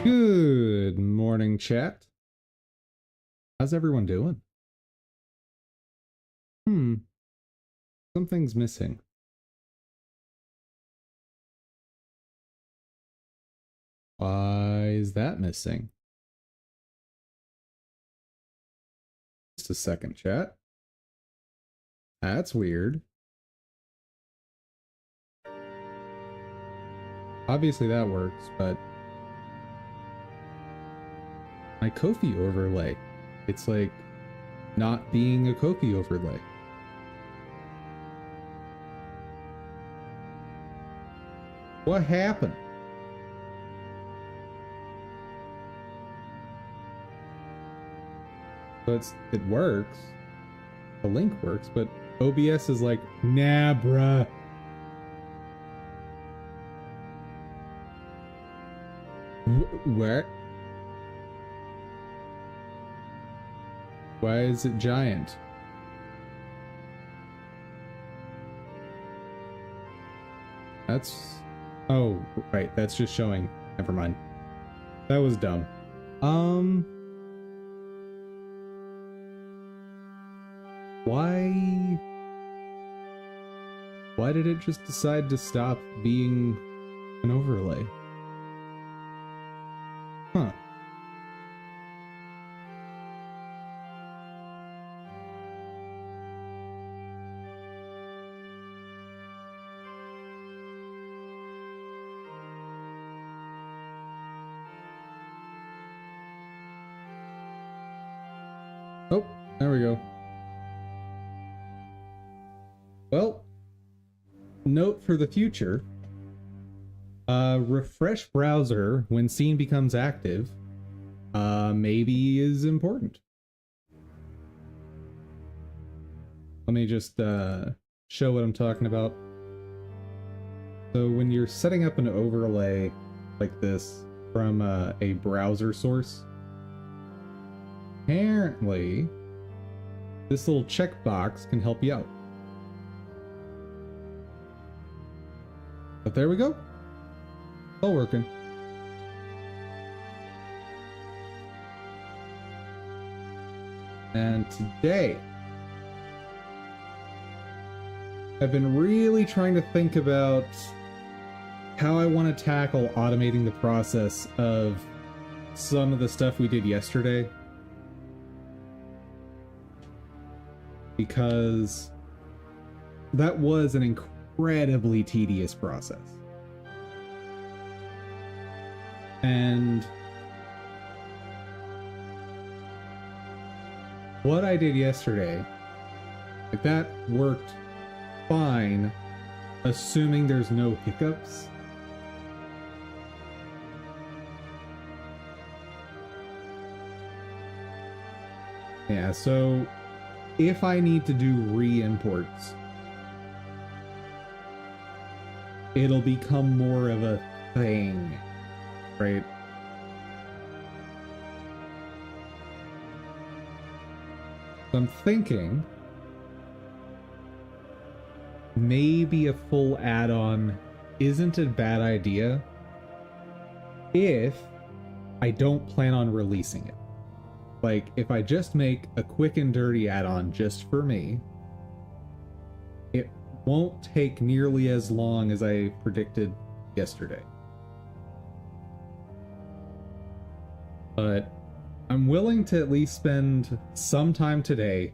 Good morning, chat. How's everyone doing? Hmm, something's missing. Why is that missing? Just a second, chat. That's weird. Obviously that works, but my Ko-fi overlay, it's like not being a Ko-fi overlay. What happened? So it works. The link works, but OBS is like, nah, bruh. Where? Why is it giant? That's... Oh, right, that's just showing. Never mind. That was dumb. Why did it just decide to stop being an overlay? Huh. Oh, there we go. Well, note for the future. Refresh browser when scene becomes active, maybe is important. Let me just, show what I'm talking about. So when you're setting up an overlay like this from a browser source, apparently this little checkbox can help you out. But there we go. All working. And today, I've been really trying to think about how I want to tackle automating the process of some of the stuff we did yesterday. Because that was an incredibly tedious process. And what I did yesterday, like, that worked fine, assuming there's no hiccups. Yeah, so if I need to do re-imports, it'll become more of a thing, right? So I'm thinking maybe a full add-on isn't a bad idea if I don't plan on releasing it. Like, if I just make a quick and dirty add-on just for me, it won't take nearly as long as I predicted yesterday. But I'm willing to at least spend some time today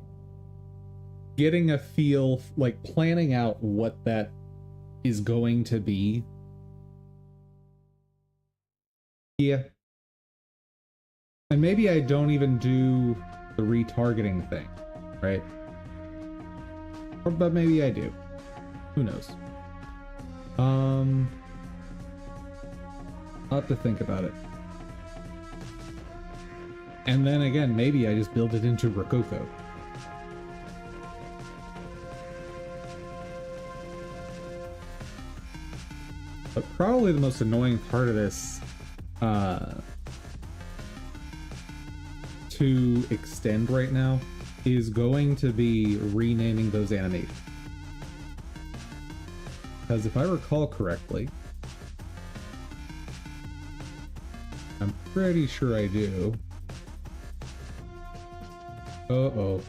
getting a feel, like planning out what that is going to be. Yeah. And maybe I don't even do the retargeting thing, right? But maybe I do. Who knows? I'll have to think about it. And then again, maybe I just build it into Rococo. But probably the most annoying part of this, to extend right now, is going to be renaming those animations. Because if I recall correctly, I'm pretty sure I do. Uh-oh.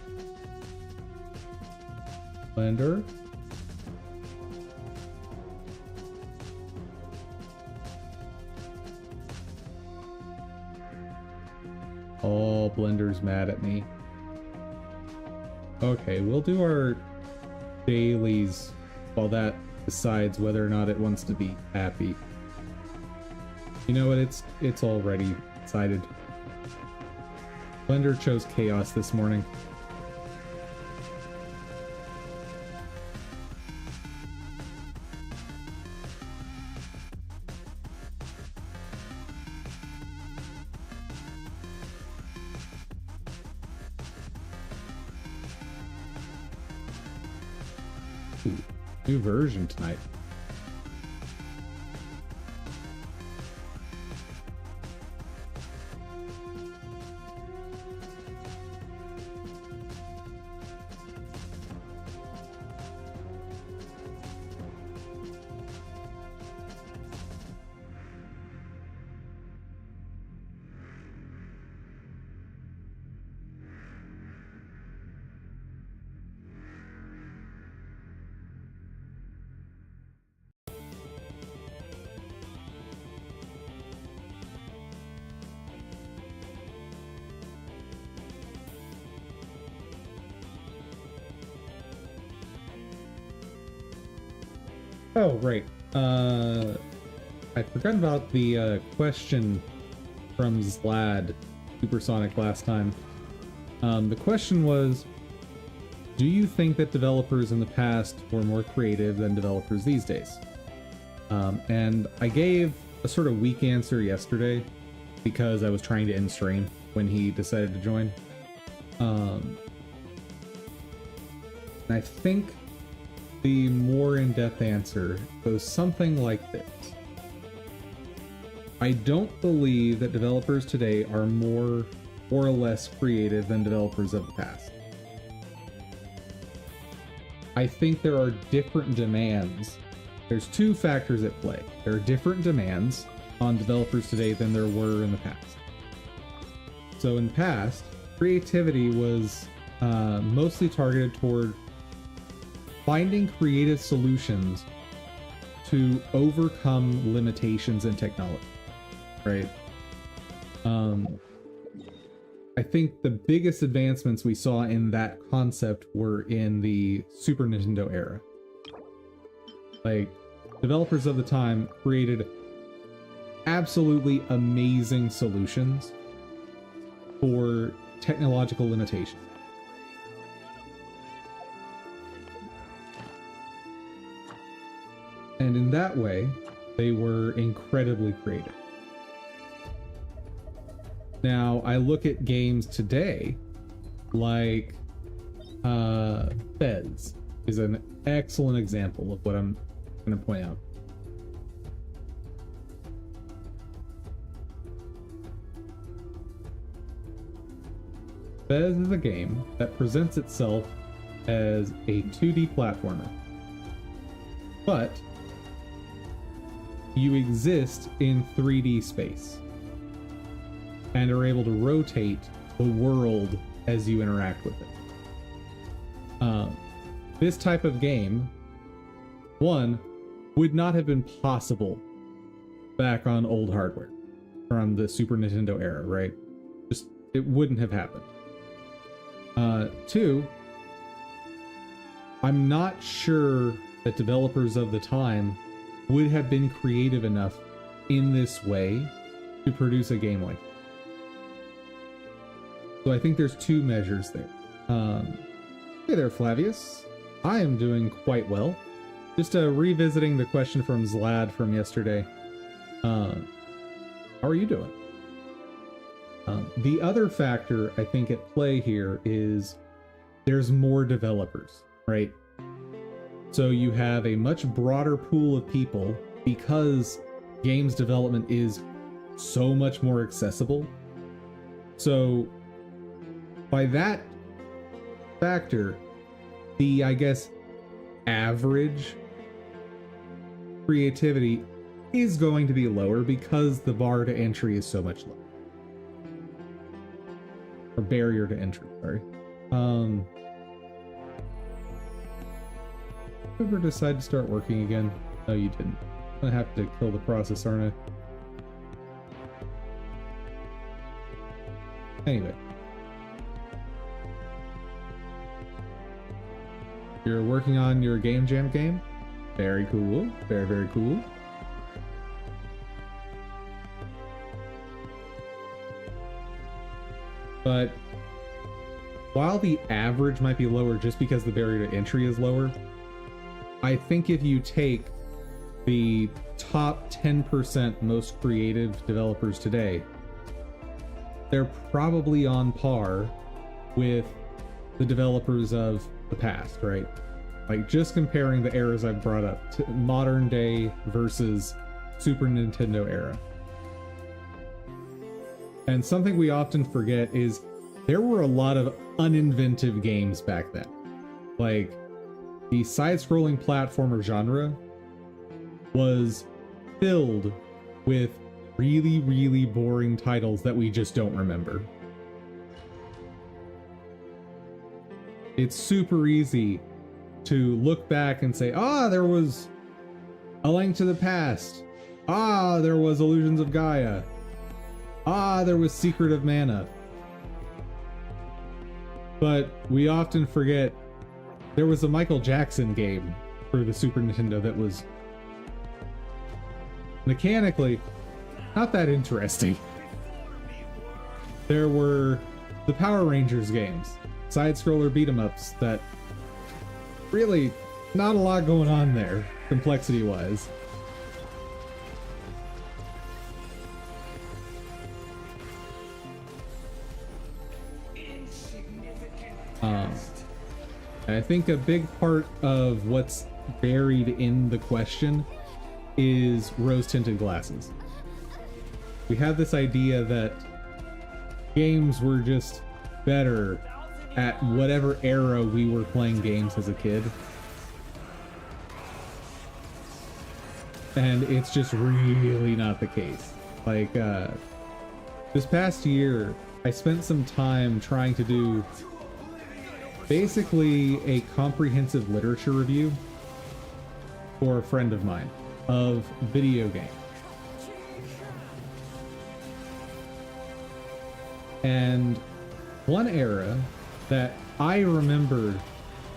Blender? Oh, Blender's mad at me. Okay, we'll do our dailies while that decides whether or not it wants to be happy. You know what? It's already decided. Blender chose chaos this morning. Ooh, new version tonight. Oh, right. I forgot about the question from Zlad Supersonic last time. The question was, do you think that developers in the past were more creative than developers these days? And I gave a sort of weak answer yesterday because I was trying to end stream when he decided to join. And I think the more in-depth answer goes something like this. I don't believe that developers today are more or less creative than developers of the past. I think there are different demands. There's two factors at play. There are different demands on developers today than there were in the past. So in the past, creativity was mostly targeted toward finding creative solutions to overcome limitations in technology, right? I think the biggest advancements we saw in that concept were in the Super Nintendo era. Like, developers of the time created absolutely amazing solutions for technological limitations. And in that way, they were incredibly creative. Now, I look at games today, like Fez is an excellent example of what I'm going to point out. Fez is a game that presents itself as a 2D platformer, but you exist in 3D space and are able to rotate the world as you interact with it. This type of game, one, would not have been possible back on old hardware from the Super Nintendo era, right? Just, it wouldn't have happened. Two, I'm not sure that developers of the time would have been creative enough in this way to produce a game like that. So I think there's two measures there. Hey there, Flavius. I am doing quite well. Just revisiting the question from Zlad from yesterday. How are you doing? The other factor I think at play here is there's more developers, right? So you have a much broader pool of people because games development is so much more accessible. So by that factor, the, I guess, average creativity is going to be lower because the bar to entry is so much lower. Or barrier to entry, sorry. Ever decide to start working again? No, you didn't. I'm gonna have to kill the process, aren't I? Anyway. You're working on your Game Jam game? Very cool. Very, very cool. But while the average might be lower just because the barrier to entry is lower, I think if you take the top 10% most creative developers today, they're probably on par with the developers of the past, right? Like, just comparing the eras I've brought up to modern day versus Super Nintendo era. And something we often forget is there were a lot of uninventive games back then. Like, the side-scrolling platformer genre was filled with really, really boring titles that we just don't remember. It's super easy to look back and say, ah, there was A Link to the Past. Ah, there was Illusions of Gaia. Ah, there was Secret of Mana. But we often forget there was a Michael Jackson game for the Super Nintendo that was mechanically not that interesting. There were the Power Rangers games, side-scroller beat-em-ups that really not a lot going on there, complexity-wise. And I think a big part of what's buried in the question is rose-tinted glasses. We have this idea that games were just better at whatever era we were playing games as a kid. And it's just really not the case. Like, this past year, I spent some time trying to do basically a comprehensive literature review for a friend of mine of video games. And one era that I remember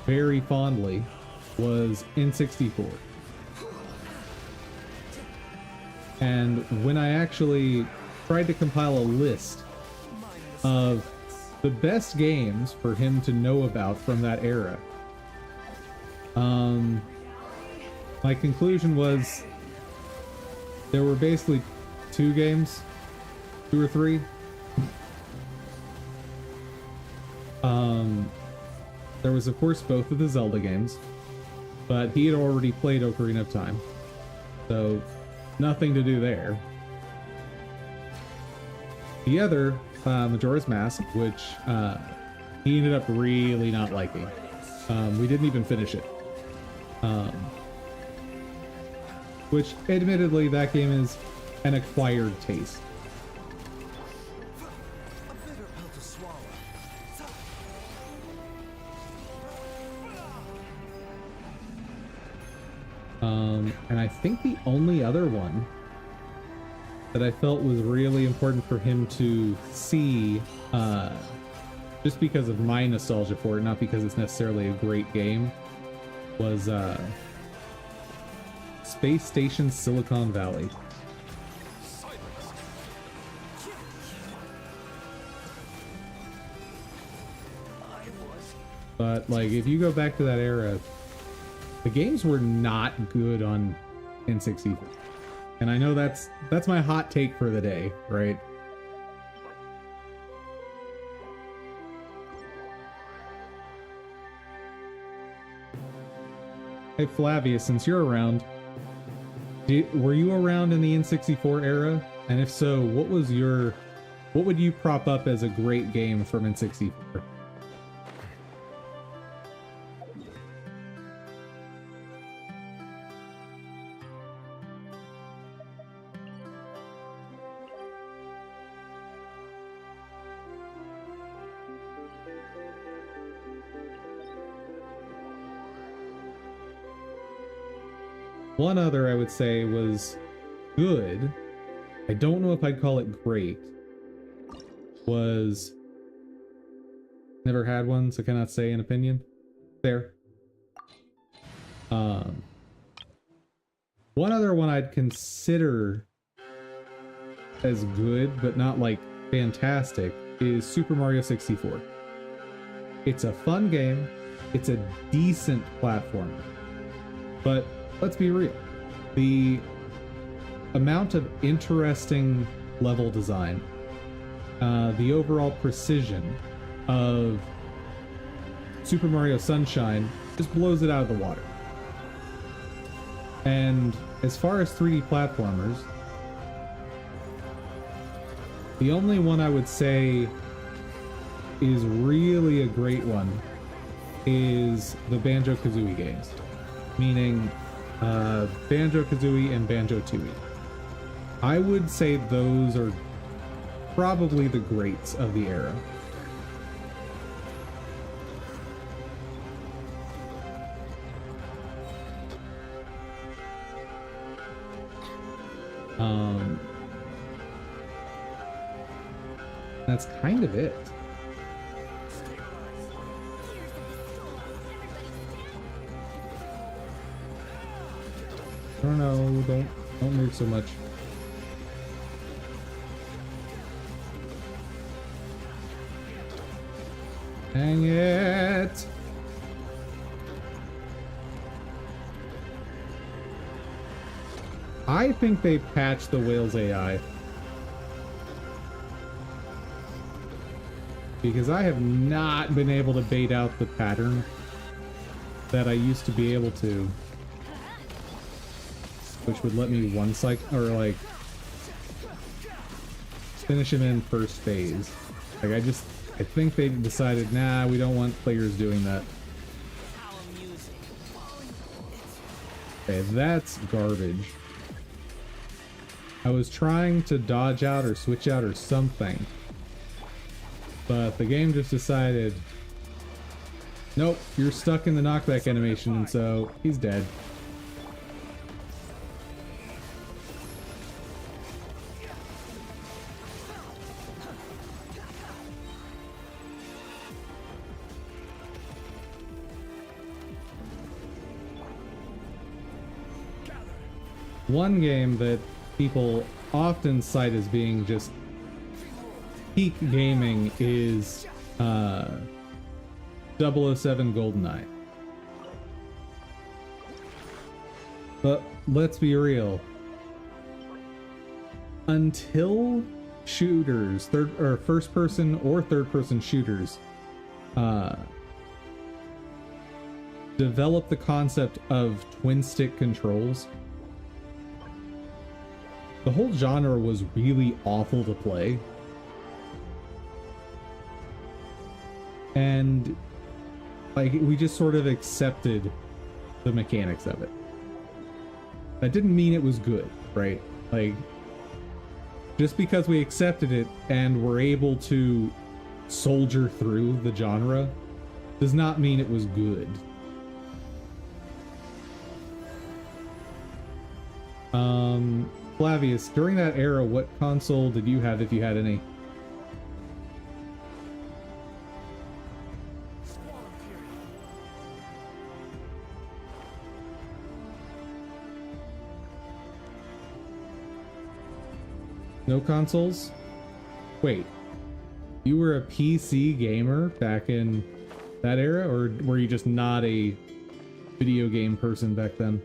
very fondly was N64. And when I actually tried to compile a list of the best games for him to know about from that era, my conclusion was there were basically two games, two or three. There was, of course, both of the Zelda games, but he had already played Ocarina of Time, so nothing to do there. The other, Majora's Mask, which he ended up really not liking. We didn't even finish it. Which, admittedly, that game is an acquired taste. And I think the only other one that I felt was really important for him to see, just because of my nostalgia for it, not because it's necessarily a great game, was Space Station Silicon Valley. But, like, if you go back to that era, the games were not good on N64. And I know that's my hot take for the day, right? Hey Flavius, since you're around, were you around in the N64 era? And if so, what would you prop up as a great game from N64? one other I would say was good. I don't know if I'd call it great. Was never had one, so cannot say an opinion. There. One other one I'd consider as good, but not like fantastic, is Super Mario 64. It's a fun game. It's a decent platformer. But let's be real. The amount of interesting level design, the overall precision of Super Mario Sunshine just blows it out of the water. And as far as 3D platformers, the only one I would say is really a great one is the Banjo-Kazooie games, meaning Banjo-Kazooie and Banjo-Tooie. I would say those are probably the greats of the era. That's kind of it. I don't know, don't move so much. Dang it! I think they patched the whale's AI. Because I have not been able to bait out the pattern that I used to be able to. Which would let me one cycle, or like, finish him in first phase. Like I think they decided, nah, we don't want players doing that. Okay, that's garbage. I was trying to dodge out or switch out or something. But the game just decided, nope, you're stuck in the knockback animation, and so he's dead. One game that people often cite as being just peak gaming is 007 GoldenEye. But let's be real. Until shooters, first person or third person shooters develop the concept of twin stick controls, the whole genre was really awful to play. And like we just sort of accepted the mechanics of it. That didn't mean it was good, right? Like just because we accepted it and were able to soldier through the genre does not mean it was good. Flavius, during that era, what console did you have, if you had any? No consoles? Wait, you were a PC gamer back in that era, or were you just not a video game person back then?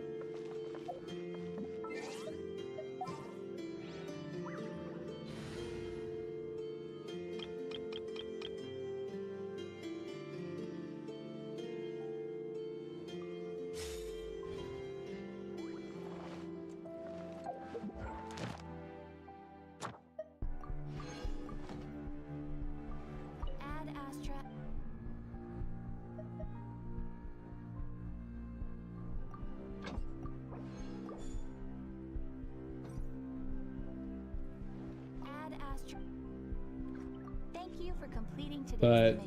But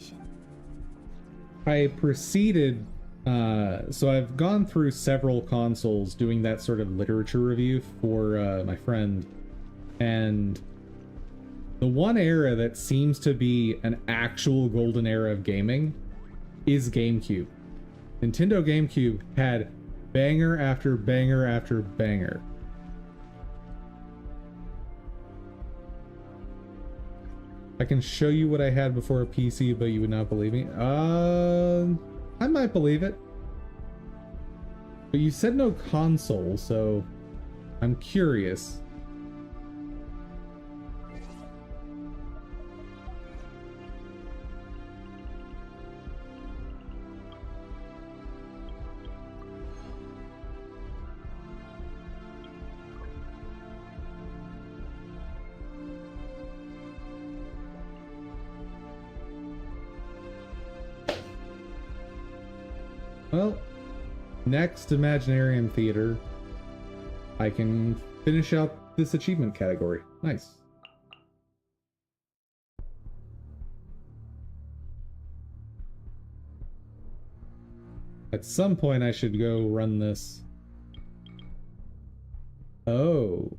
I proceeded So I've gone through several consoles doing that sort of literature review for my friend, and the one era that seems to be an actual golden era of gaming is GameCube. Nintendo GameCube had banger after banger after banger. I can show you what I had before a PC, but you would not believe me. I might believe it. But you said no console, so I'm curious. Well, next Imaginarium Theater, I can finish out this achievement category. Nice. At some point I should go run this. Oh.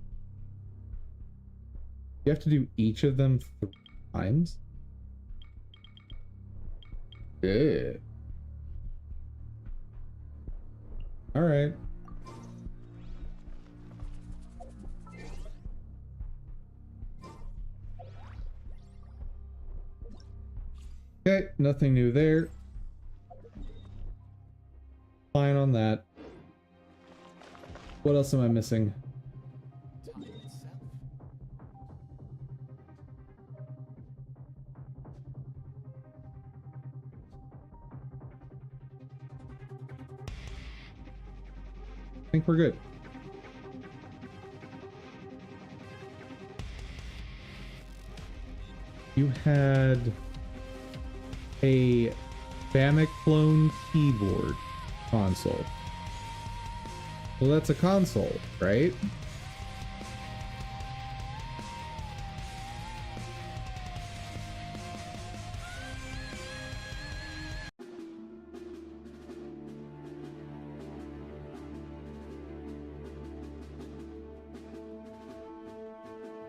You have to do each of them 3 times? Yeah. Alright. Okay, nothing new there. Fine on that. What else am I missing? I think we're good. You had a Famicom clone keyboard console. Well, that's a console, right?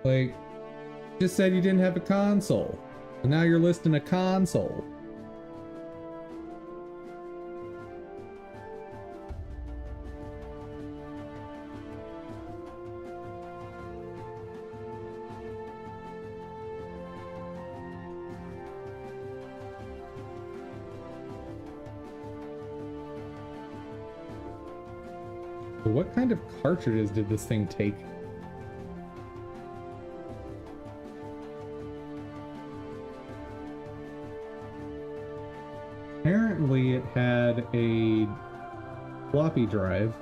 Like, just said you didn't have a console, and now you're listing a console. What kind of cartridges did this thing take? Apparently it had a floppy drive.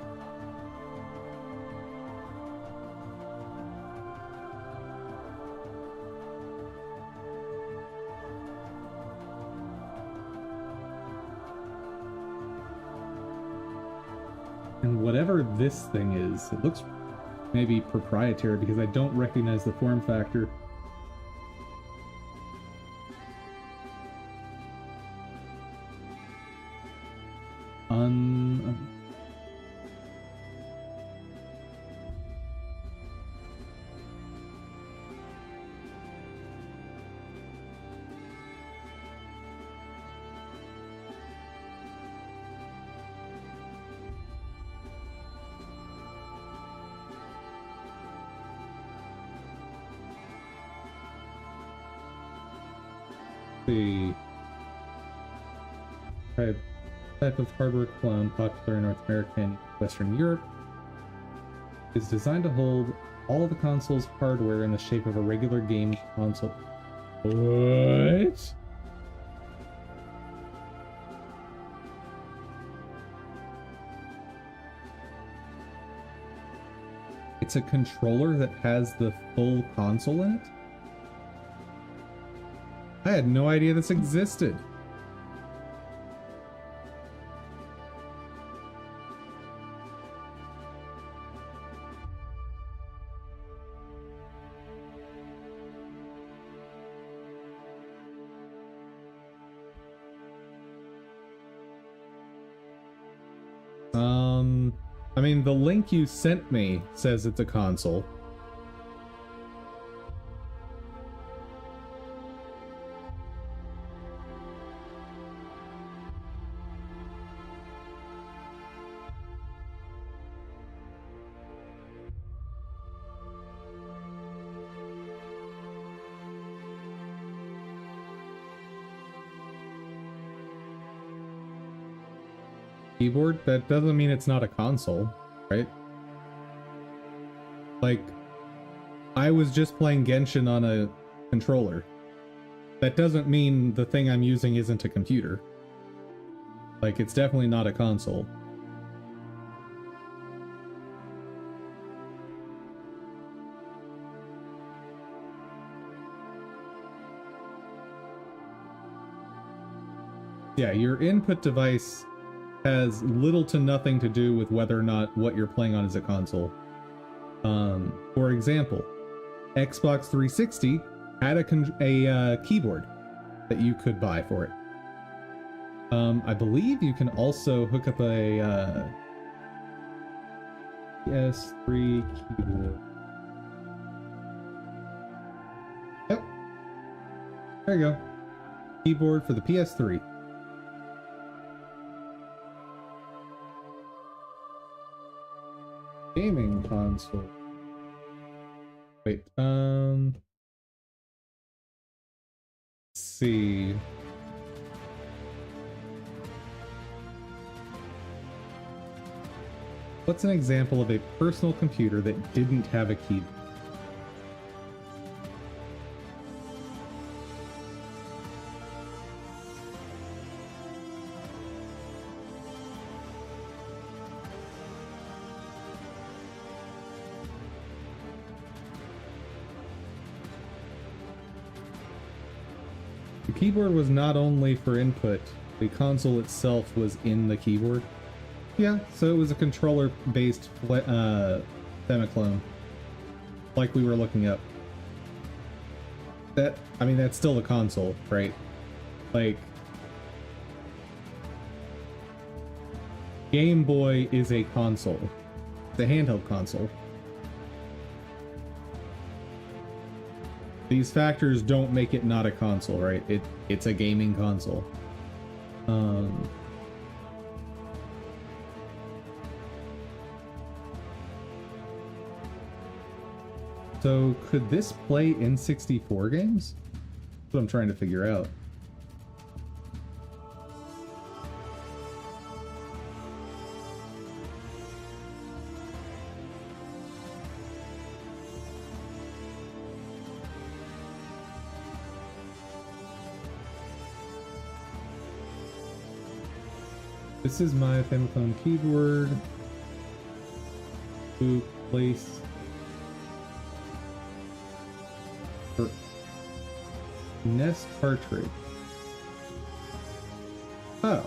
And whatever this thing is, it looks maybe proprietary because I don't recognize the form factor. The type of hardware clone popular in North America and Western Europe is designed to hold all the console's hardware in the shape of a regular game console. What? It's a controller that has the full console in it? I had no idea this existed. I mean, the link you sent me says it's a console. Keyboard? That doesn't mean it's not a console, right? Like, I was just playing Genshin on a controller. That doesn't mean the thing I'm using isn't a computer. Like, it's definitely not a console. Yeah, your input device has little to nothing to do with whether or not what you're playing on is a console. For example, Xbox 360 had a keyboard that you could buy for it. I believe you can also hook up a PS3 keyboard. Yep. There you go. Keyboard for the PS3. Gaming console. Wait, let's see. What's an example of a personal computer that didn't have a keyboard? The keyboard was not only for input, the console itself was in the keyboard. Yeah, so it was a controller-based Themiclone, like we were looking up. That, I mean, that's still a console, right? Like, Game Boy is a console. It's a handheld console. These factors don't make it not a console, right? It's a gaming console. So could this play N64 games? That's what I'm trying to figure out. This is my Famicom keyboard. To place for NES cartridge. Oh.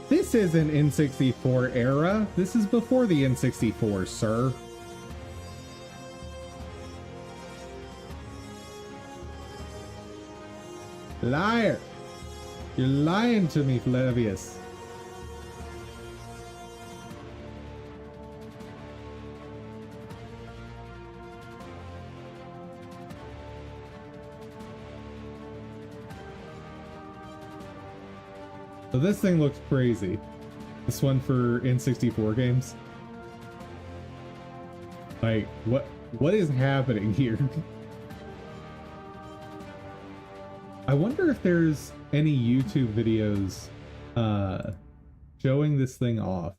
This isn't N64 era. This is before the N64, sir. Liar! You're lying to me, Flavius. So this thing looks crazy. This one for N64 games. Like, what is happening here? I wonder if there's any YouTube videos showing this thing off.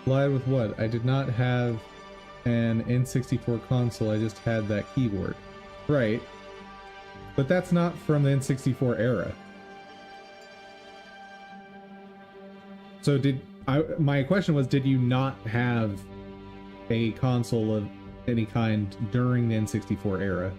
Fly with what? I did not have an N64 console, I just had that keyboard. Right. But that's not from the N64 era. So my question was, did you not have a console of any kind during the N64 era?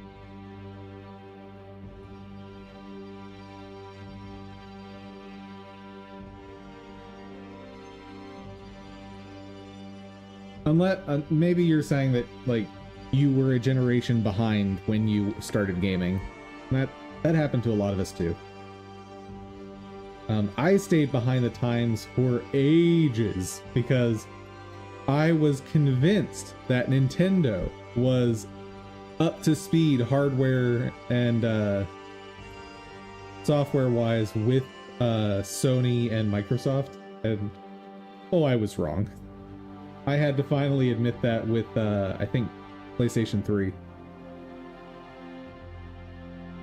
Unless maybe you're saying that like you were a generation behind when you started gaming. That happened to a lot of us too. I stayed behind the times for ages because I was convinced that Nintendo was up to speed hardware and software-wise with Sony and Microsoft, and oh, I was wrong. I had to finally admit that with I think PlayStation 3.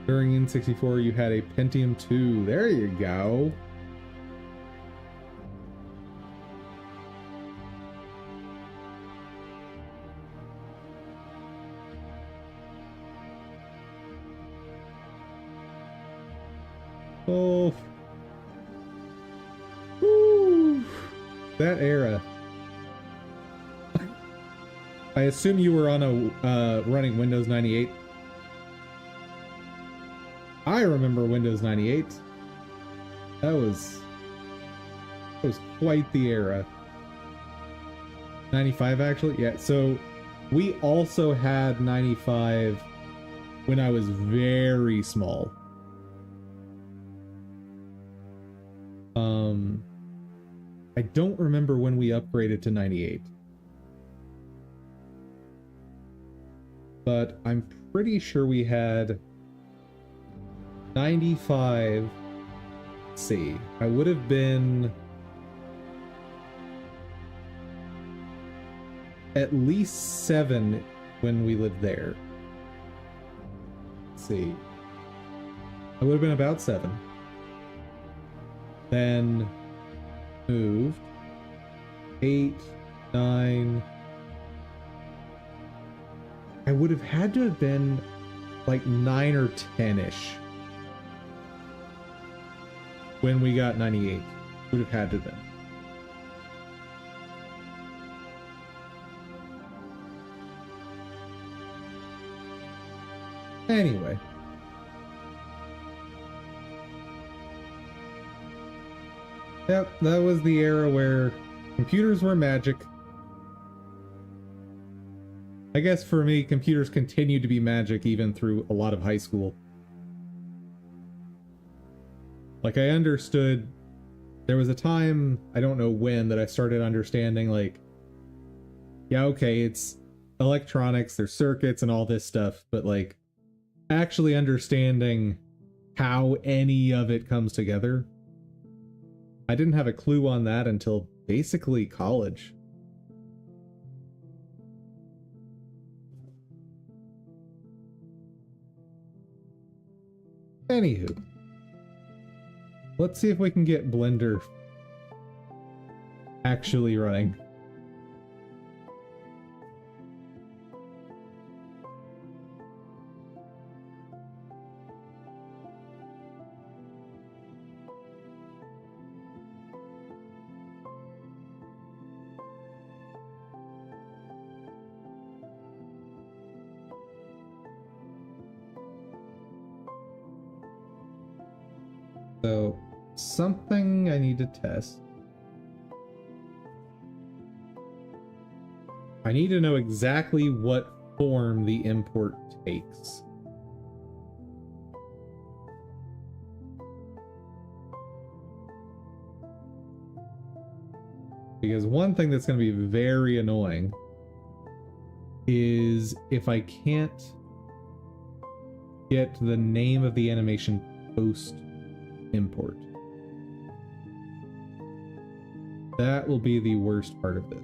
During N64, you had a Pentium 2. There you go. Oh. Woo. That era. I assume you were on a running Windows 98. I remember Windows 98. That was quite the era. 95 actually? Yeah, so we also had 95 when I was very small. I don't remember when we upgraded to 98. But I'm pretty sure we had 95. Let's see, I would have been at least 7 when we lived there. Let's see, I would have been about 7. Then moved 8, 9. I would have had to have been like 9 or 10-ish when we got 98. Would have had to have been. Anyway. Yep, that was the era where computers were magic. I guess for me, computers continued to be magic even through a lot of high school. Like, I understood, there was a time, I don't know when, that I started understanding, like, yeah, okay, it's electronics, there's circuits and all this stuff, but like, actually understanding how any of it comes together, I didn't have a clue on that until basically college. Anywho, let's see if we can get Blender actually running. So, something I need to test. I need to know exactly what form the import takes. Because one thing that's going to be very annoying is if I can't get the name of the animation post import. That will be the worst part of this.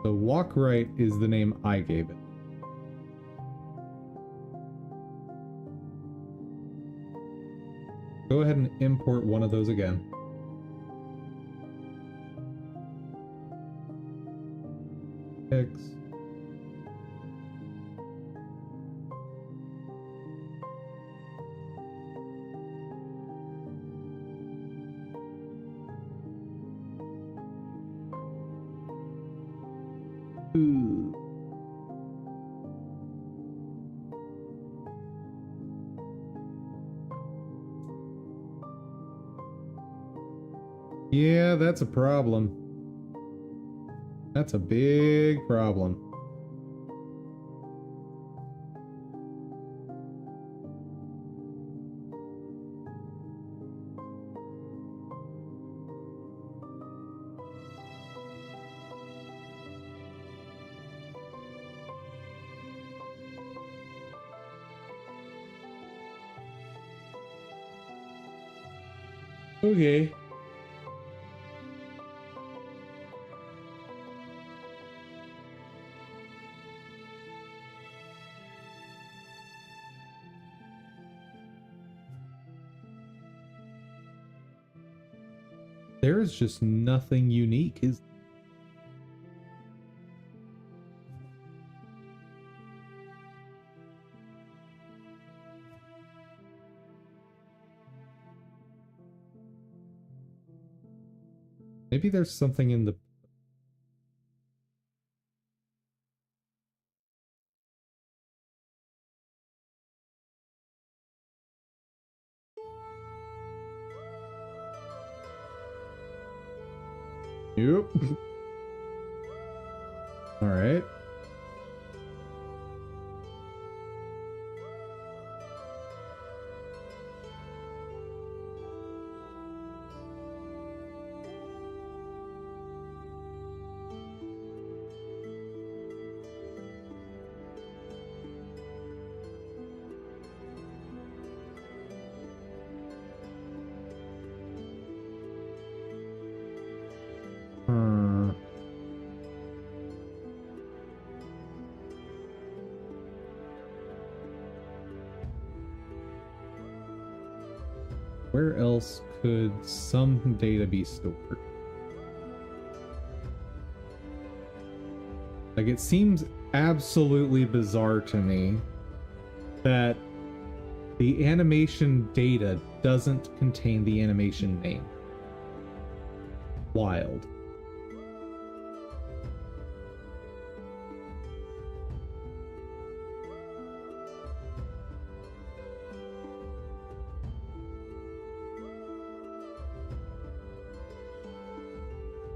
So walk right is the name I gave it. Go ahead and import one of those again. X. Ooh. Yeah, that's a problem. That's a big problem. Okay. There is just nothing unique, is maybe there's something in the Yep. All right. Where else could some data be stored? Like, it seems absolutely bizarre to me that the animation data doesn't contain the animation name. Wild.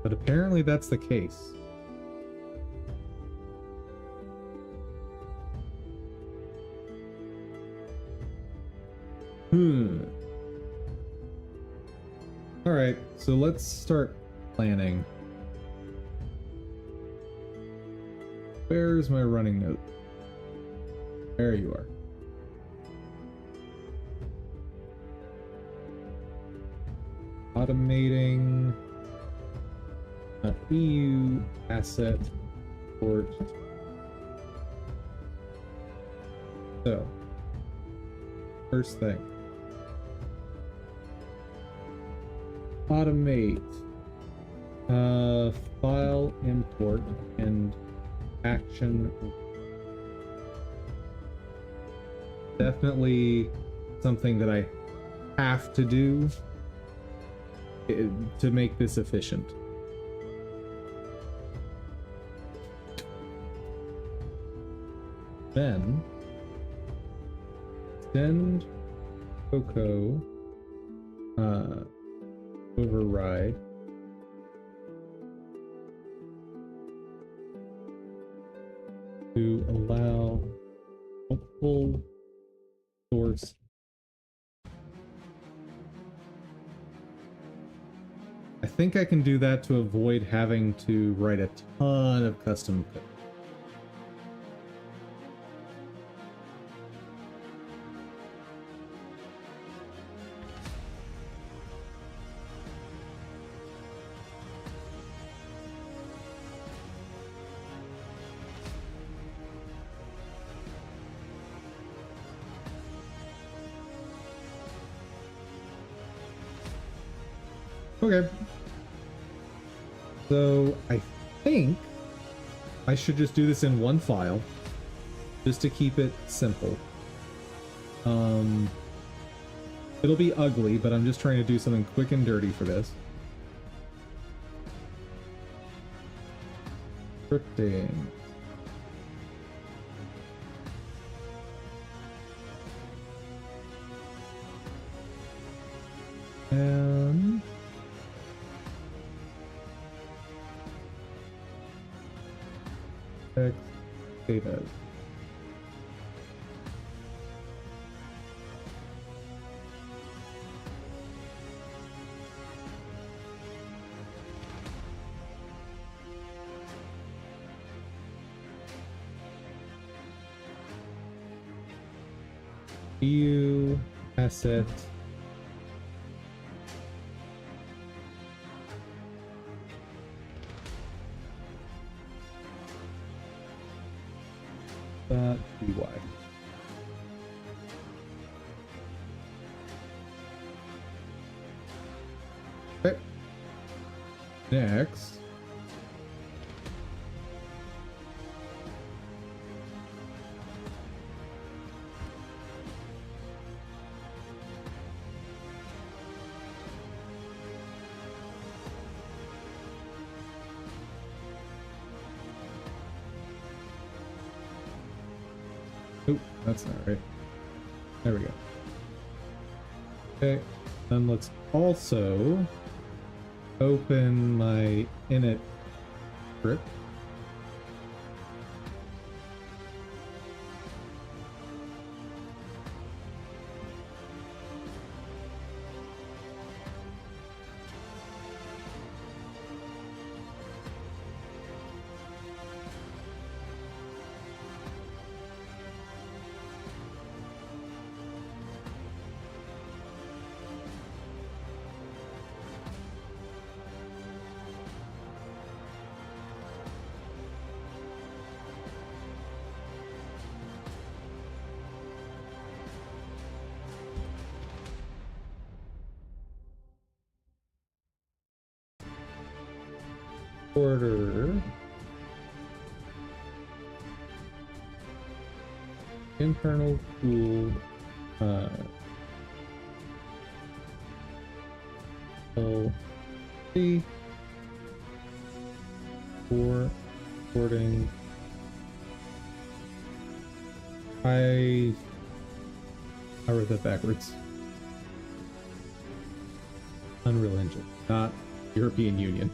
But apparently that's the case. Alright, so let's start planning. Where's my running note? There you are. Automating EU asset port. So, first thing, automate file import and action. Definitely something that I have to do to make this efficient. Then send Coco override to allow multiple source. I think I can do that to avoid having to write a ton of custom code. Okay. So I think I should just do this in one file, just to keep it simple. It'll be ugly, but I'm just trying to do something quick and dirty for this. Scripting. And text data. View asset. .py. Okay. Next. Oh, that's not right. There we go. Okay, then let's also open my init script. Order internal tool LC for recording. I wrote that backwards. Unreal Engine, not European Union.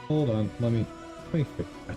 Hold on, let me fix that.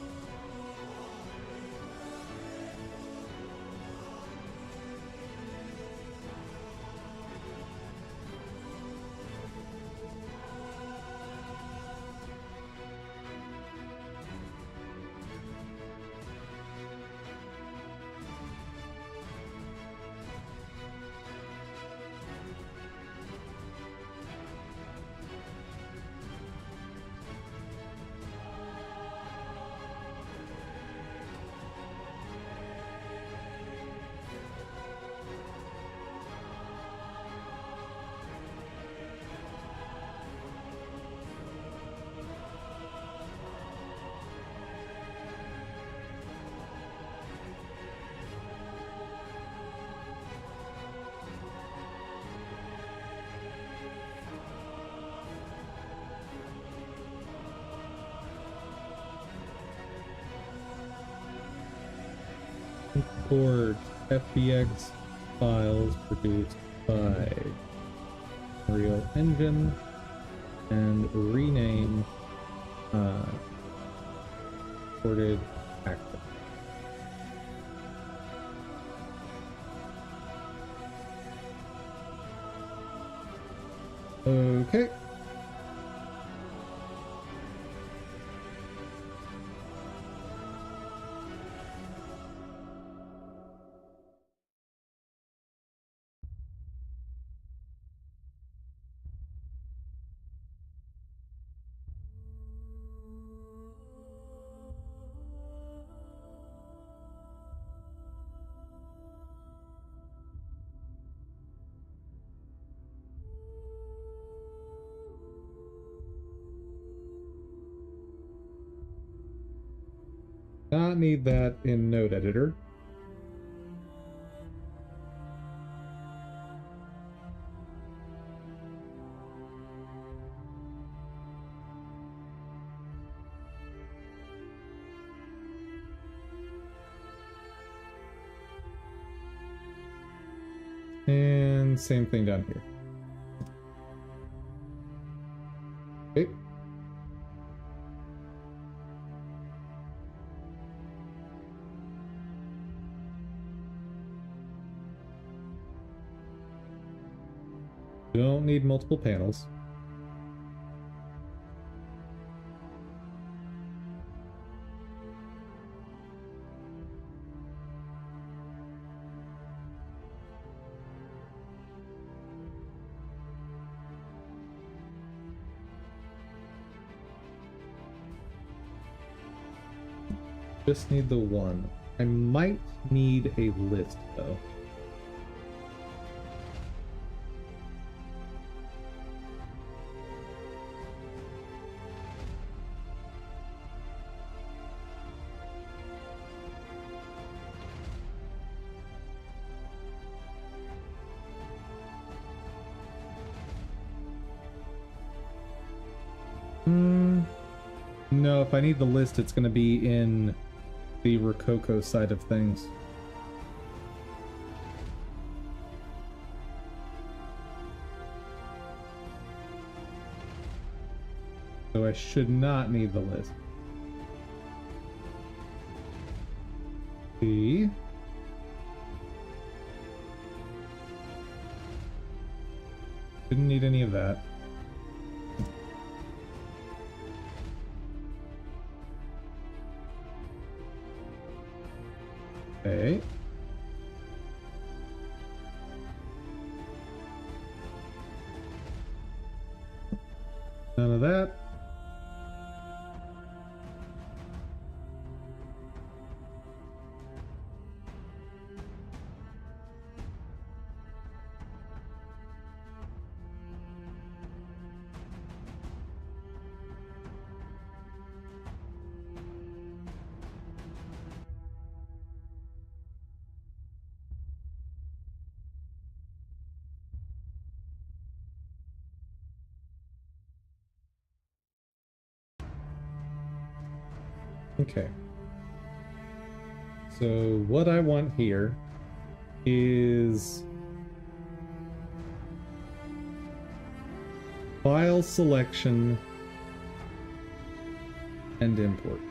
Import FBX files produced by Unreal Engine and rename ported active. Okay. not need that in Node Editor. And same thing down here. Okay. Don't need multiple panels. Just need the one. I might need a list though. No, if I need the list, it's going to be in the Rococo side of things. So I should not need the list. See? Didn't need any of that. Okay. None of that. Okay. So what I want here is file selection and import.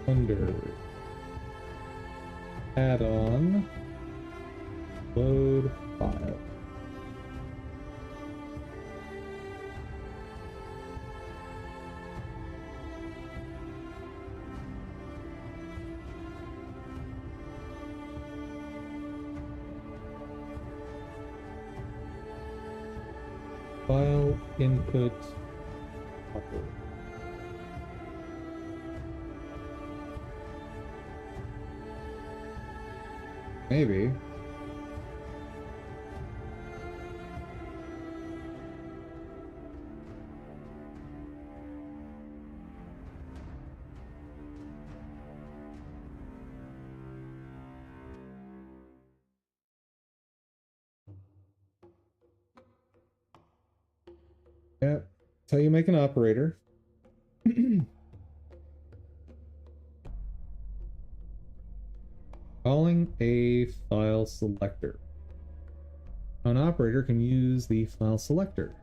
Under add-on load file. File input operator. Maybe. Yeah, that's how you make an operator. Calling a file selector. An operator can use the file selector.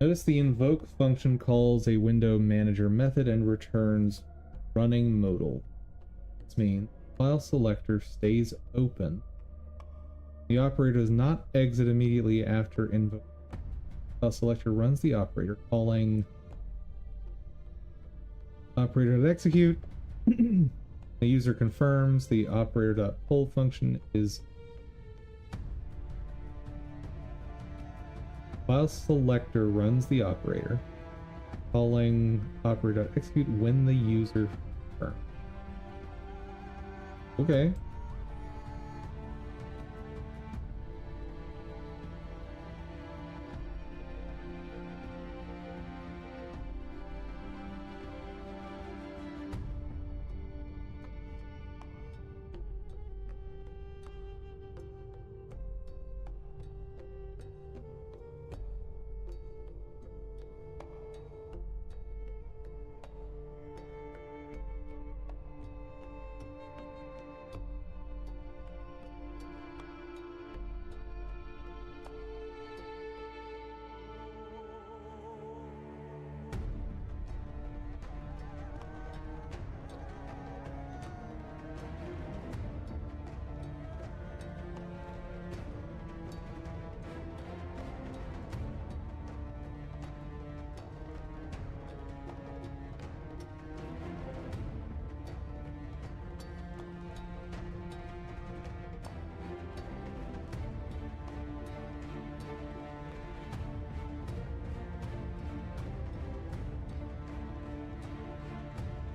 Notice the invoke function calls a window manager method and returns running modal. This means file selector stays open. The operator does not exit immediately after invoke. File selector runs the operator, calling operator.execute. The user confirms the operator.pull function is file selector runs the operator. Calling operator execute when the user confirms. Okay.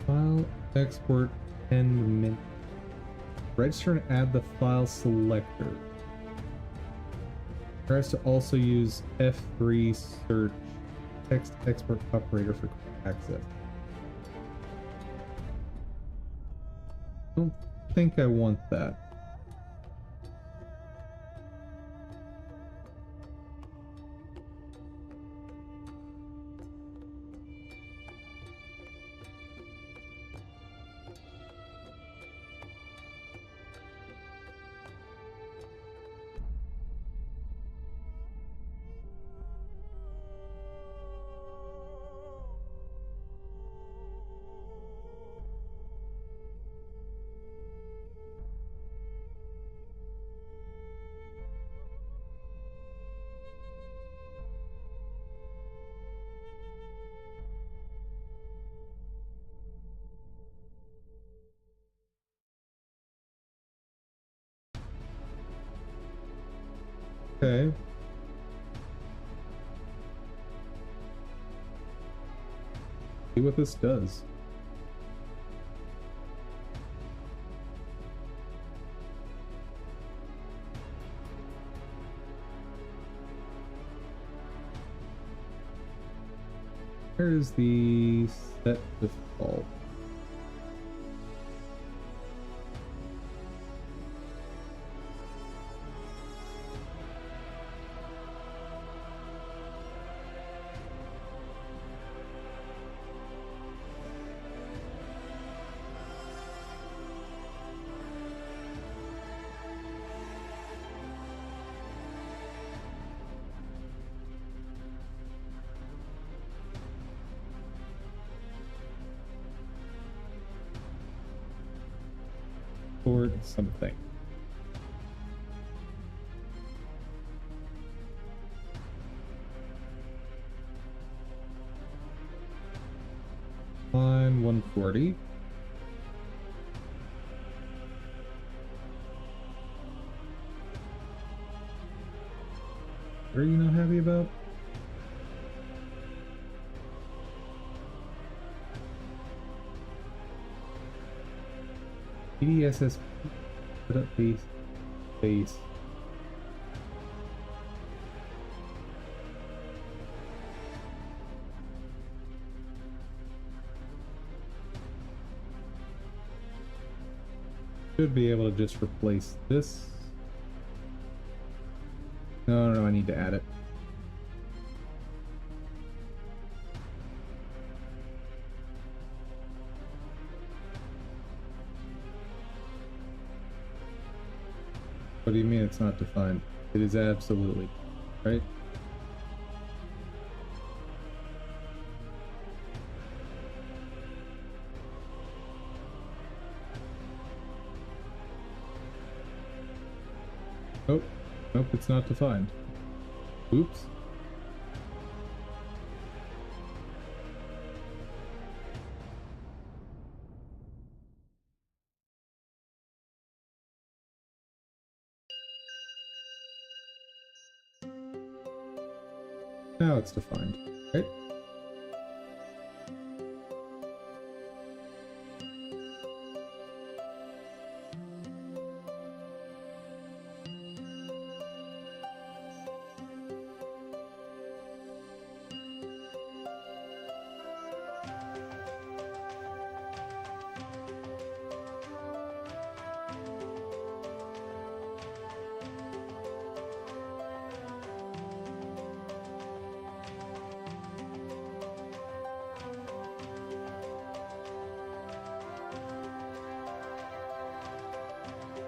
File export end min. Register and add the file selector. Tries to also use F3 search text export operator for access. I don't think I want that. Okay. See what this does. Where's the set default? Or something. Line 140. What are you not happy about? PDSS put up base. Should be able to just replace this. No, I need to add it. What do you mean it's not defined? It is absolutely, right? Oh, nope, it's not defined. Oops. Now it's defined, right?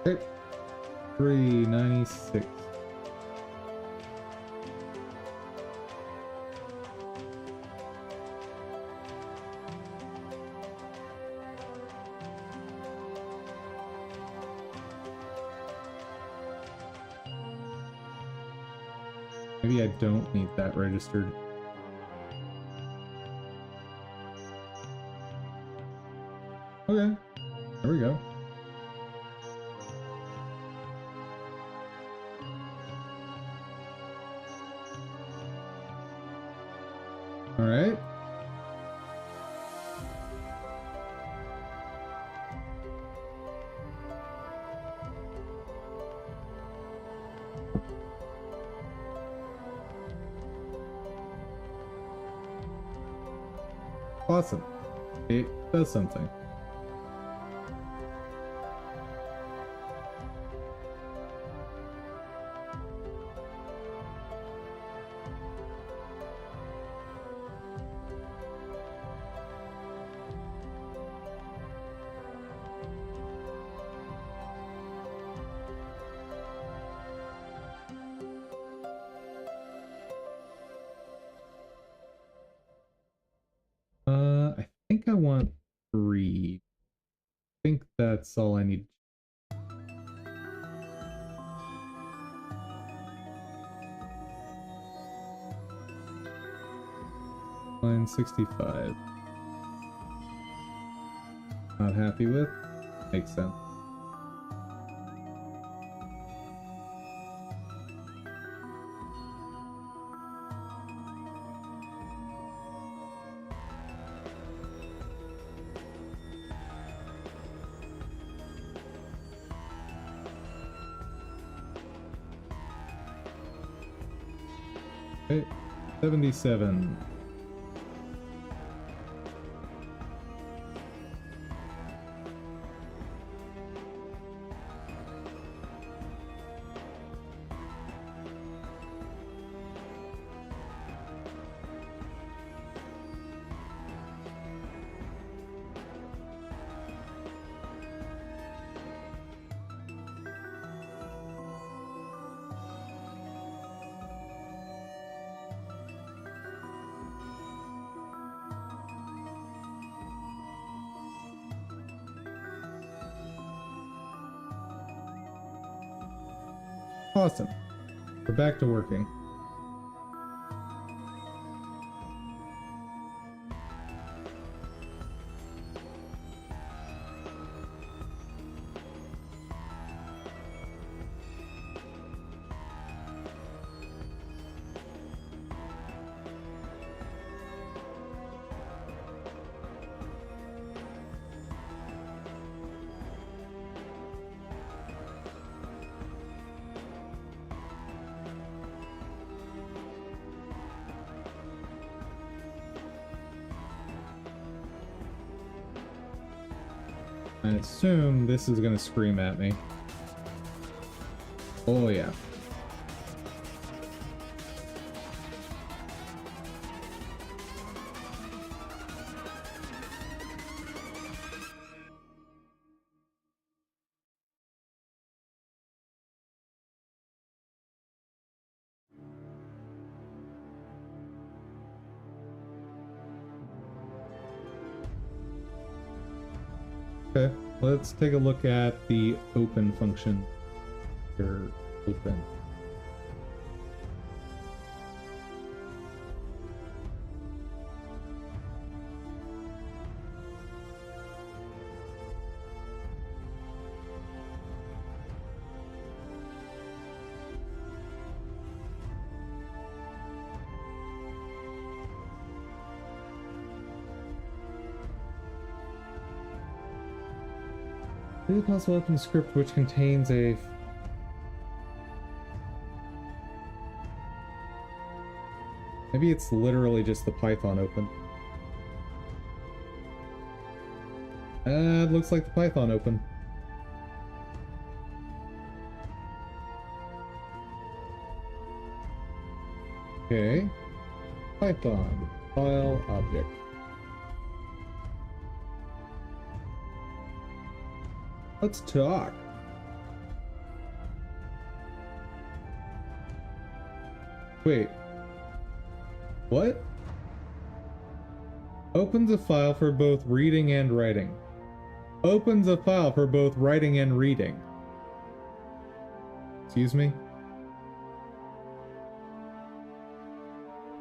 Okay. 396. Maybe I don't need that registered. Okay, there we go. All right. Awesome. It does something. I think I want 3. I think that's all I need. Line 65. Not happy with? Makes sense. Okay, 77. Awesome. We're back to working. I assume this is gonna scream at me. Oh yeah. Okay, let's take a look at the open function. Here, open. Is it possible to open a script which contains a... Maybe it's literally just the Python open. It looks like the Python open. Okay. Python. File object. Let's talk. Wait. What? Opens a file for both reading and writing. Opens a file for both writing and reading. Excuse me?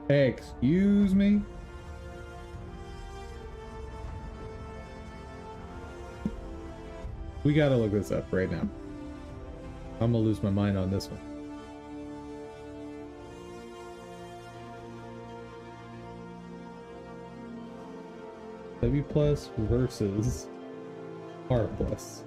Excuse me? We gotta look this up right now. I'm gonna lose my mind on this one. W plus versus R plus.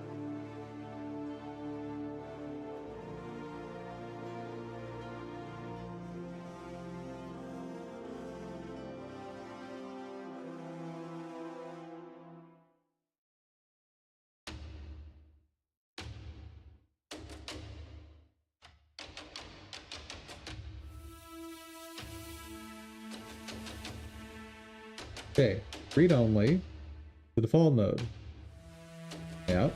Okay, read only, the default mode. Yeah.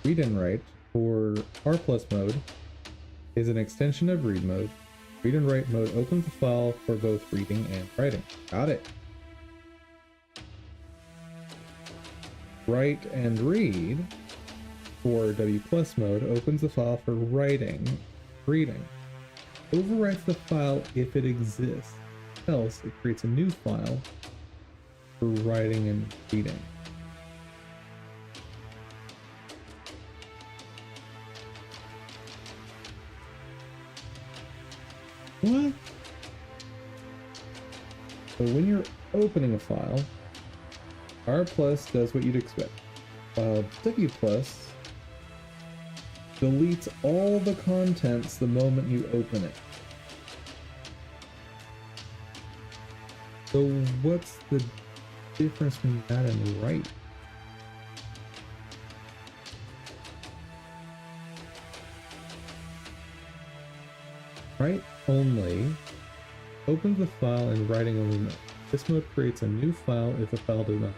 Read and write for R plus mode is an extension of read mode. Read and write mode opens the file for both reading and writing. Got it. Write and read for W plus mode opens the file for writing, reading. Overwrites the file if it exists, else it creates a new file for writing and reading. What? So when you're opening a file, R plus does what you'd expect. W plus deletes all the contents the moment you open it. So what's the difference between that and write? Write only opens the file in writing only mode. This mode creates a new file if the file does not.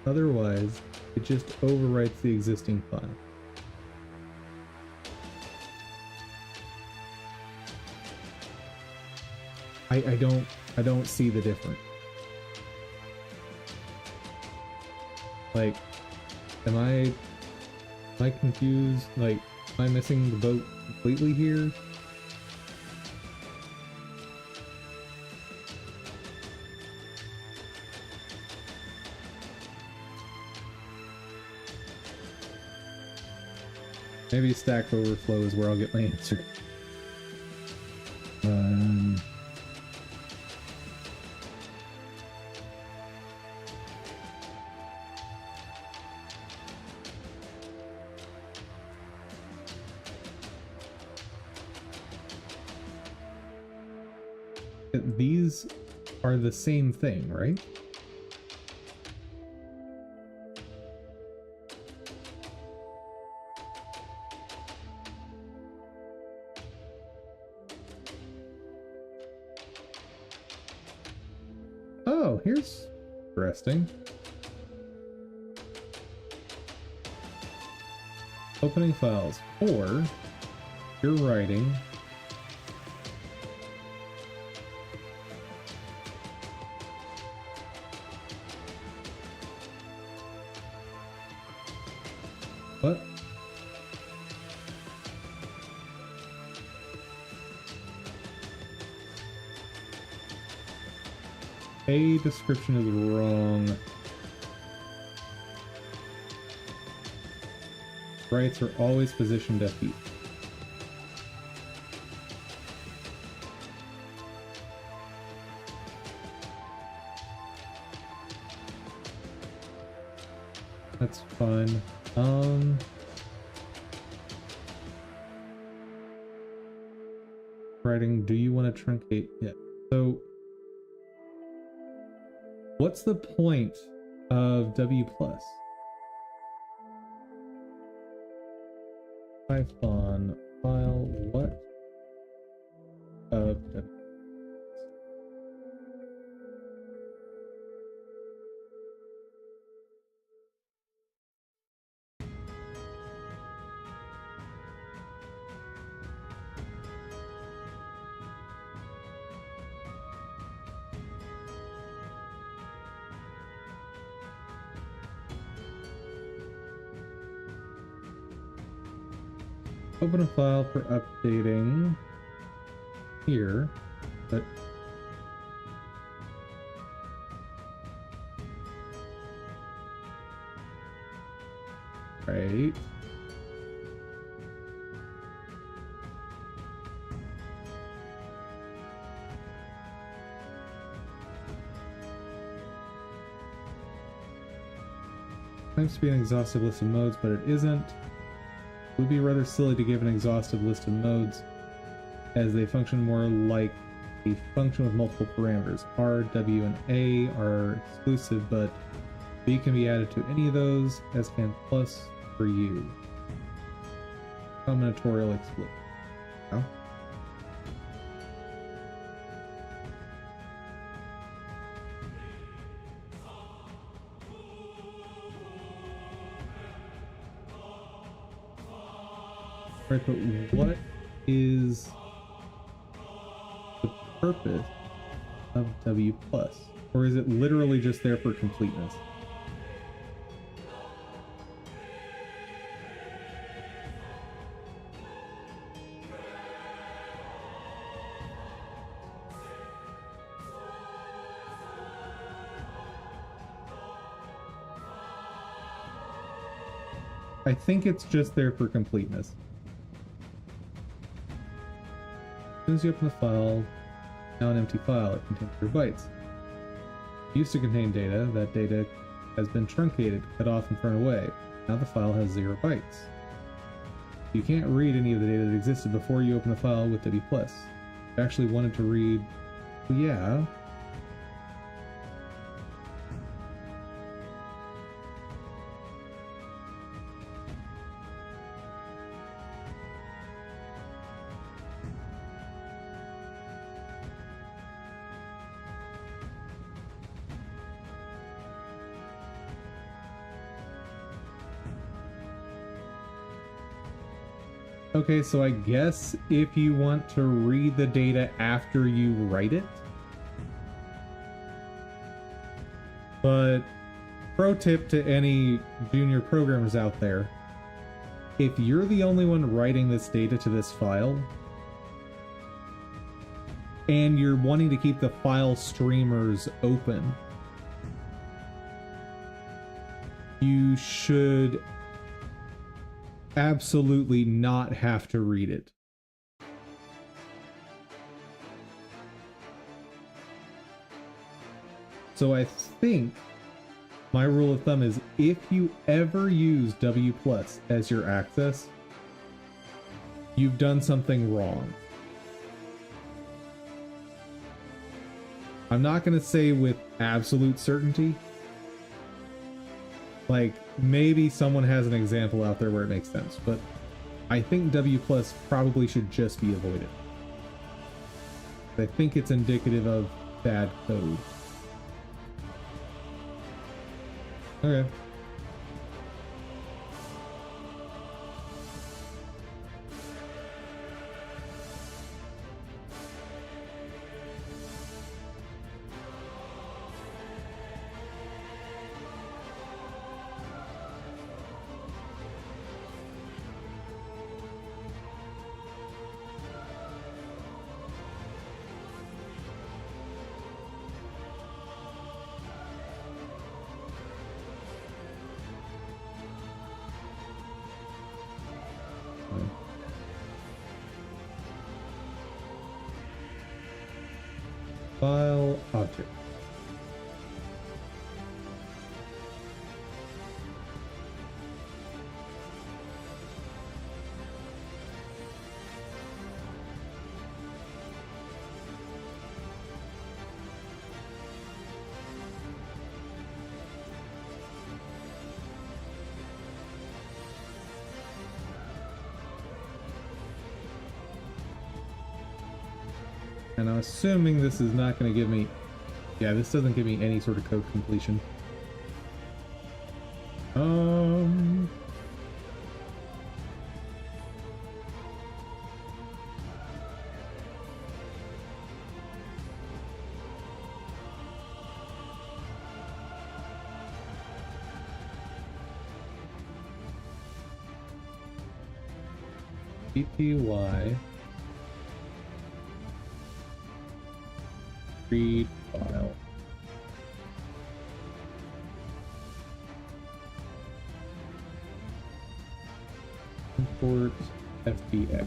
Otherwise, it just overwrites the existing file. I don't see the difference. Like, am I confused? Like, am I missing the boat completely here? Maybe Stack Overflow is where I'll get my answer. These are the same thing, right? Oh, here's interesting. Opening files for your writing. What? A description is wrong. Writes are always positioned at the That's fun. Writing, do you want to truncate? Yeah. So what's the point of W plus? Python file what of W? open a file for updating here, but right. Claims to be an exhaustive list of modes, but it isn't. It would be rather silly to give an exhaustive list of modes, as they function more like a function with multiple parameters. R, W, and A are exclusive, but B can be added to any of those, as can plus for U. Combinatorial explicit. Oh. Right, but what is the purpose of W plus? Or is it literally just there for completeness? I think it's just there for completeness. As soon as you open the file, now an empty file, it contains 0 bytes. It used to contain data. That data has been truncated, cut off, and thrown away. Now the file has 0 bytes. You can't read any of the data that existed before you open the file with W+. If you actually wanted to read, well, yeah. Okay, so I guess if you want to read the data after you write it. But pro tip to any junior programmers out there, if you're the only one writing this data to this file, and you're wanting to keep the file streamers open, you should absolutely not have to read it. So I think my rule of thumb is if you ever use W+ as your access, you've done something wrong. I'm not going to say with absolute certainty. Like, maybe someone has an example out there where it makes sense, but I think W+ probably should just be avoided. I think it's indicative of bad code. Okay. File object. And I'm assuming this is not going to give me... Yeah, this doesn't give me any sort of code completion. PPY read file. Import FBX.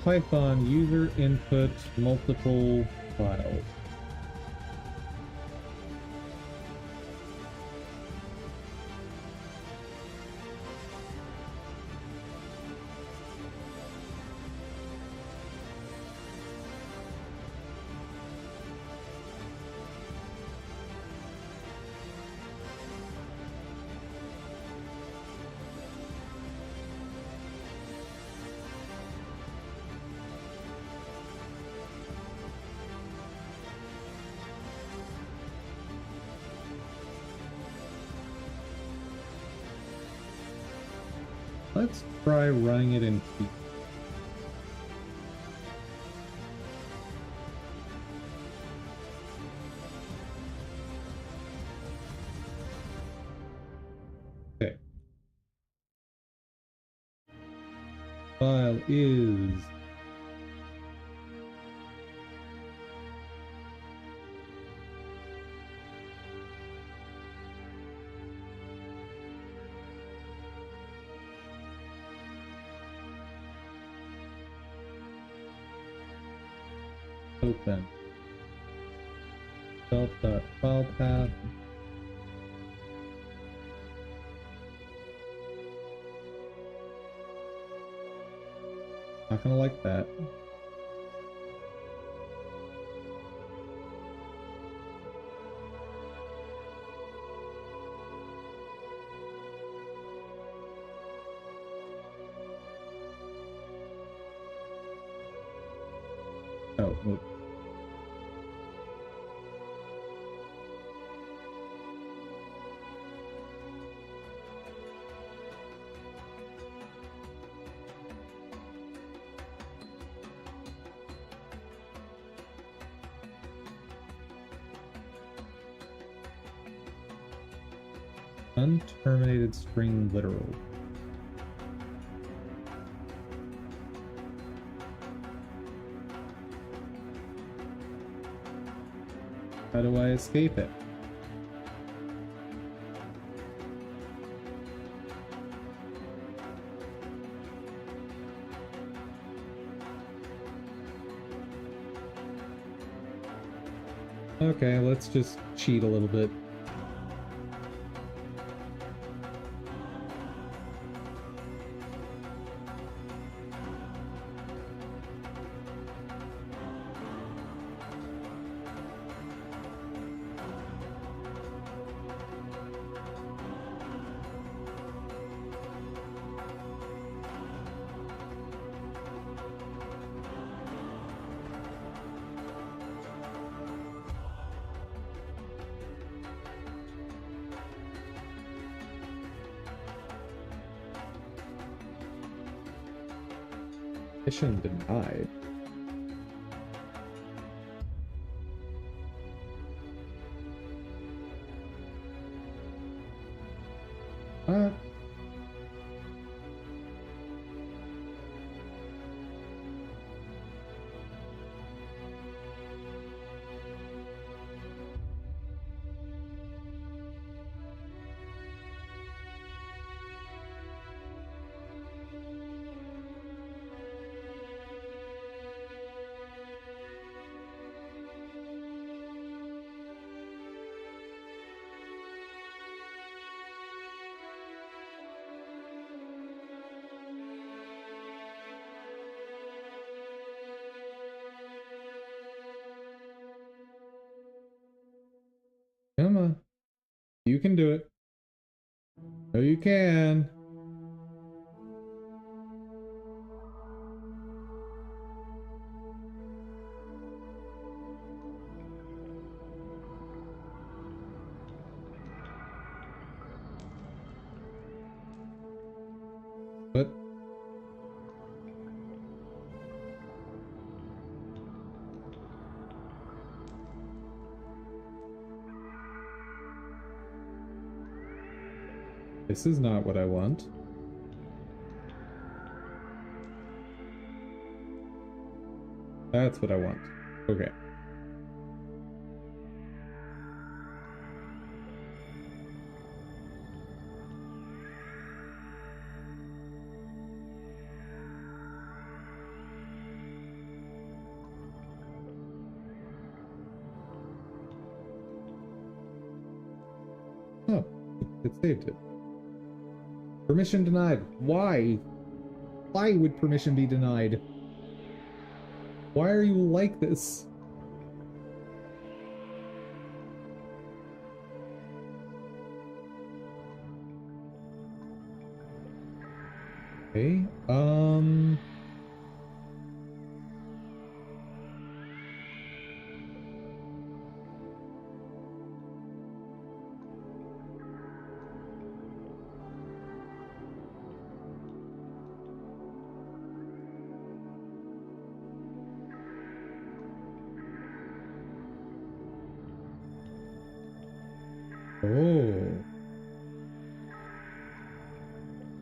Python user input multiple files. Let's try running it in T. Okay. File is open. Self.file path. Not gonna like that. Oh, whoop. Unterminated string literal. How do I escape it? Okay, let's just cheat a little bit. Mission denied. Come on. You can do it. Oh, you can. This is not what I want. That's what I want. Okay. Oh, it saved it. Permission denied. Why? Why would permission be denied? Why are you like this? Okay, oh.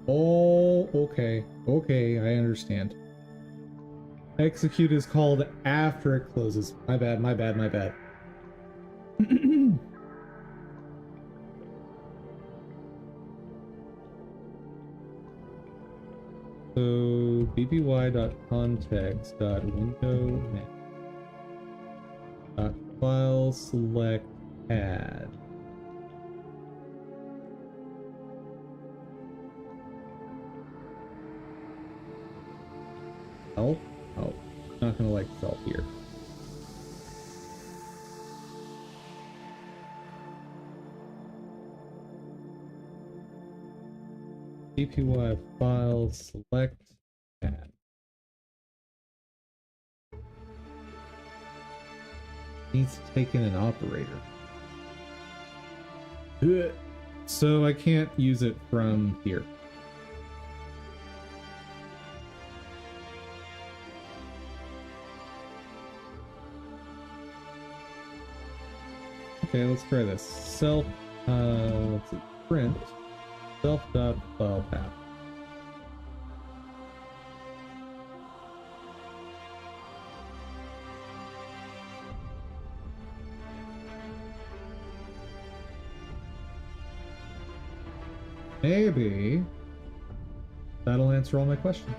Oh, okay. Okay, I understand. Execute is called after it closes. My bad, my bad, my bad. So bpy.context.window.file select add. Self? Oh, not gonna like self here. bpy file select add. Needs to take in an operator. So I can't use it from here. Okay, let's try this. Self, let's see, print self.file path. Maybe that'll answer all my questions.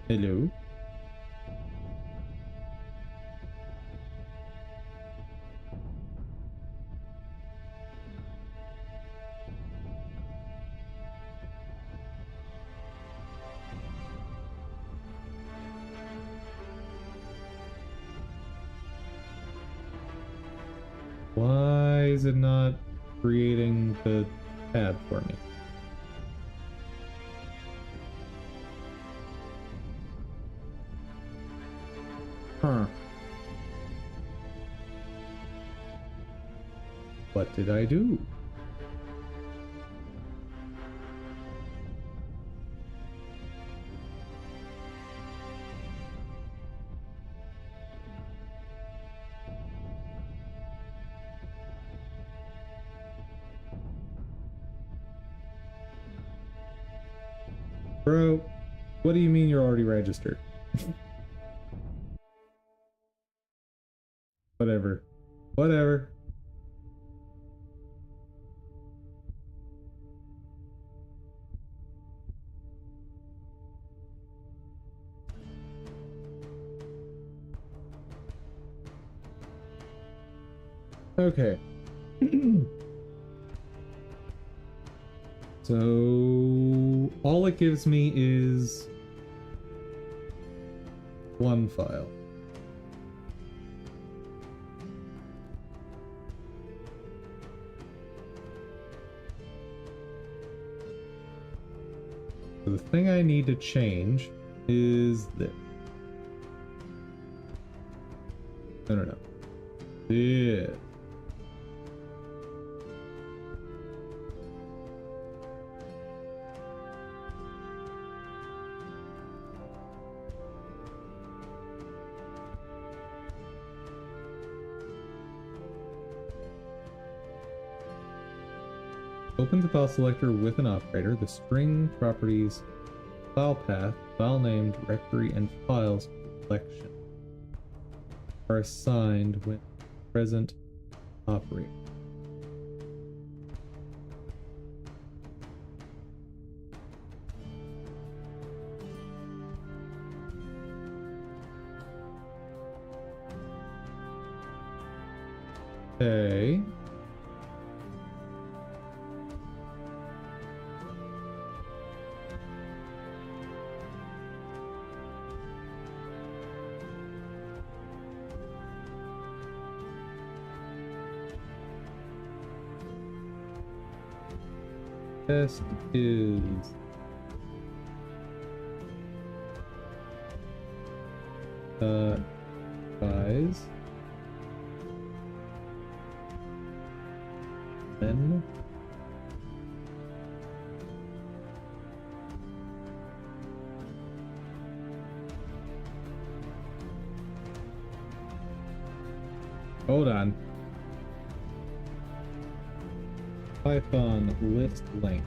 Hello? Why is it not creating the tab for me? Huh. What did I do? Bro, what do you mean you're already registered? Whatever. Whatever. Okay. So all it gives me is one file. So the thing I need to change is this. No. Yeah. Open the file selector with an operator. The string properties, file path, file name, directory, and files collection are assigned when present operator. Okay. Test is size, then hold on. Python list length.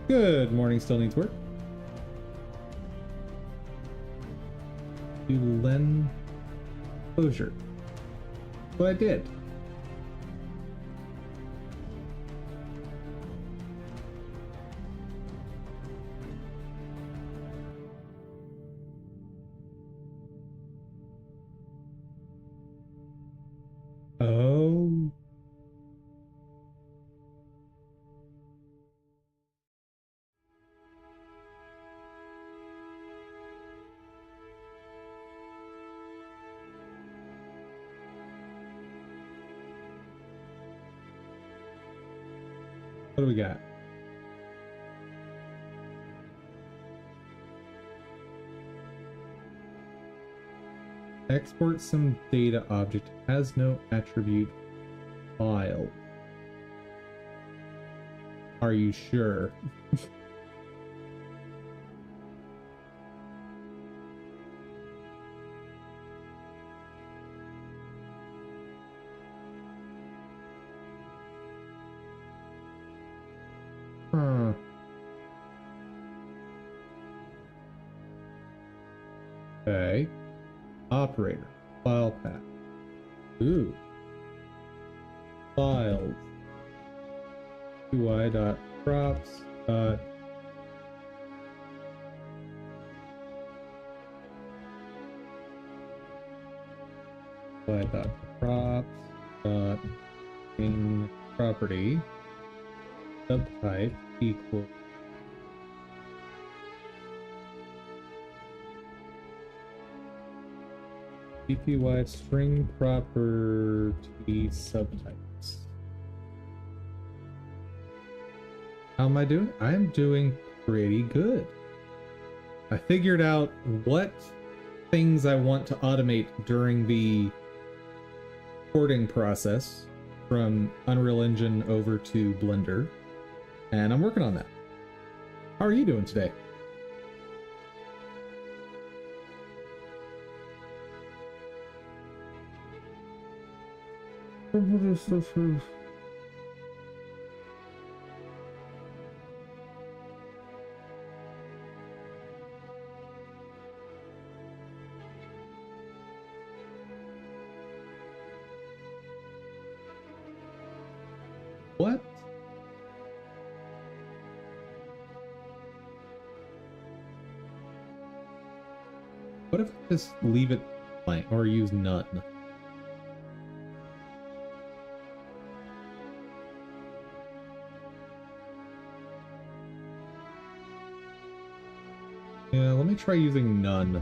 Good morning, still needs work. Do len closure. What I did. Oh. What do we got? Export some data object has no attribute file. Are you sure? Huh. Okay. Operator. File path. Ooh. Files. UI.props. UI.props. In property. Subtype equal. PPY string property subtypes. How am I doing? I'm doing pretty good. I figured out what things I want to automate during the porting process from Unreal Engine over to Blender, and I'm working on that. How are you doing today? What? What if I just leave it blank or use none? Yeah, let me try using none.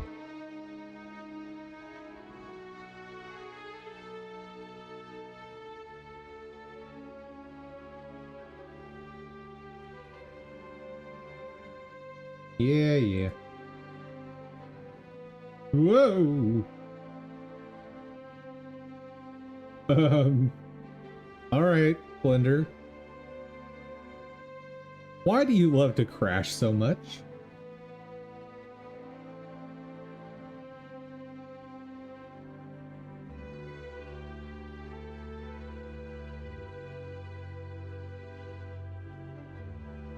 Yeah, yeah. Whoa! Alright, Blender. Why do you love to crash so much?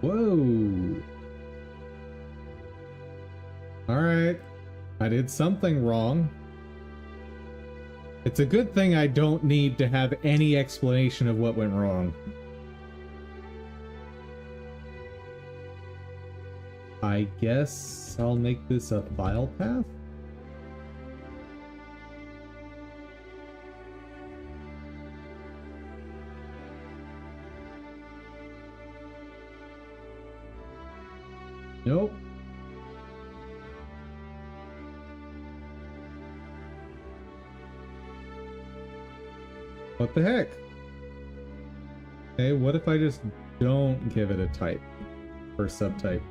Whoa! Alright. I did something wrong. It's a good thing I don't need to have any explanation of what went wrong. I guess I'll make this a file path? Nope. What the heck? Okay, what if I just don't give it a type or subtype?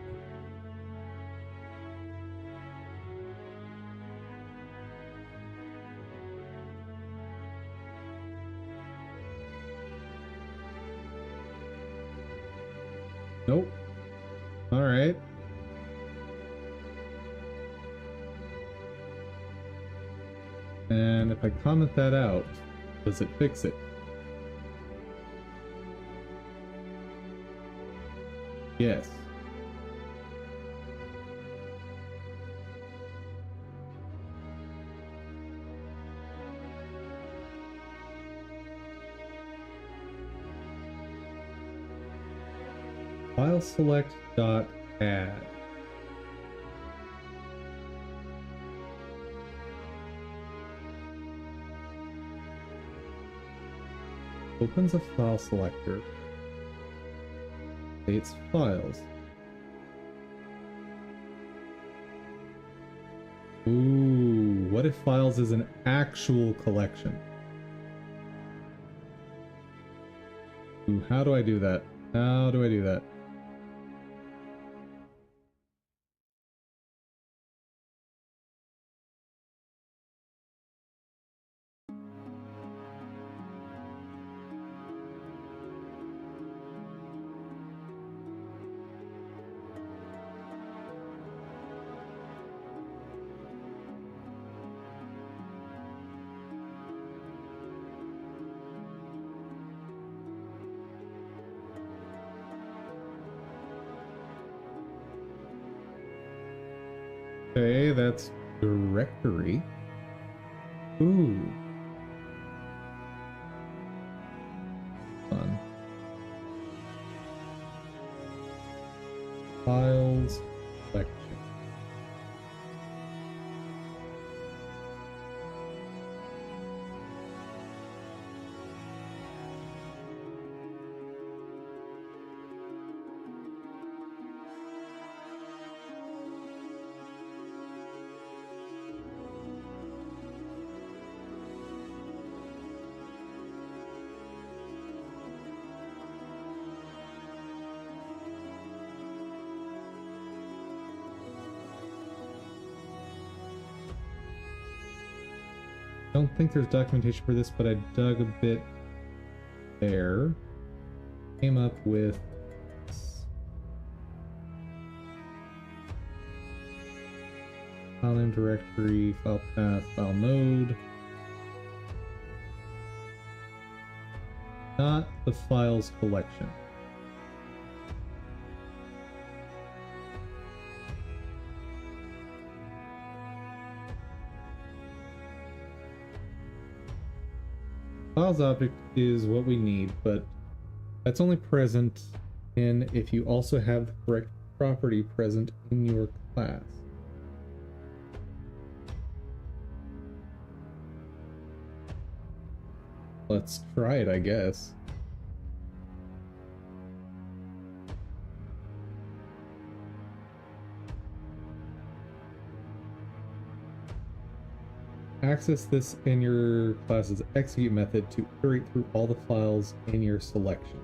Nope. All right. And if I comment that out, does it fix it? Yes. File select dot add. Opens a file selector. Creates files. Ooh, what if files is an actual collection? Ooh, how do I do that? How do I do that? Okay, that's directory. Ooh. Fun. Files, collection. Don't think there's documentation for this, but I dug a bit there. Came up with file name directory, file path, file mode. Not the files collection. Files object is what we need, but that's only present in if you also have the correct property present in your class. Let's try it, I guess. Access this in your class's execute method to iterate through all the files in your selection.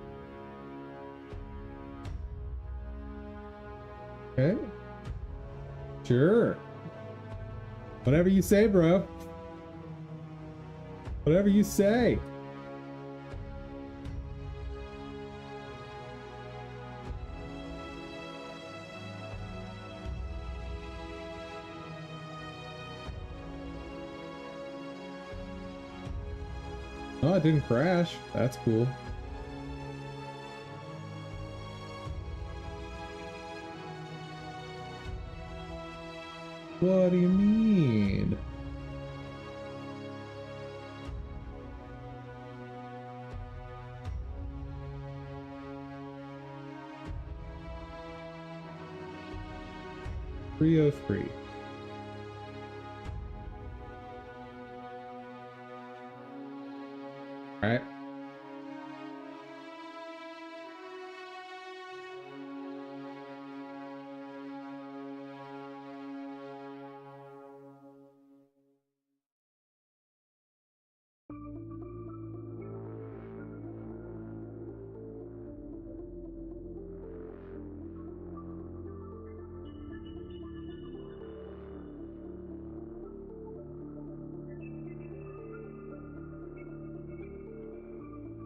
Okay. Sure. Whatever you say, bro. Whatever you say. Oh, it didn't crash. That's cool. What do you mean? $303. All right.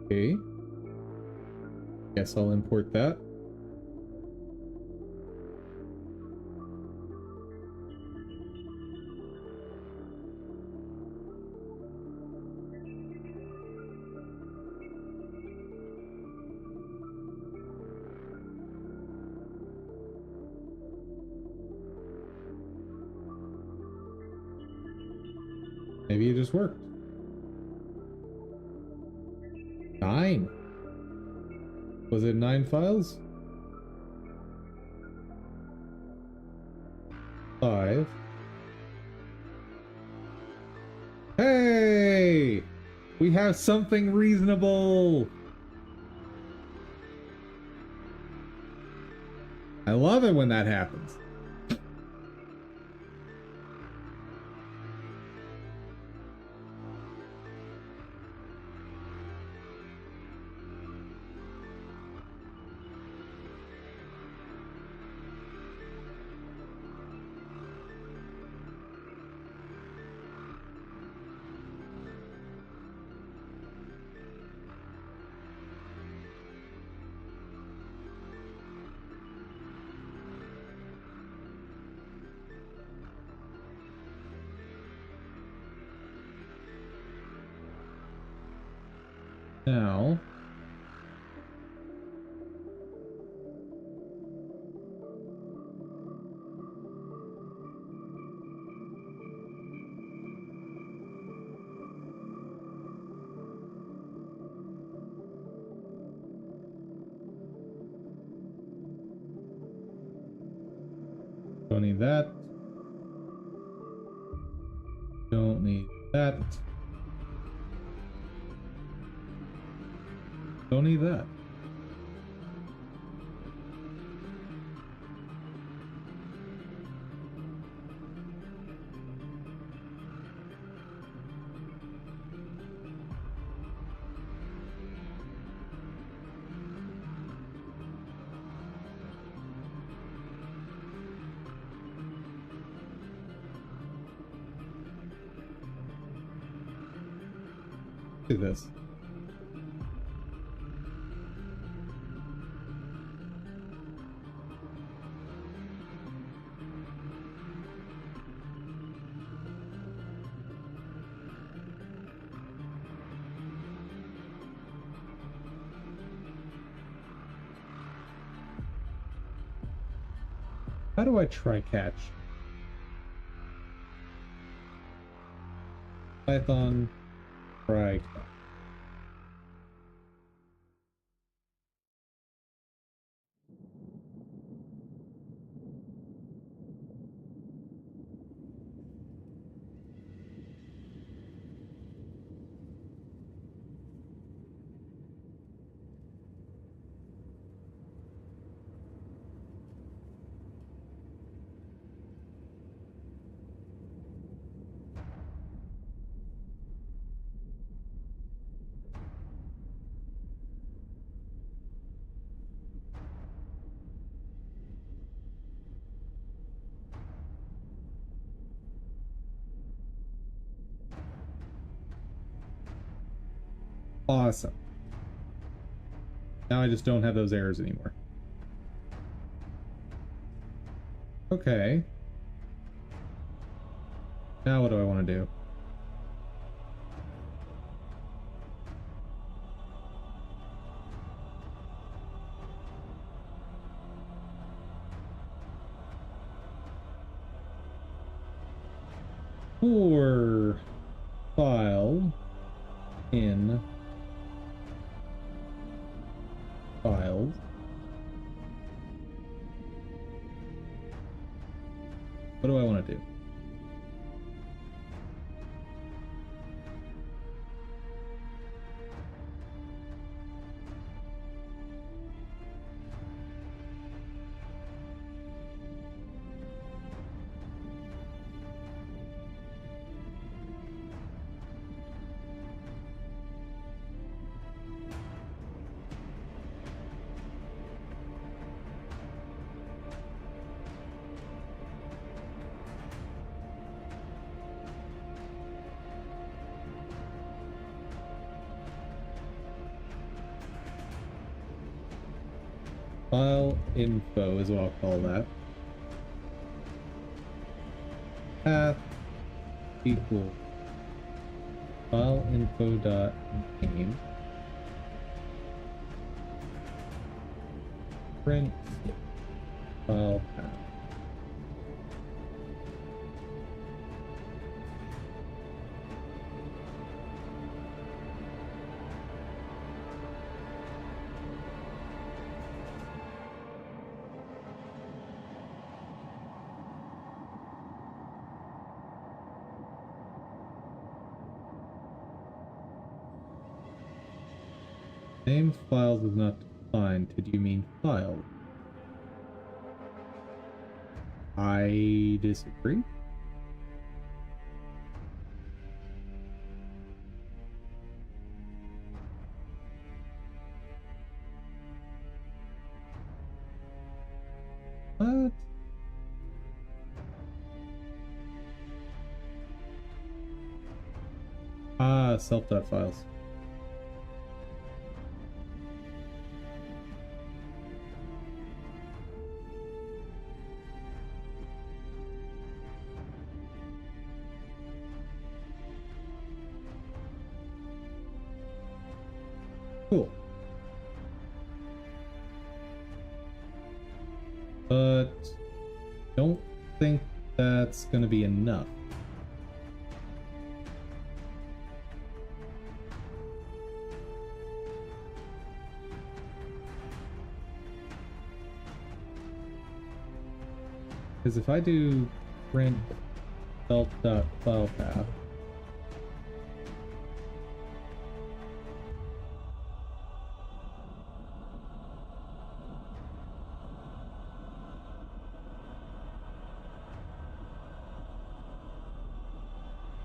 Okay. Guess I'll import that. Maybe it just worked. 9. Was it 9 files? 5. Hey! We have something reasonable! I love it when that happens. Now, don't need that. Don't need that. Don't need that. Do this. How do I try catch? Python try catch. Awesome. Now I just don't have those errors anymore. Okay. Now what do I want to do? For file in files. What do I want to do? File info is what I'll call that. Path equal file info dot name print file path. Name files is not defined. Did you mean file? I disagree. What? Ah, self.files. Cool. But don't think that's gonna be enough. Because if I do print self.file path,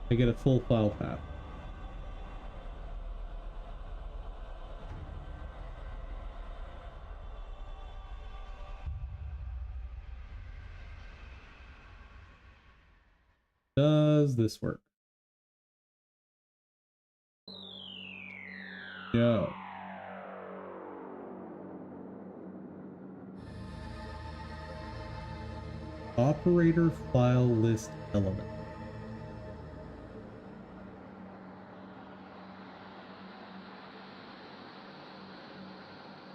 I get a full file path. Does this work? No. Operator file list element.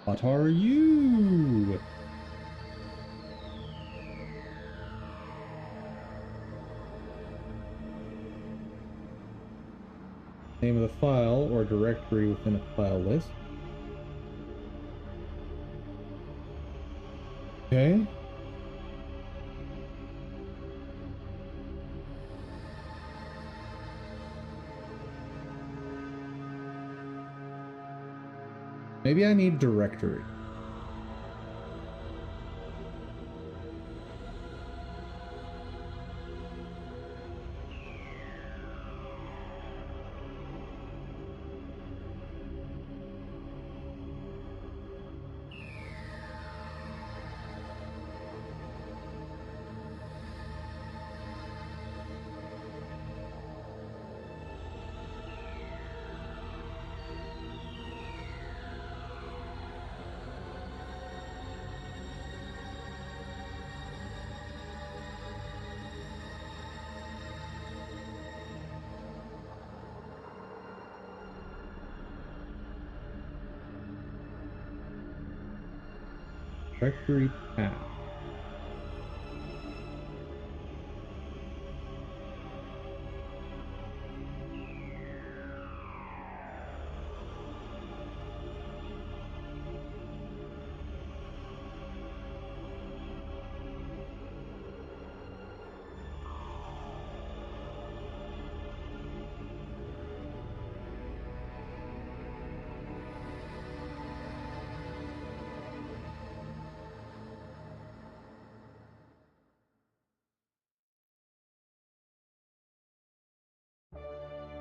What are you? Name of the file or directory within a file list. Okay. Maybe I need directory. Trajectory path.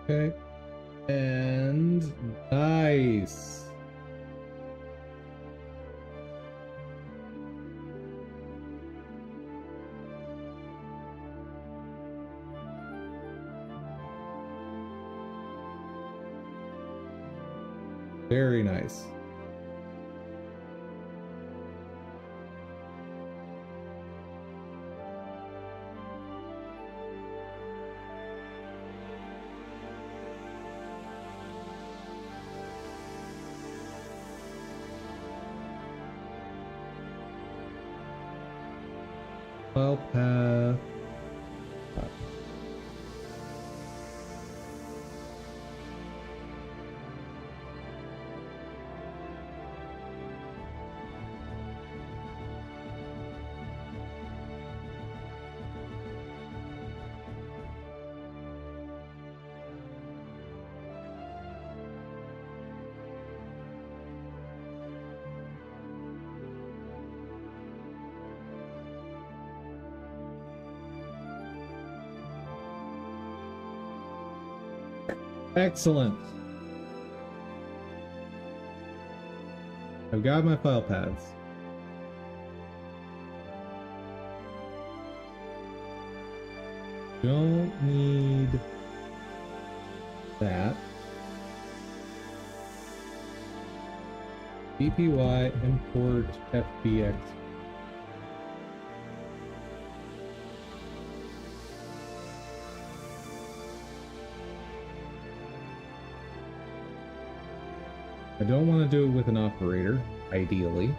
Okay. And nice. Very nice. File path. Excellent. I've got my file paths. Don't need that. BPY import FBX. I don't want to do it with an operator, ideally.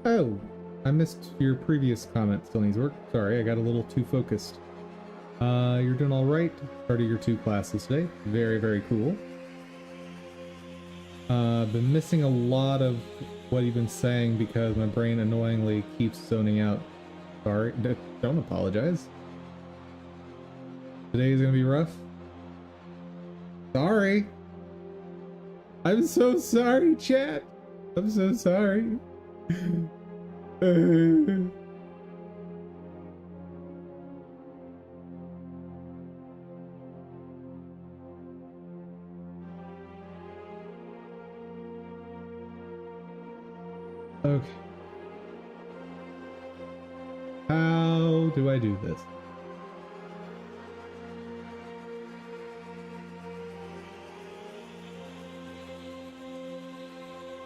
Oh, I missed your previous comment, still needs work. Sorry, I got a little too focused. You're doing all right. Started your 2 classes today. Very, very cool. Been missing a lot of what you've been saying because my brain annoyingly keeps zoning out. Sorry, don't apologize. Today's gonna be rough. Sorry. I'm so sorry, chat. I'm so sorry. Okay. How do I do this?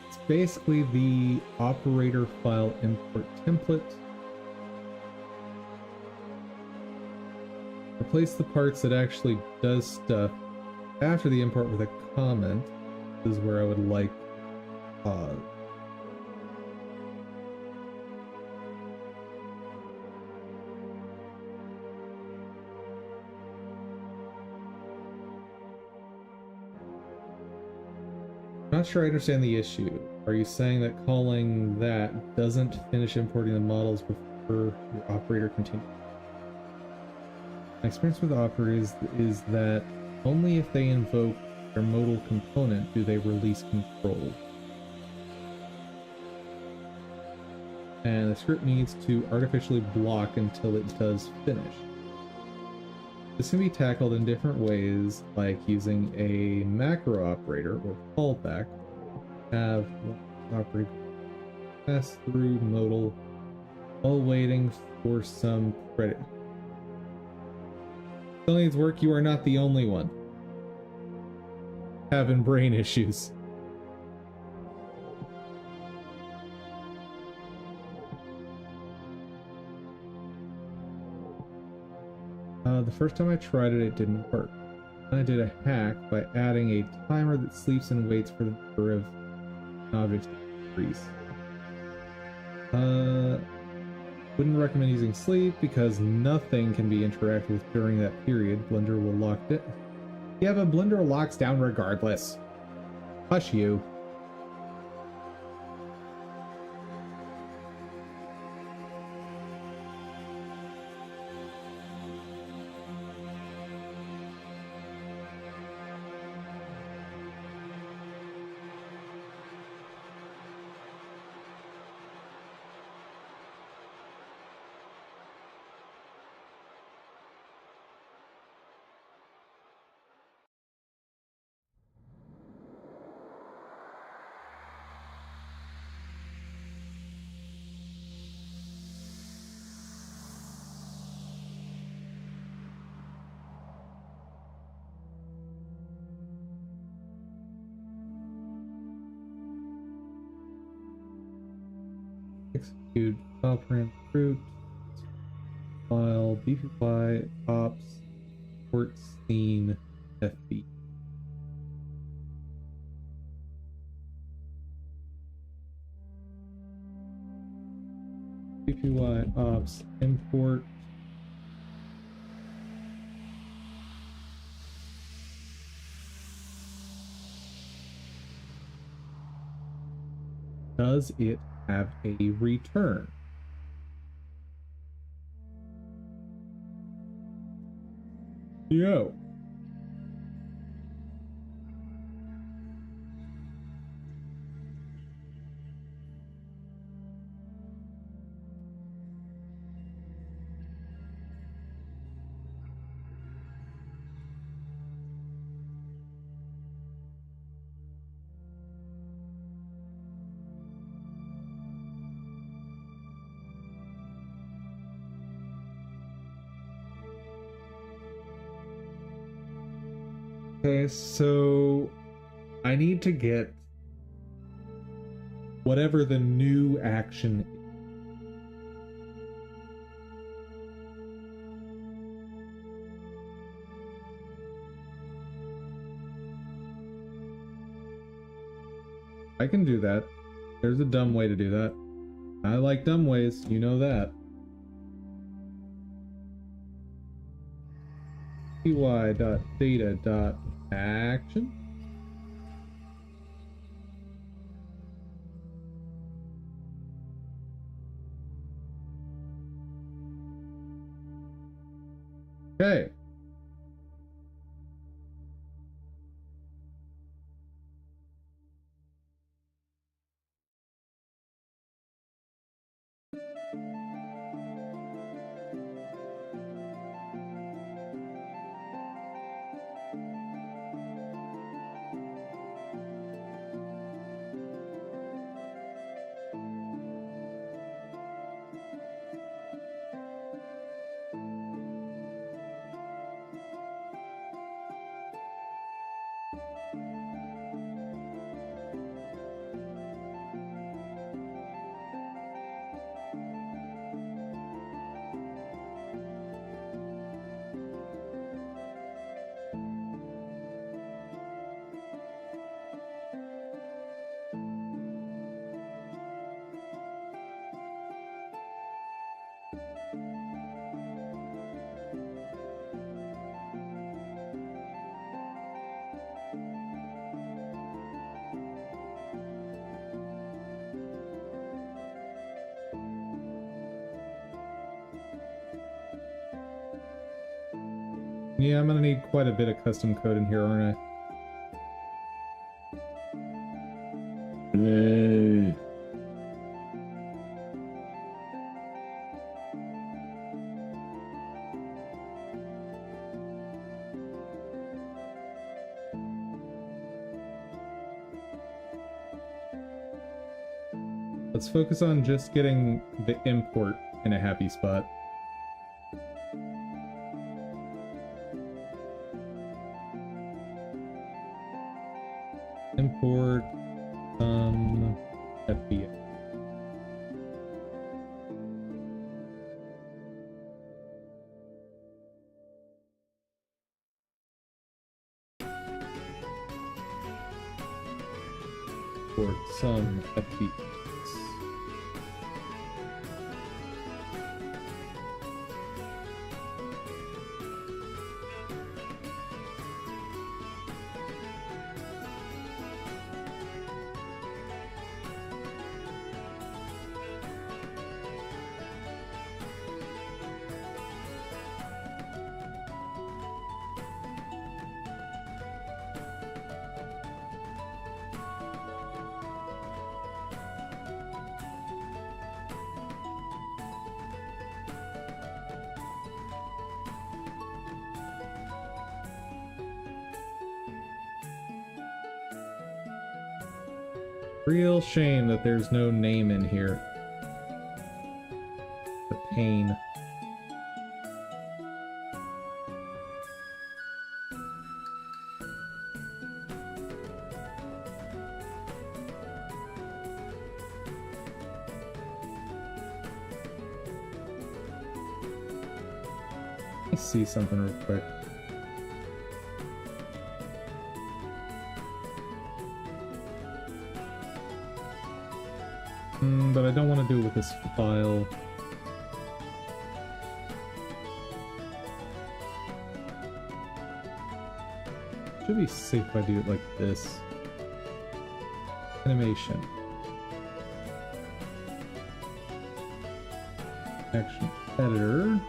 It's basically the operator file import template. Replace the parts that actually does stuff after the import with a comment. This is where I would like pause. Not sure I understand the issue. Are you saying that calling that doesn't finish importing the models before your operator continues? My experience with operators is that only if they invoke their modal component do they release control. And the script needs to artificially block until it does finish. This can be tackled in different ways, like using a macro operator or callback. Have one operator pass through modal While waiting for some credit. Still needs work, you are not the only one. Having brain issues. The first time I tried it, it didn't work. Then I did a hack by adding a timer that sleeps and waits for the number of objects to increase. Wouldn't recommend using sleep because nothing can be interacted with during that period. Blender will lock it. Yeah, but Blender locks down regardless. Hush you. Execute file param root file bpfly ops port scene fb. bpy ops import does it have a return? Yo. Okay, so I need to get whatever the new action is. I can do that. There's a dumb way to do that. I like dumb ways, you know that. py.data.action. Okay. Yeah, I'm gonna need quite a bit of custom code in here, aren't I? Yay. Let's focus on just getting the import in a happy spot. Import FBA. Import some FBX. Real shame that there's no name in here. The pain. Let me see something real quick. But I don't want to do it with this file. Should be safe if I do it like this. Animation. Action editor.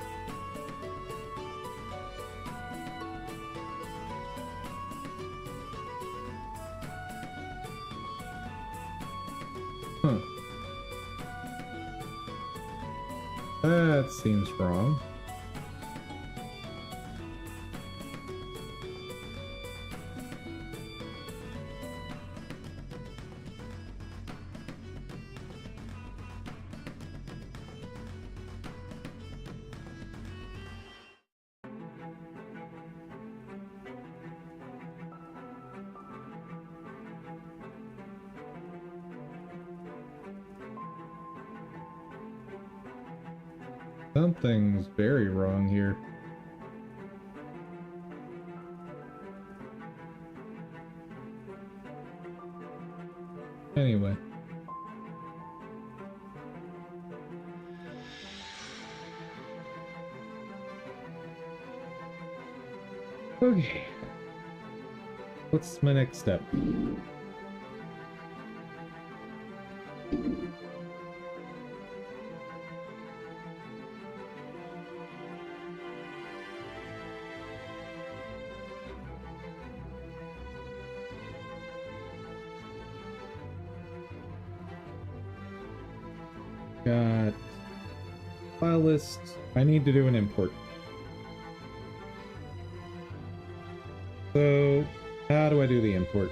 Huh. That seems wrong. Something's very wrong here. Anyway. Okay. What's my next step? Got file list. I need to do an import. So, how do I do the import?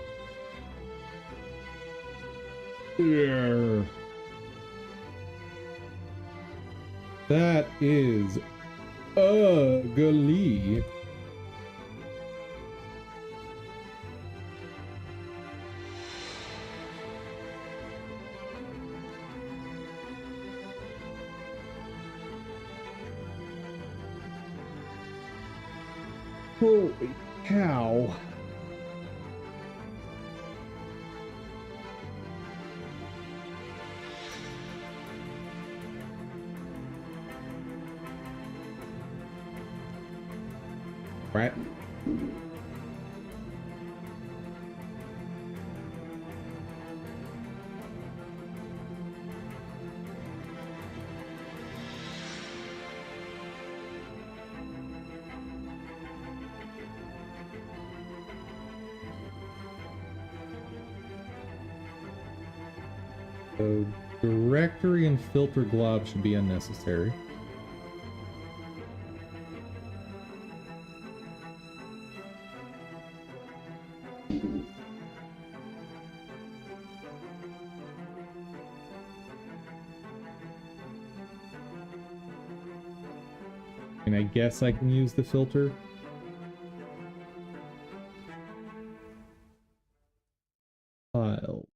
Urgh. That is ugly. Holy cow. Right. So directory and filter glob should be unnecessary. mean, I guess I can use the filter. File.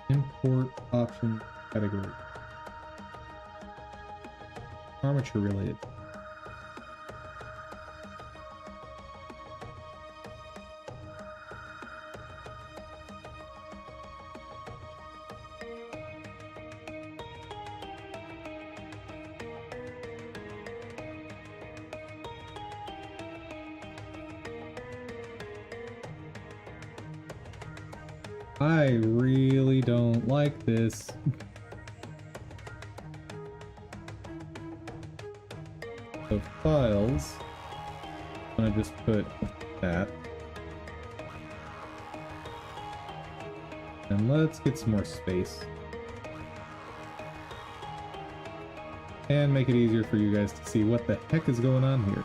Import option category. Armature related. I really don't like this. So files, I'm gonna just put that. And let's get some more space. And make it easier for you guys to see what the heck is going on here.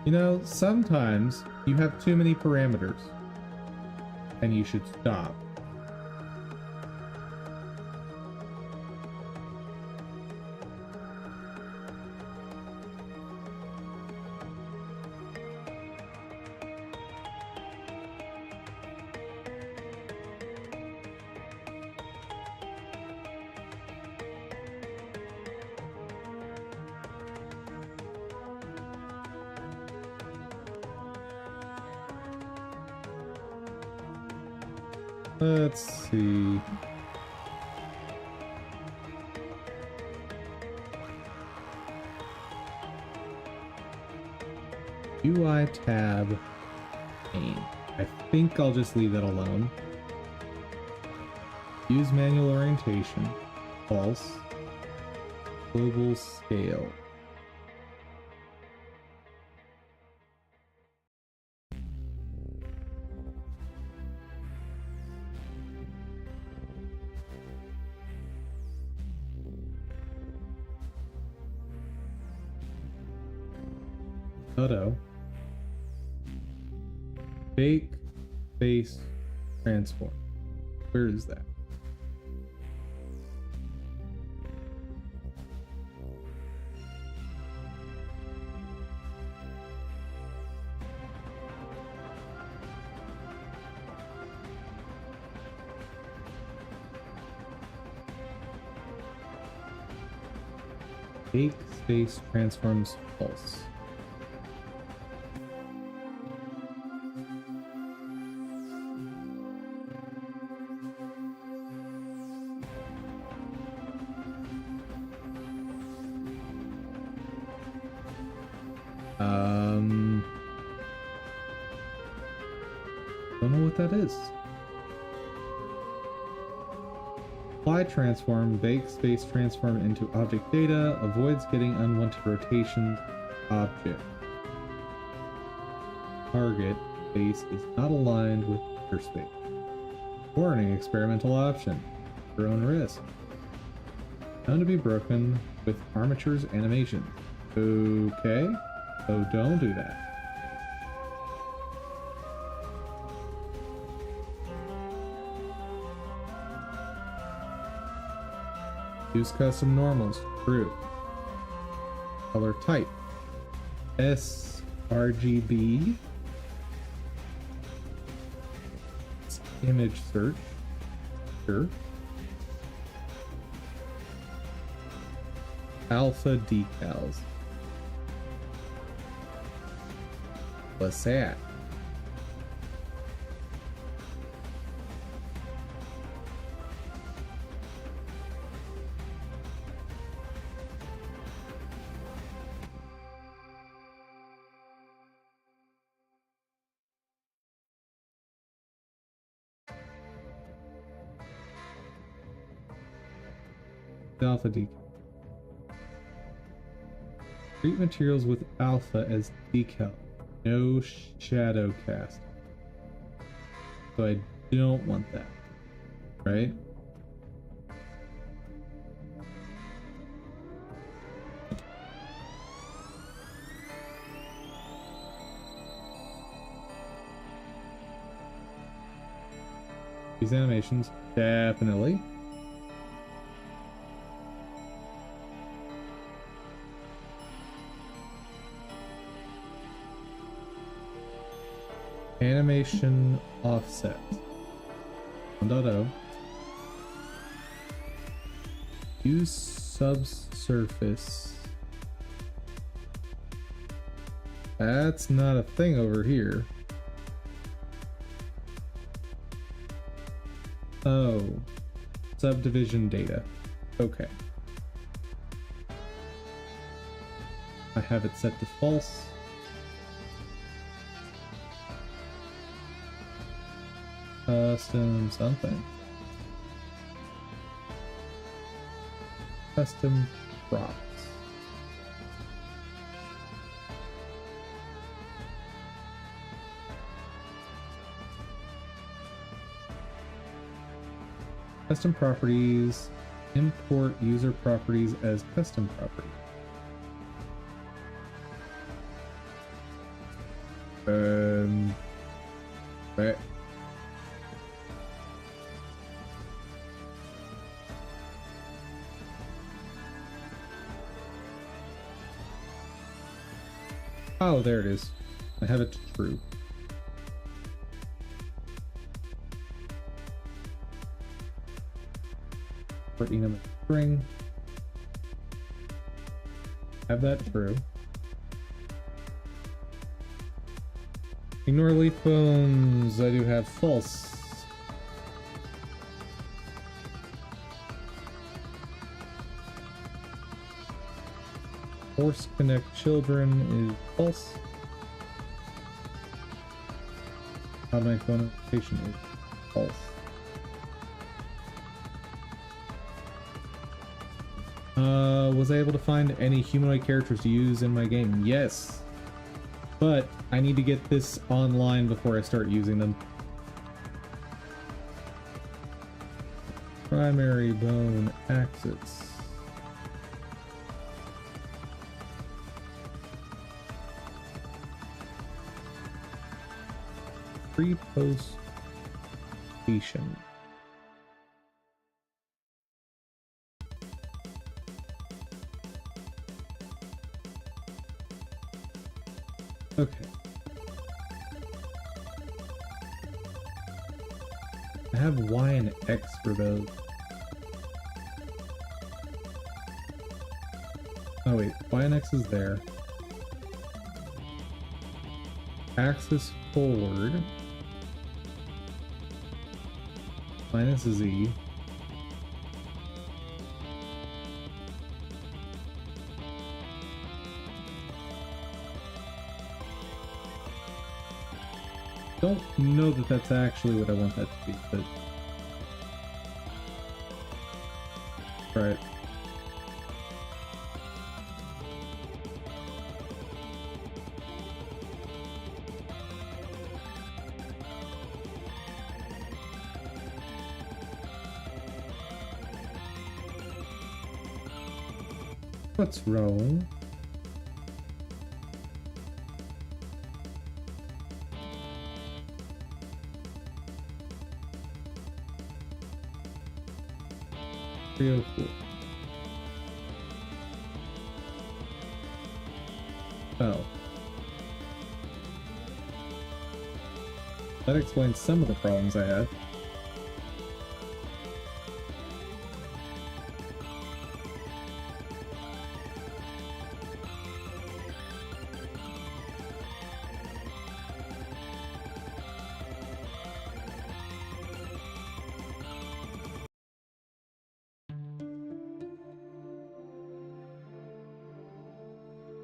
You know, sometimes you have too many parameters and you should stop. Let's see. UI tab pane. I think I'll just leave that alone. Use manual orientation. False. Global scale. Auto. Bake face transform. Where is that? Bake space transforms false. Don't know what that is. Apply transform, bake space transform into object data, avoids getting unwanted rotations, object. Target base is not aligned with your space. Warning, experimental option. Your own risk. Known to be broken with armature's animation. Okay, so don't do that. Use custom normals. True. Color type. sRGB. It's image search. Sure. Alpha decals. What's that? Alpha decal. Treat materials with alpha as decal. No shadow cast. So I don't want that. Right? These animations, definitely. Animation offset. 1.0. Use subsurface. That's not a thing over here. Oh, subdivision data. Okay. I have it set to false. Custom something. Custom props. Custom properties. Import user properties as custom property. Right. Oh, there it is. I have it to true. For enum string. Have that true. Ignore leaf bones. I do have false. Force connect children is false. Automatic phone notification is false. Was I able to find any humanoid characters to use in my game? Yes. But I need to get this online before I start using them. Primary bone axis. Pre-post station. Okay. I have Y and X for those. Oh wait, Y and X is there. Axis forward. Minus Z. Don't know that that's actually what I want that to be, but... Right. What's wrong? Oh, cool. Oh. That explains some of the problems I had.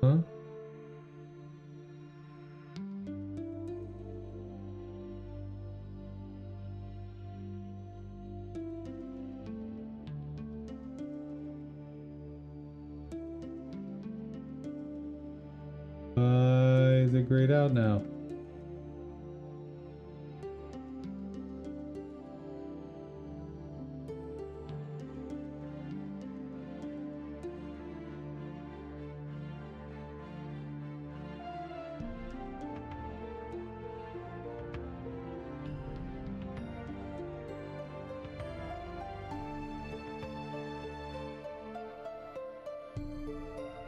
Huh? grayed out now.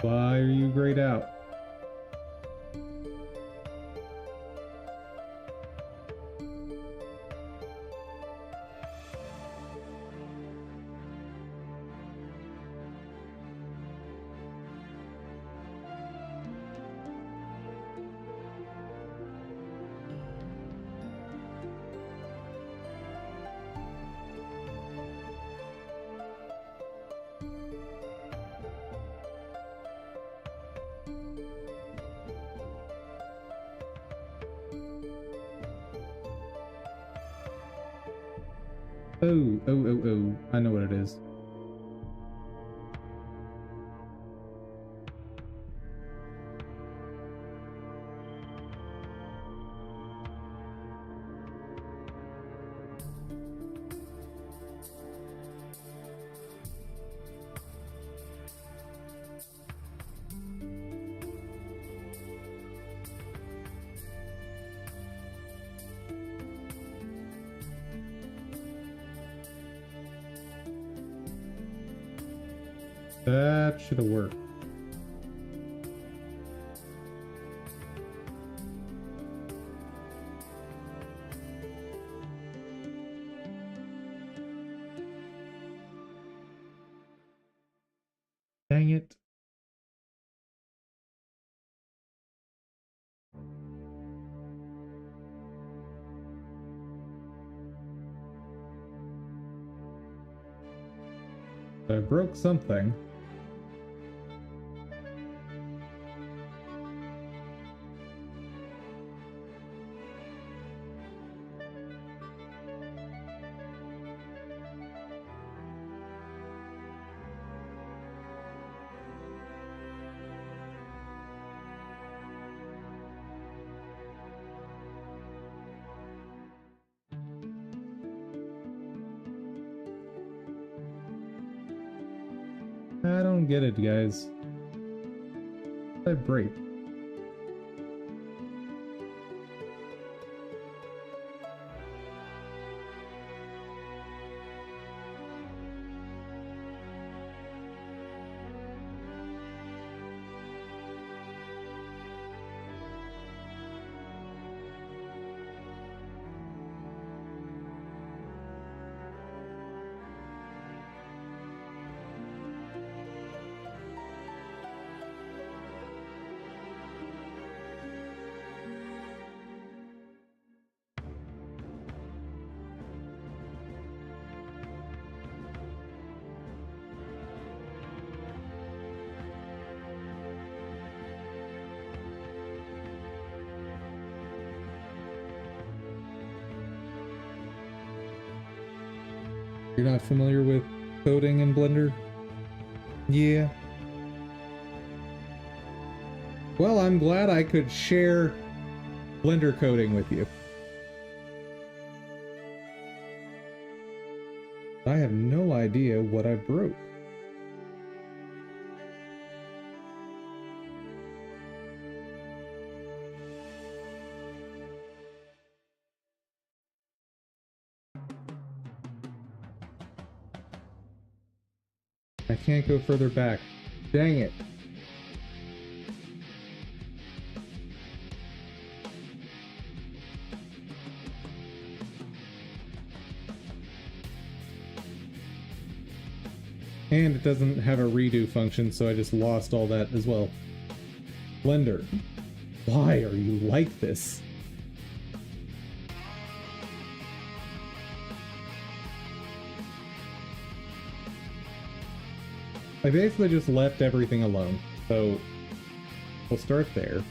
Why are you grayed out? Oh, I know what it is. That should have worked. Dang it. I broke something. I don't get it, guys. What did I break? You're not familiar with coding in Blender? Yeah. Well, I'm glad I could share Blender coding with you. I have no idea what I broke. I can't go further back. Dang it. And it doesn't have a redo function, so I just lost all that as well. Blender, why are you like this? I basically just left everything alone, so we'll start there.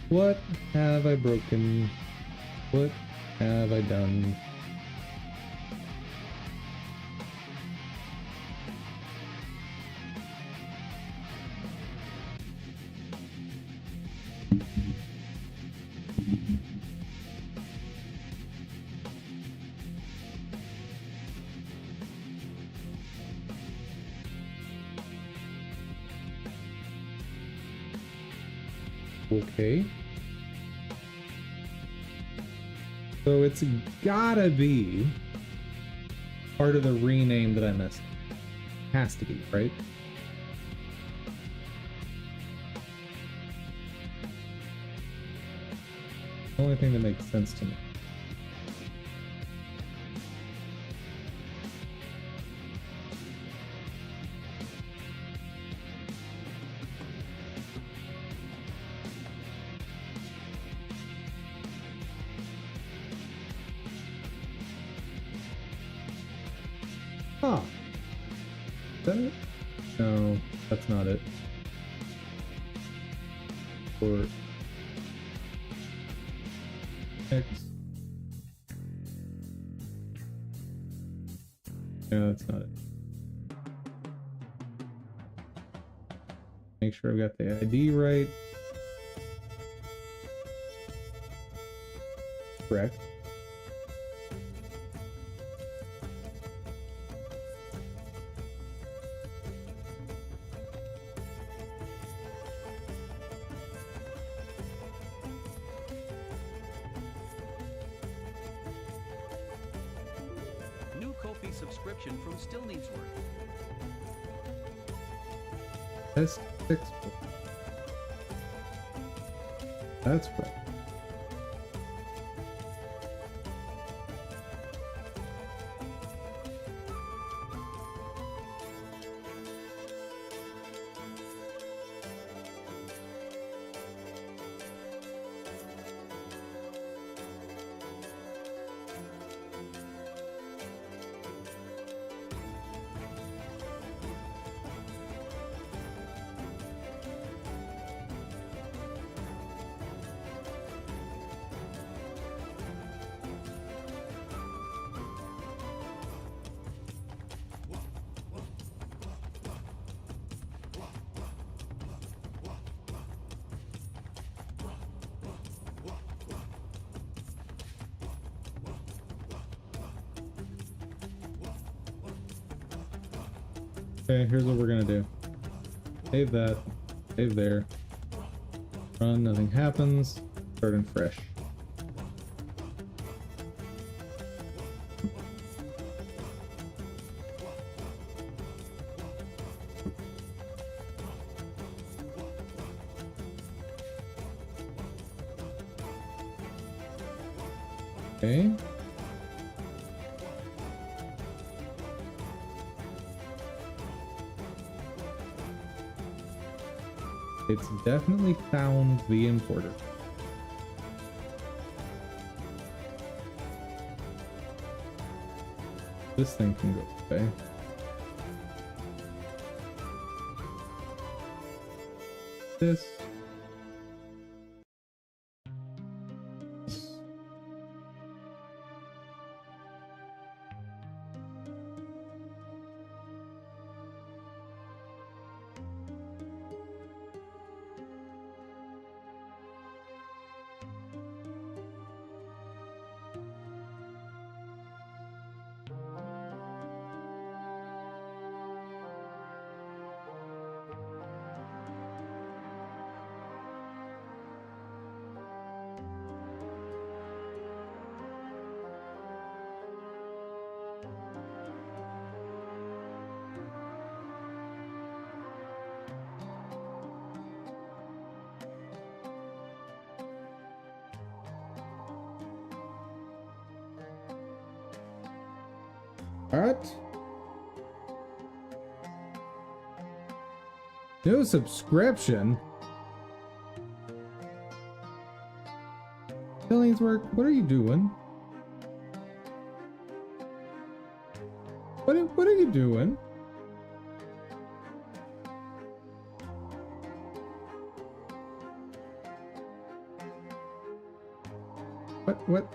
What have I broken? What have I done? Okay. So it's gotta be part of the rename that I missed. Has to be, right? The only thing that makes sense to me. Huh. Is that it? No, that's not it. Or X. No, that's not it. Make sure I've got the ID right. Correct. New Ko-fi subscription from Still Needs Work. Test textbook. That's right. Okay, here's what we're gonna do. Save that. Save there. Run, nothing happens. Starting fresh. Okay. It's definitely found the importer. This thing can go away. This. What? No subscription? Billings work. What are you doing? What are you doing? What?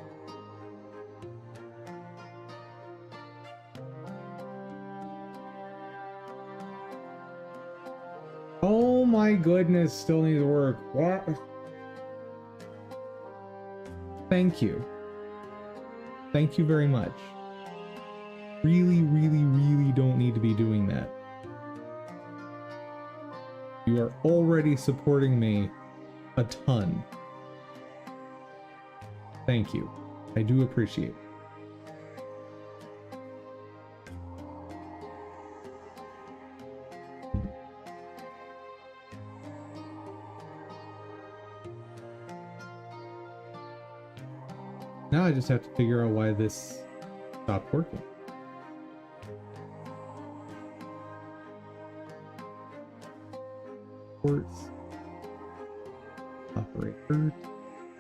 Oh my goodness, still needs work. What? Thank you. Thank you very much. Really, really, really don't need to be doing that. You are already supporting me a ton. Thank you. I do appreciate it. Now I just have to figure out why this stopped working. Ports. Operator.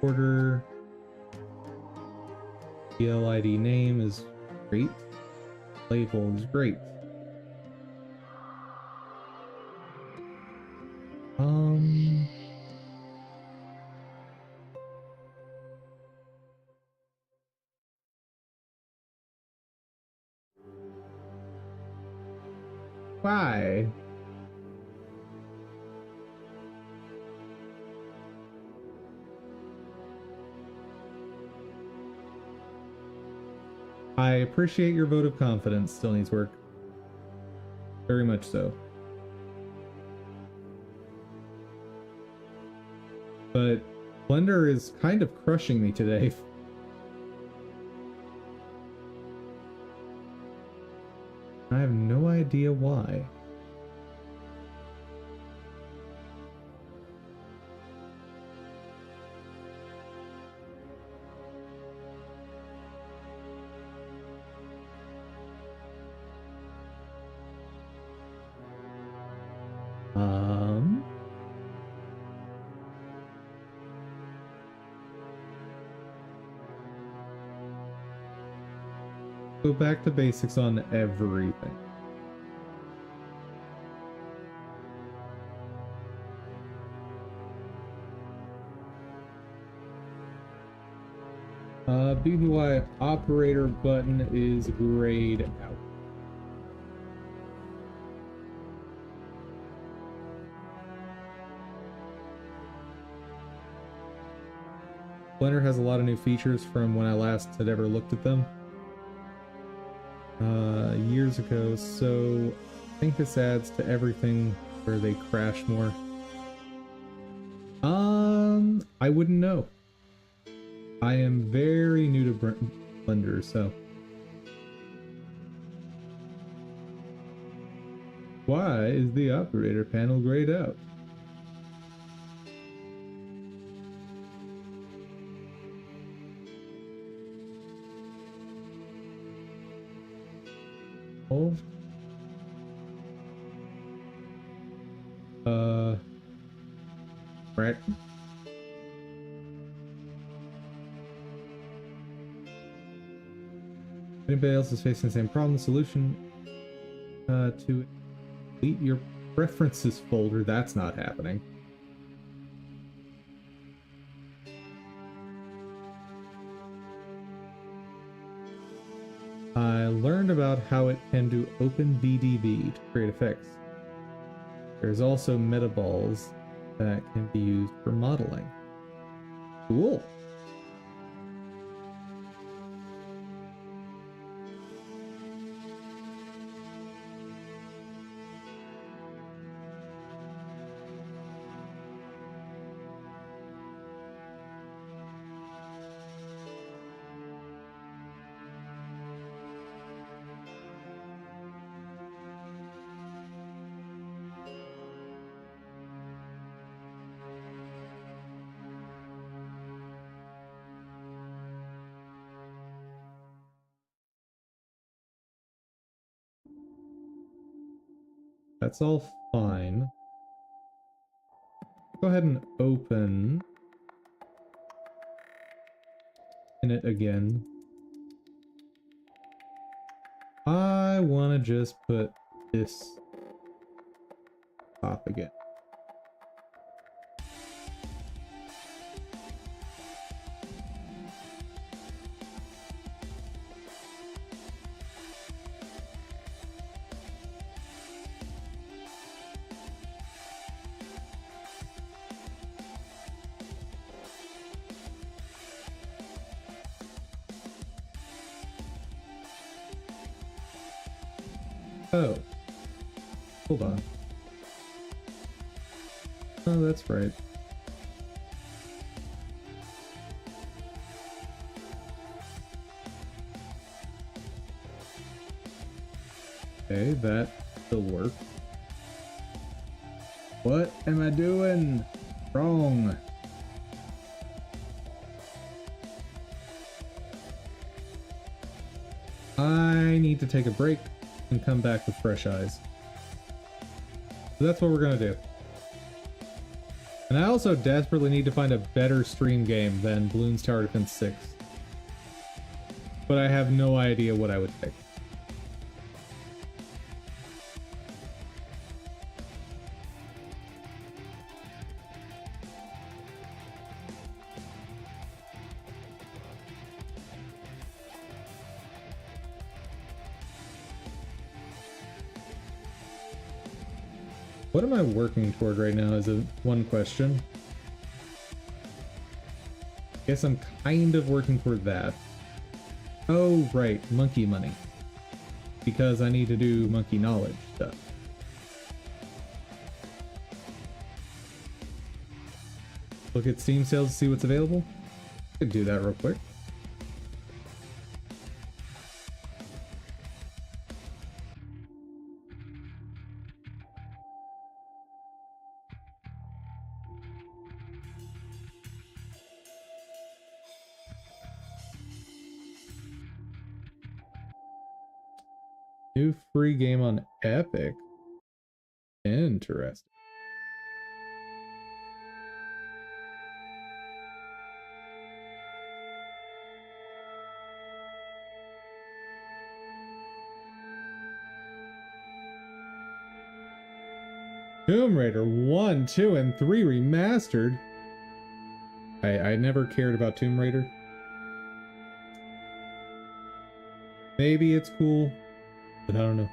Order. PLID name is great. Label is great. Why? I appreciate your vote of confidence. Still needs work. Very much so. But Blender is kind of crushing me today. I have no idea why. Go back to basics on everything. BBY operator button is grayed out. Blender has a lot of new features from when I last had ever looked at them. Years ago, so I think this adds to everything where they crash more. I wouldn't know. I am very new to Blender, so. Why is the operator panel grayed out? Oh. Right. If anybody else is facing the same problem, the solution to delete your preferences folder, that's not happening. I learned about how it can do OpenVDB to create effects. There's also metaballs that can be used for modeling. Cool. That's all fine. Go ahead and open it again. I want to just put this top again. Oh. Hold on. Oh, that's right. Okay, that still works. What am I doing wrong? I need to take a break and come back with fresh eyes. So that's what we're gonna do. And I also desperately need to find a better stream game than Bloons Tower Defense 6. But I have no idea what I would pick. What am I working toward right now is one question. Guess I'm kind of working toward that. Oh, right, monkey money. Because I need to do monkey knowledge stuff. Look at Steam sales to see what's available. Could do that real quick. New free game on Epic. Interesting. Tomb Raider 1, 2, and 3 remastered. I never cared about Tomb Raider. Maybe it's cool, but I don't know.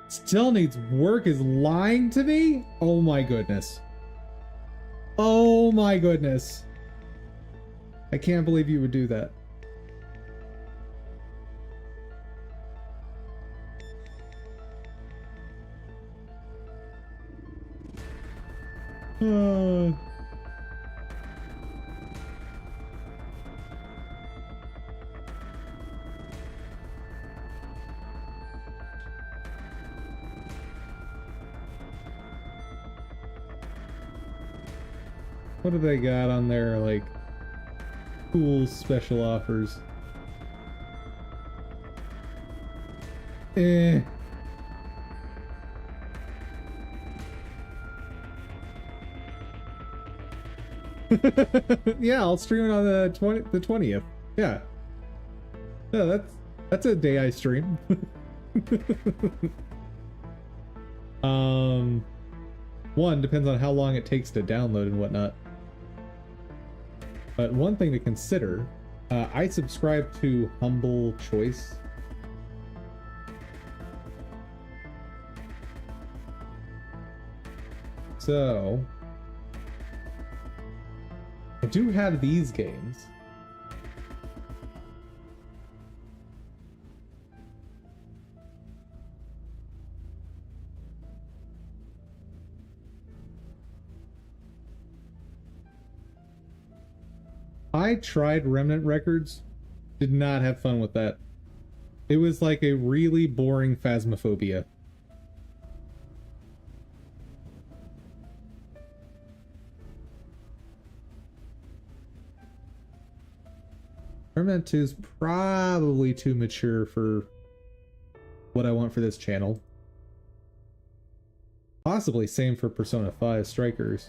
Still Needs Work is lying to me? Oh my goodness. Oh my goodness. I can't believe you would do that. What do they got on their, like, cool special offers? Eh. Yeah, I'll stream it on the 20th. Yeah. Yeah, that's a day I stream. One depends on how long it takes to download and whatnot. But one thing to consider, I subscribe to Humble Choice. So I do have these games. I tried Remnant Records, did not have fun with that. It was like a really boring Phasmophobia. Remnant 2 is probably too mature for what I want for this channel. Possibly same for Persona 5 Strikers.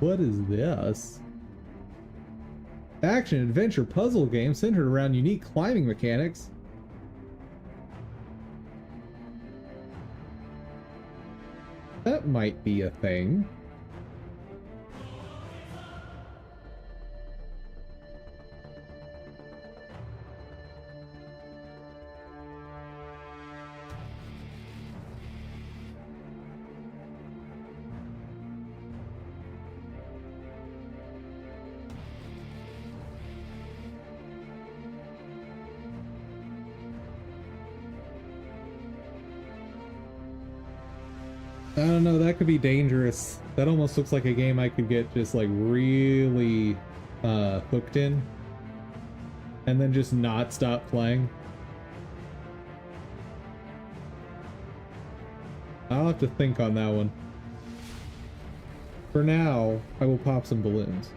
What is this? Action adventure puzzle game centered around unique climbing mechanics. That might be a thing. I don't know, that could be dangerous. That almost looks like a game I could get just like really hooked in and then just not stop playing. I'll have to think on that one. For now, I will pop some balloons.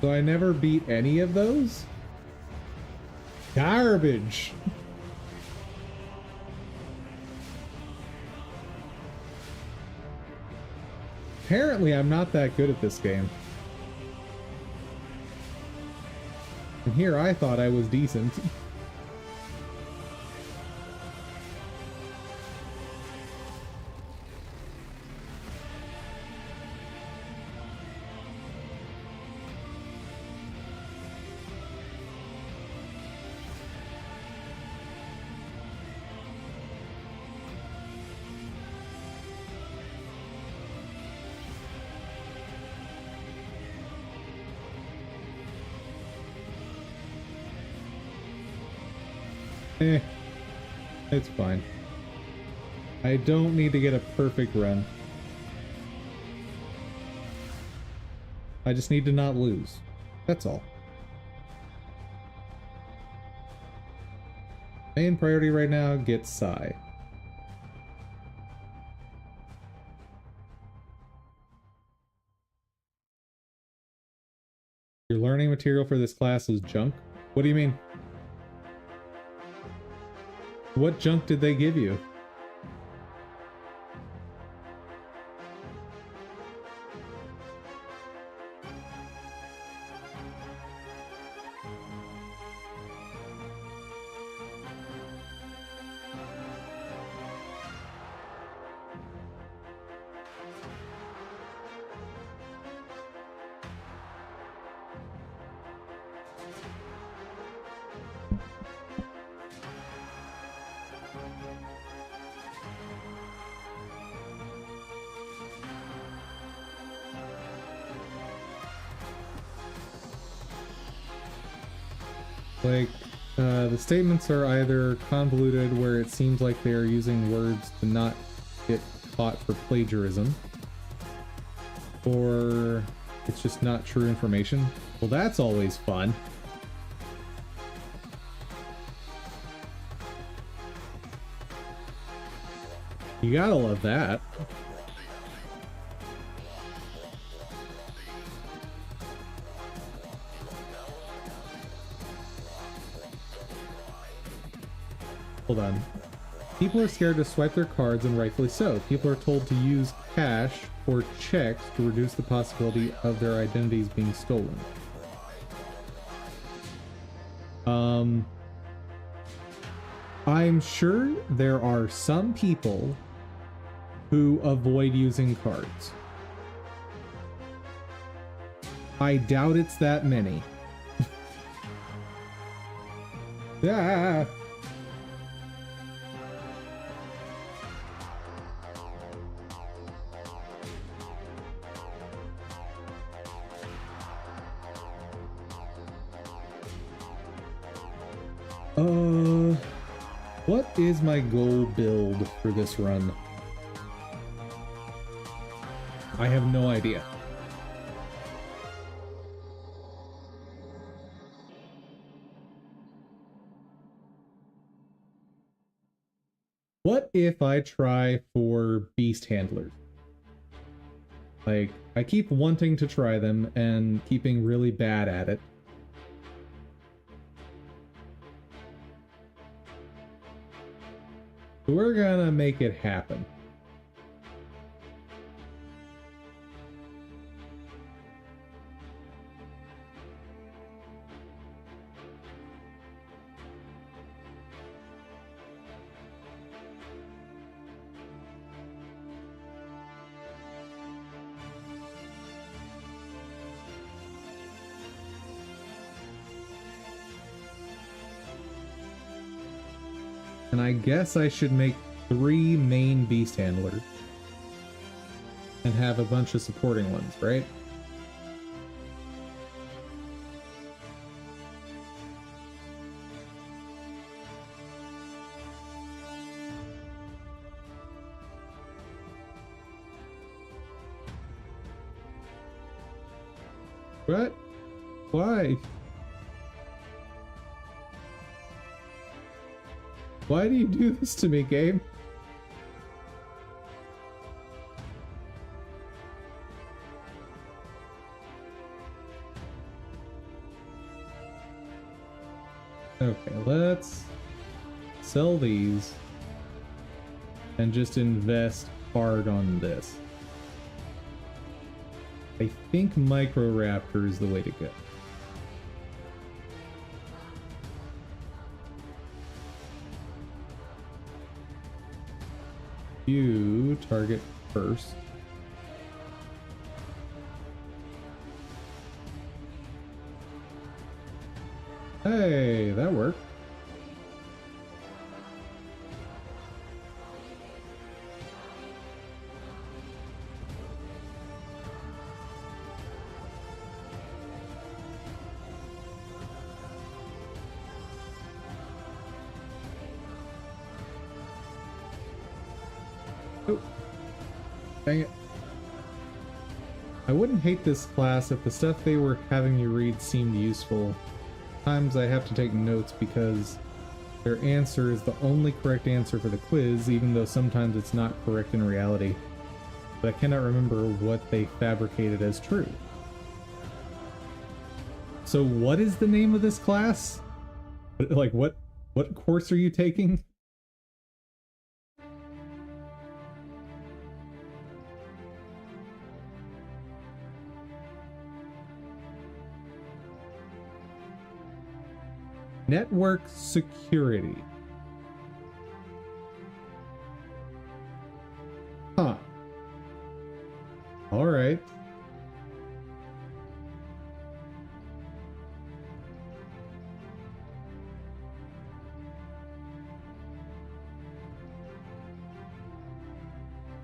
So I never beat any of those? Garbage! Apparently I'm not that good at this game. And here I thought I was decent. It's fine. I don't need to get a perfect run. I just need to not lose. That's all. Main priority right now, get Psy. Your learning material for this class is junk? What do you mean? What junk did they give you? Like, the statements are either convoluted, where it seems like they are using words to not get caught for plagiarism, or it's just not true information. Well, that's always fun. You gotta love that. Hold on. People are scared to swipe their cards, and rightfully so. People are told to use cash or checks to reduce the possibility of their identities being stolen. I'm sure there are some people who avoid using cards. I doubt it's that many. Ah! What is my goal build for this run? I have no idea. What if I try for beast handlers? Like, I keep wanting to try them and keeping really bad at it. We're gonna make it happen. And I guess I should make 3 main beast handlers. and have a bunch of supporting ones, right? What? Why? Why do you do this to me, game? Okay, let's sell these and just invest hard on this. I think Microraptor is the way to go. You target first. Hey, that worked. Oh, dang it. I wouldn't hate this class if the stuff they were having you read seemed useful. Times I have to take notes because their answer is the only correct answer for the quiz, even though sometimes it's not correct in reality. But I cannot remember what they fabricated as true. So what is the name of this class? Like what course are you taking? Network security. Huh. All right.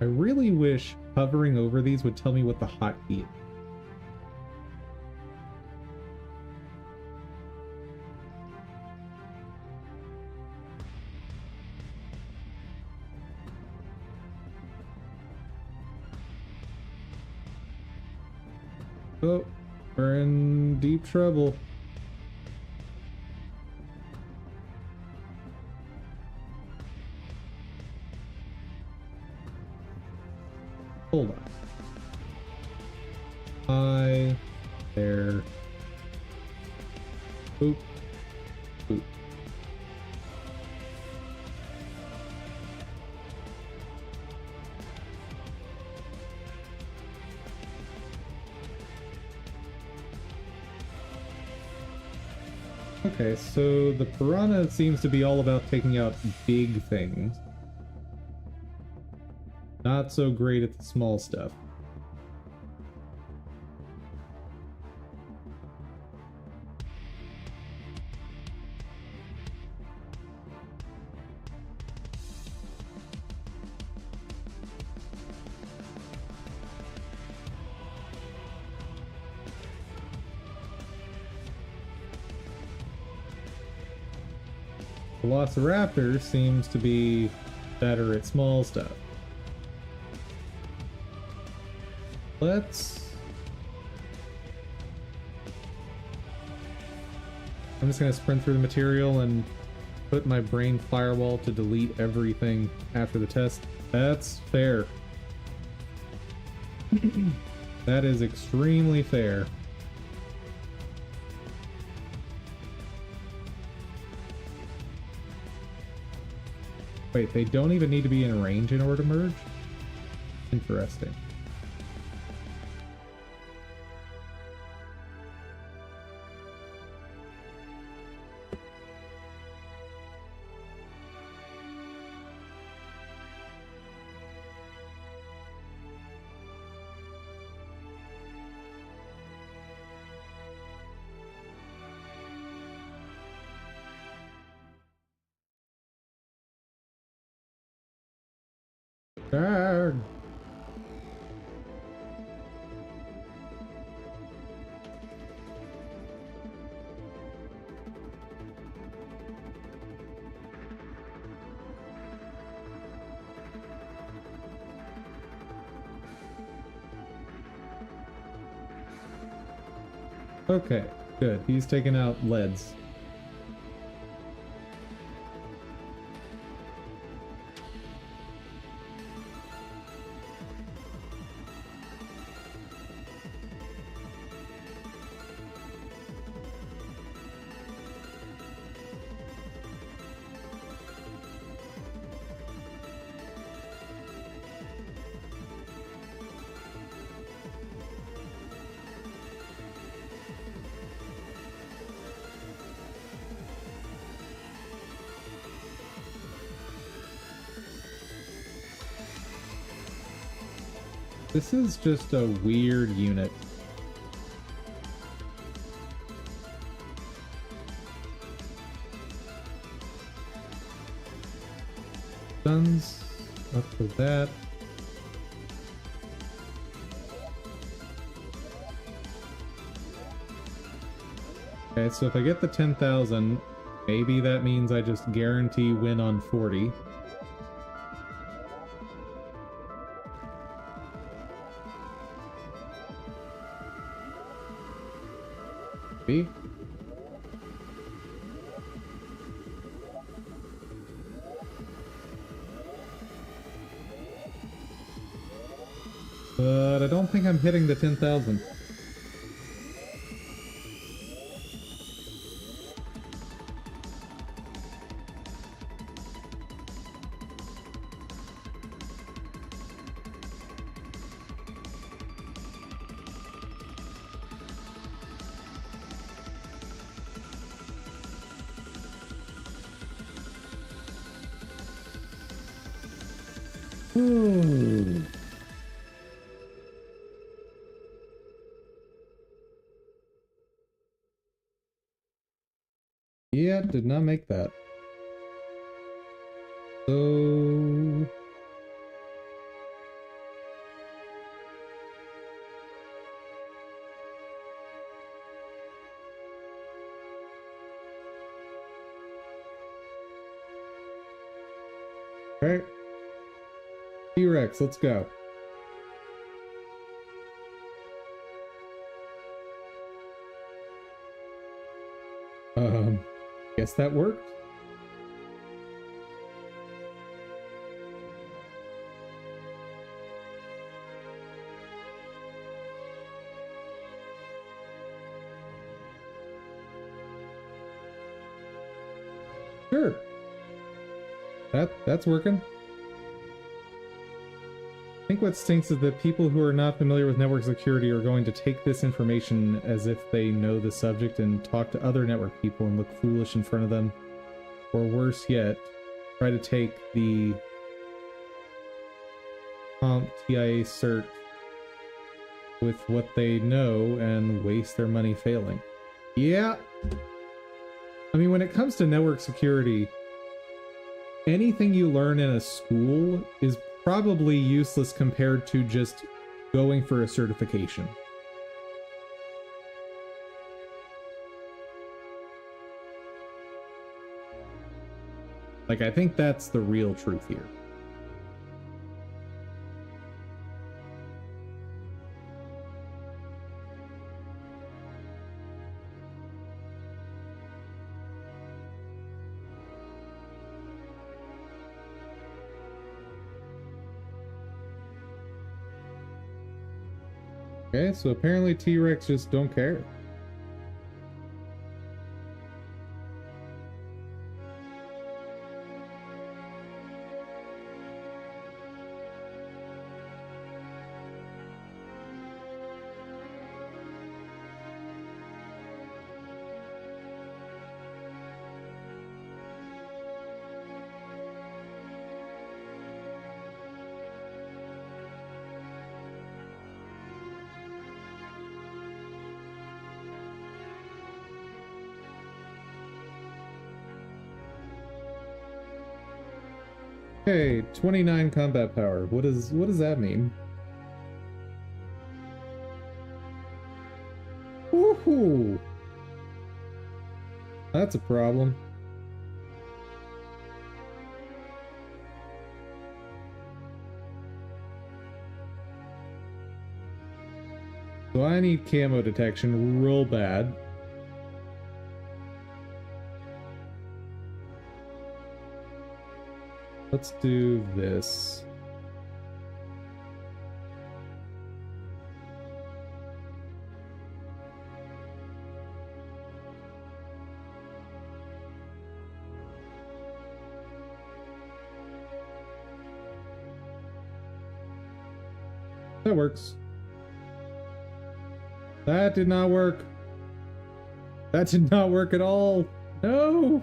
I really wish hovering over these would tell me what the hotkey is. Oh, we're in deep trouble. Hold on. Hi there. Boop. Boop. Okay, so the piranha seems to be all about taking out big things. Not so great at the small stuff. Velociraptor seems to be better at small stuff. I'm just gonna sprint through the material and put my brain firewall to delete everything after the test. That's fair. That is extremely fair. Wait, they don't even need to be in range in order to merge? Interesting. Darn. Okay, good. He's taking out leads. This is just a weird unit. Guns up for that. Okay, so if I get the 10,000, maybe that means I just guarantee win on 40. Maybe. But I don't think I'm hitting the 10,000. Ooh. Yeah, did not make that. So... Alright. T-Rex, let's go. Guess that worked. Sure. That's working. I think what stinks is that people who are not familiar with network security are going to take this information as if they know the subject and talk to other network people and look foolish in front of them. Or worse yet, try to take the CompTIA cert with what they know and waste their money failing. Yeah. I mean, when it comes to network security, anything you learn in a school is probably useless compared to just going for a certification. Like, I think that's the real truth here. Okay, so apparently T-Rex just don't care. Okay, 29 combat power. What does that mean? Woohoo! That's a problem. So So I need camo detection real bad. Let's do this. That works. That did not work. That did not work at all. No.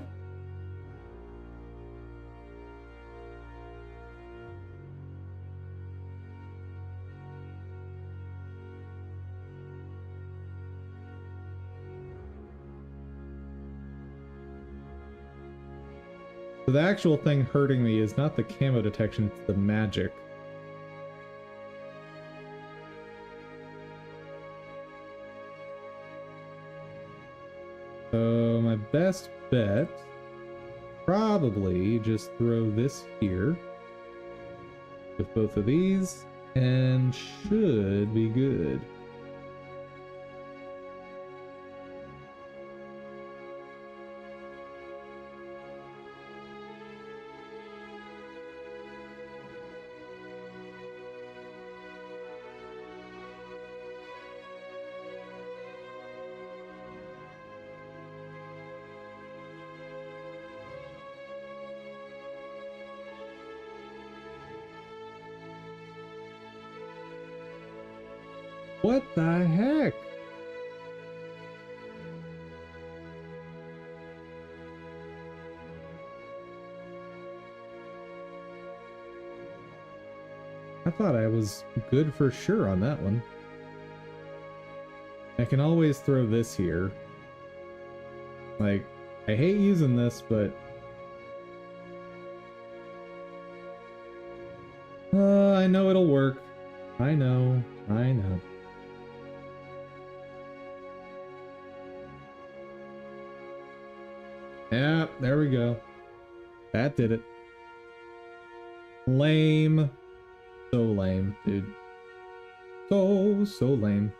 So the actual thing hurting me is not the camo detection, it's the magic. So my best bet, probably just throw this here with both of these and should be good. What the heck? I thought I was good for sure on that one. I can always throw this here. Like, I hate using this, but... I know it'll work. I know. I know. Yeah, there we go. That did it. Lame. So lame, dude. So lame.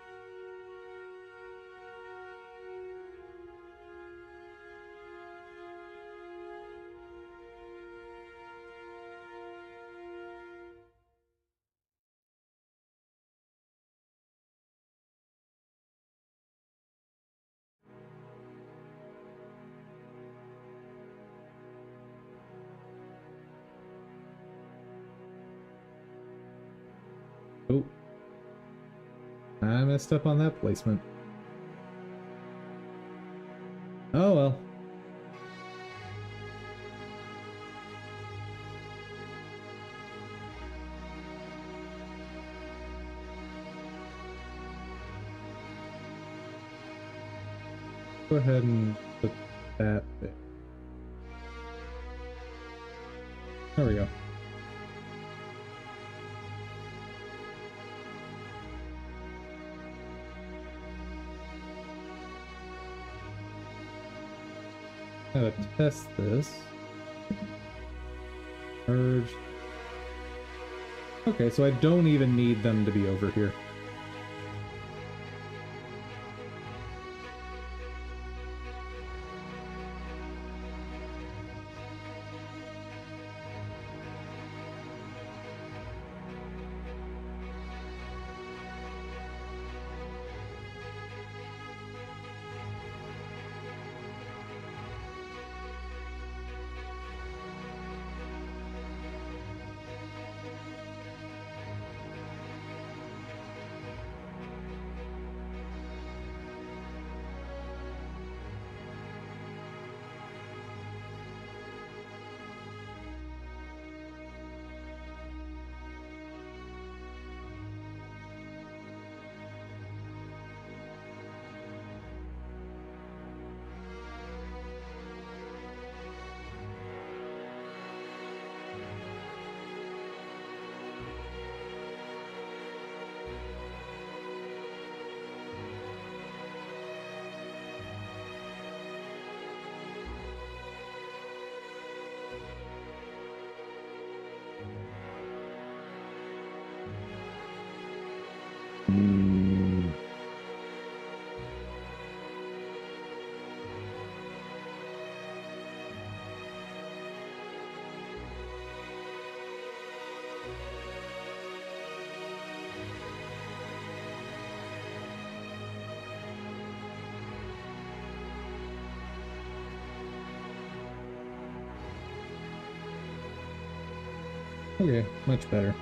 Oh. I messed up on that placement. Oh well. Go ahead and put that there. There we go. Gotta test this. Merge. Okay, so I don't even need them to be over here. Okay, much better.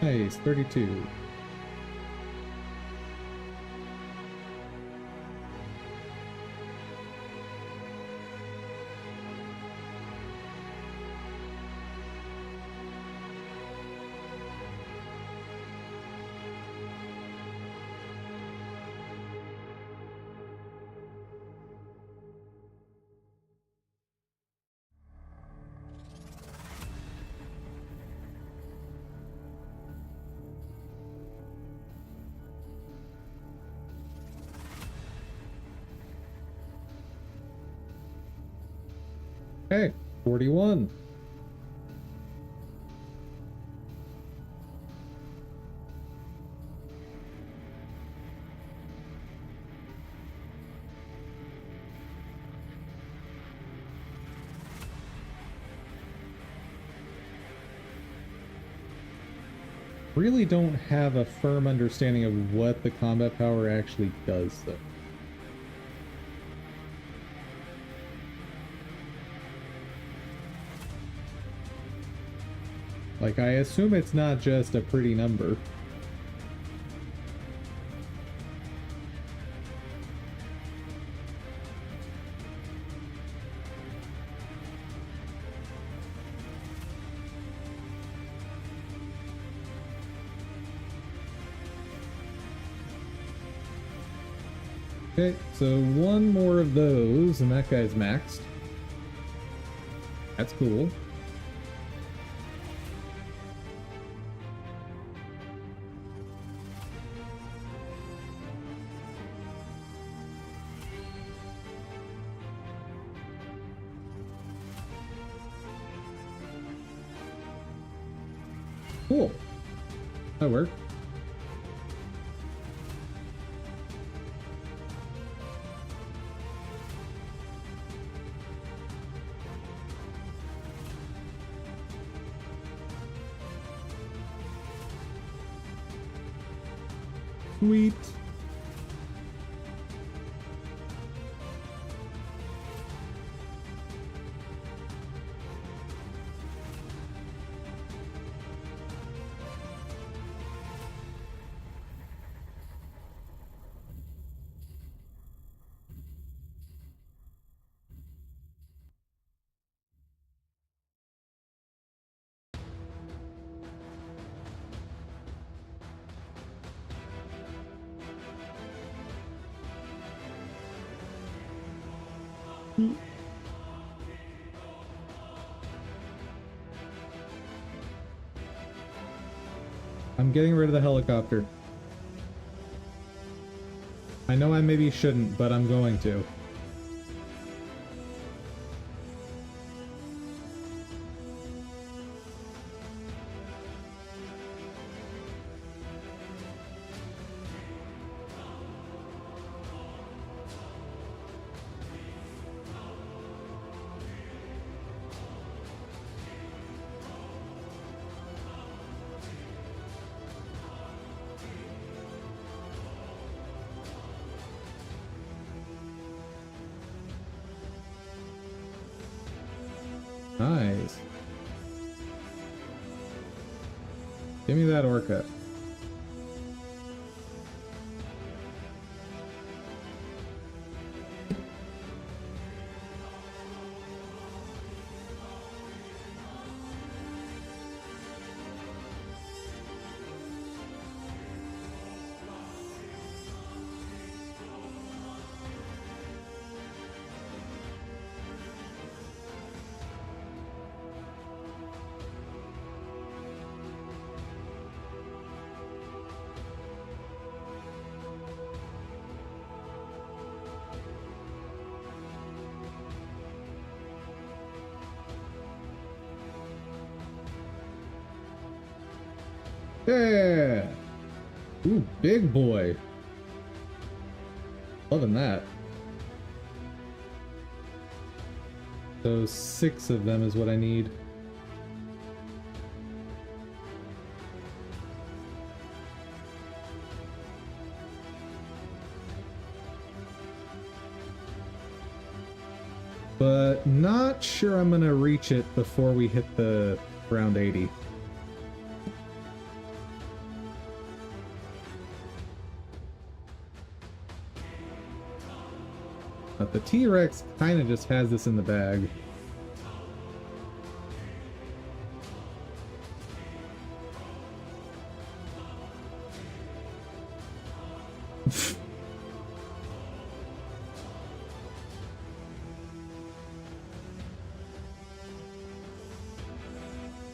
Nice, 32. Okay, 41. Really don't have a firm understanding of what the combat power actually does, though. Like, I assume it's not just a pretty number. Okay, so one more of those, and that guy's maxed. That's cool. Cool. That worked. Sweet. I'm getting rid of the helicopter. I know I maybe shouldn't, but I'm going to. Nice. Give me that orca. Yeah. Ooh, big boy. Loving that. So 6 of them is what I need. but not sure I'm gonna reach it before we hit the round 80. But the T-Rex kind of just has this in the bag.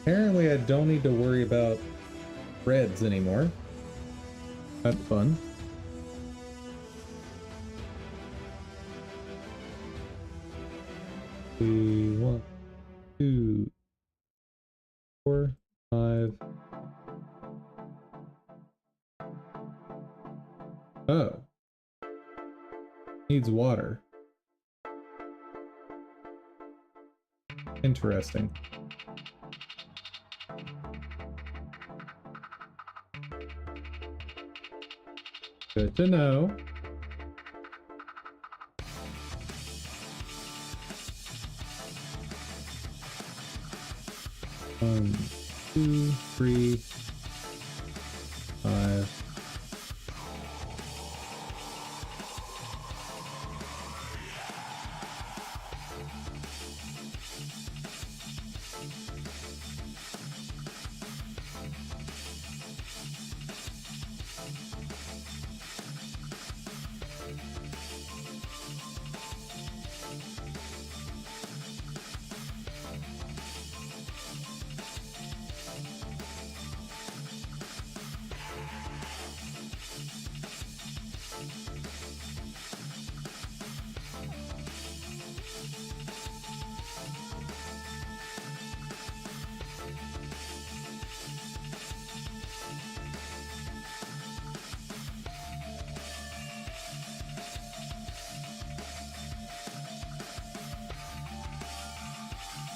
Apparently I don't need to worry about reds anymore. That's fun. We 1, 2, 4, 5. Oh. Needs water. Interesting. Good to know. One, 2, 3, 5.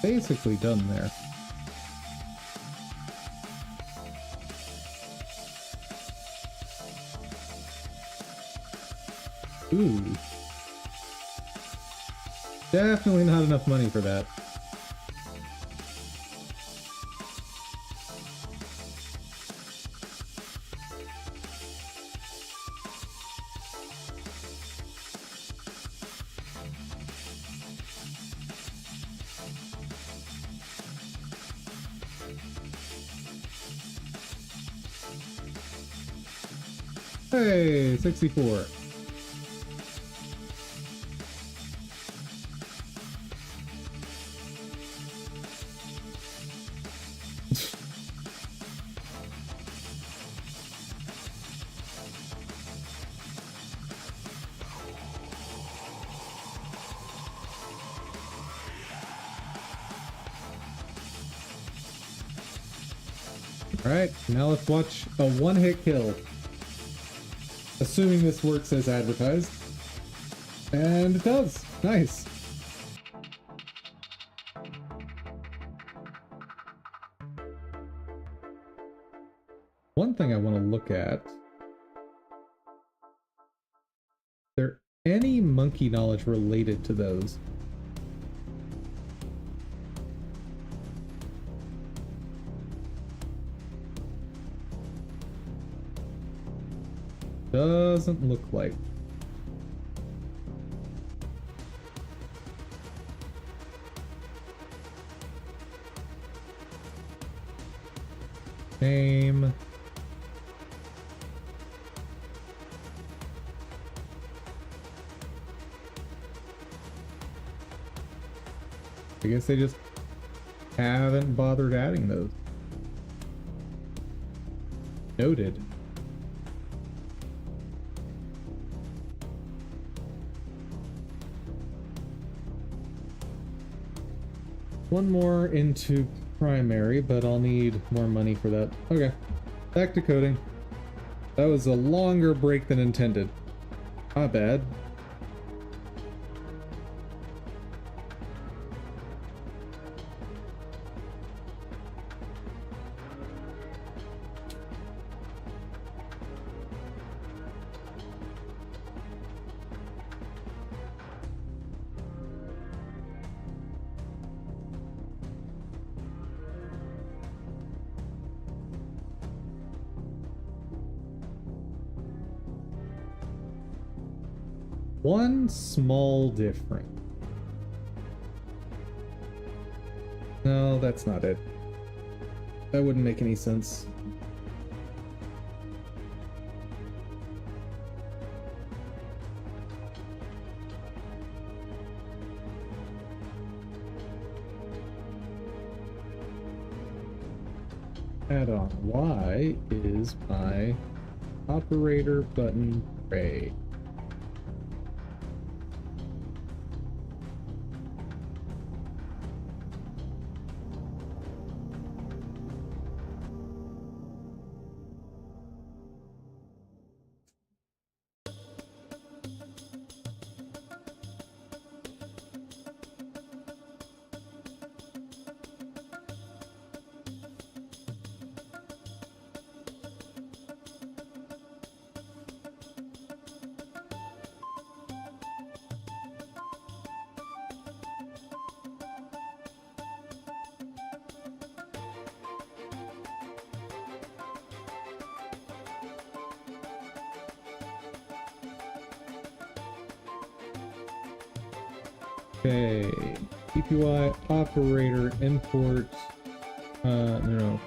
Basically done there. Ooh. Definitely not enough money for that. Hey, 64. Alright, now let's watch a one-hit kill. Assuming this works as advertised. And it does. Nice. One thing I want to look at. Is there any monkey knowledge related to those? Doesn't look like. Name. I guess they just haven't bothered adding those. Noted. One more into primary, but I'll need more money for that. Okay, back to coding. That was a longer break than intended. Not bad. one small difference. No, that's not it. That wouldn't make any sense. Add-on Y is my operator button tray. Okay, PPY operator import, no.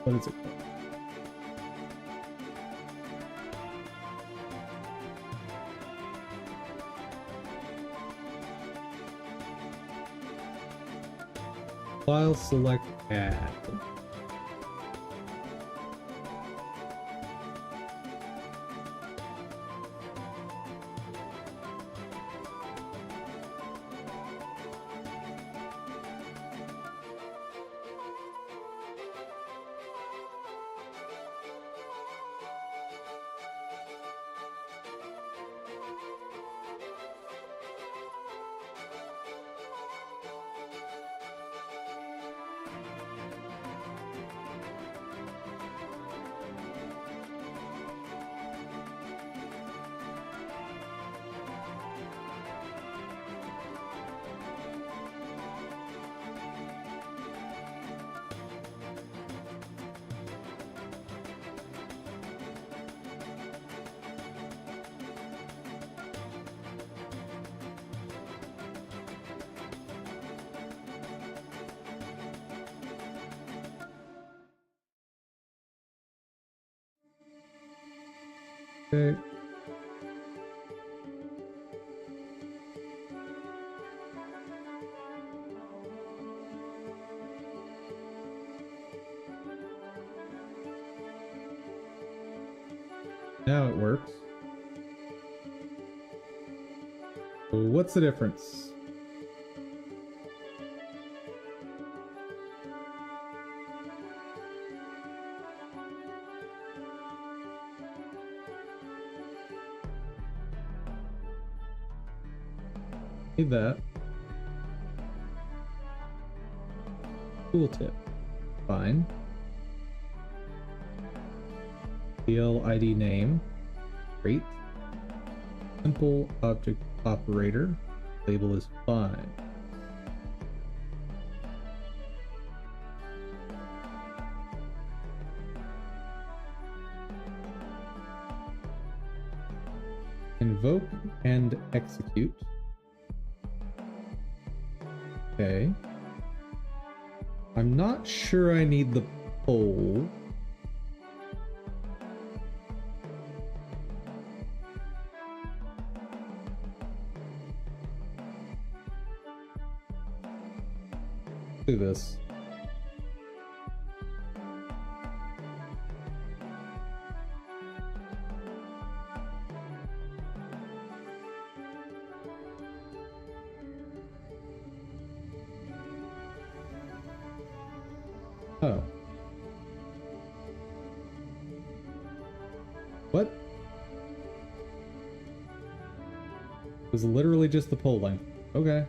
What is it called? File select add. Okay. Now it works. So what's the difference? Need that. Tooltip. Fine. PL ID name. Great. Simple object operator. Label is fine. Invoke and execute. Okay. I'm not sure I need the poll. Do this. Oh. What? It was literally just the poll length. Okay.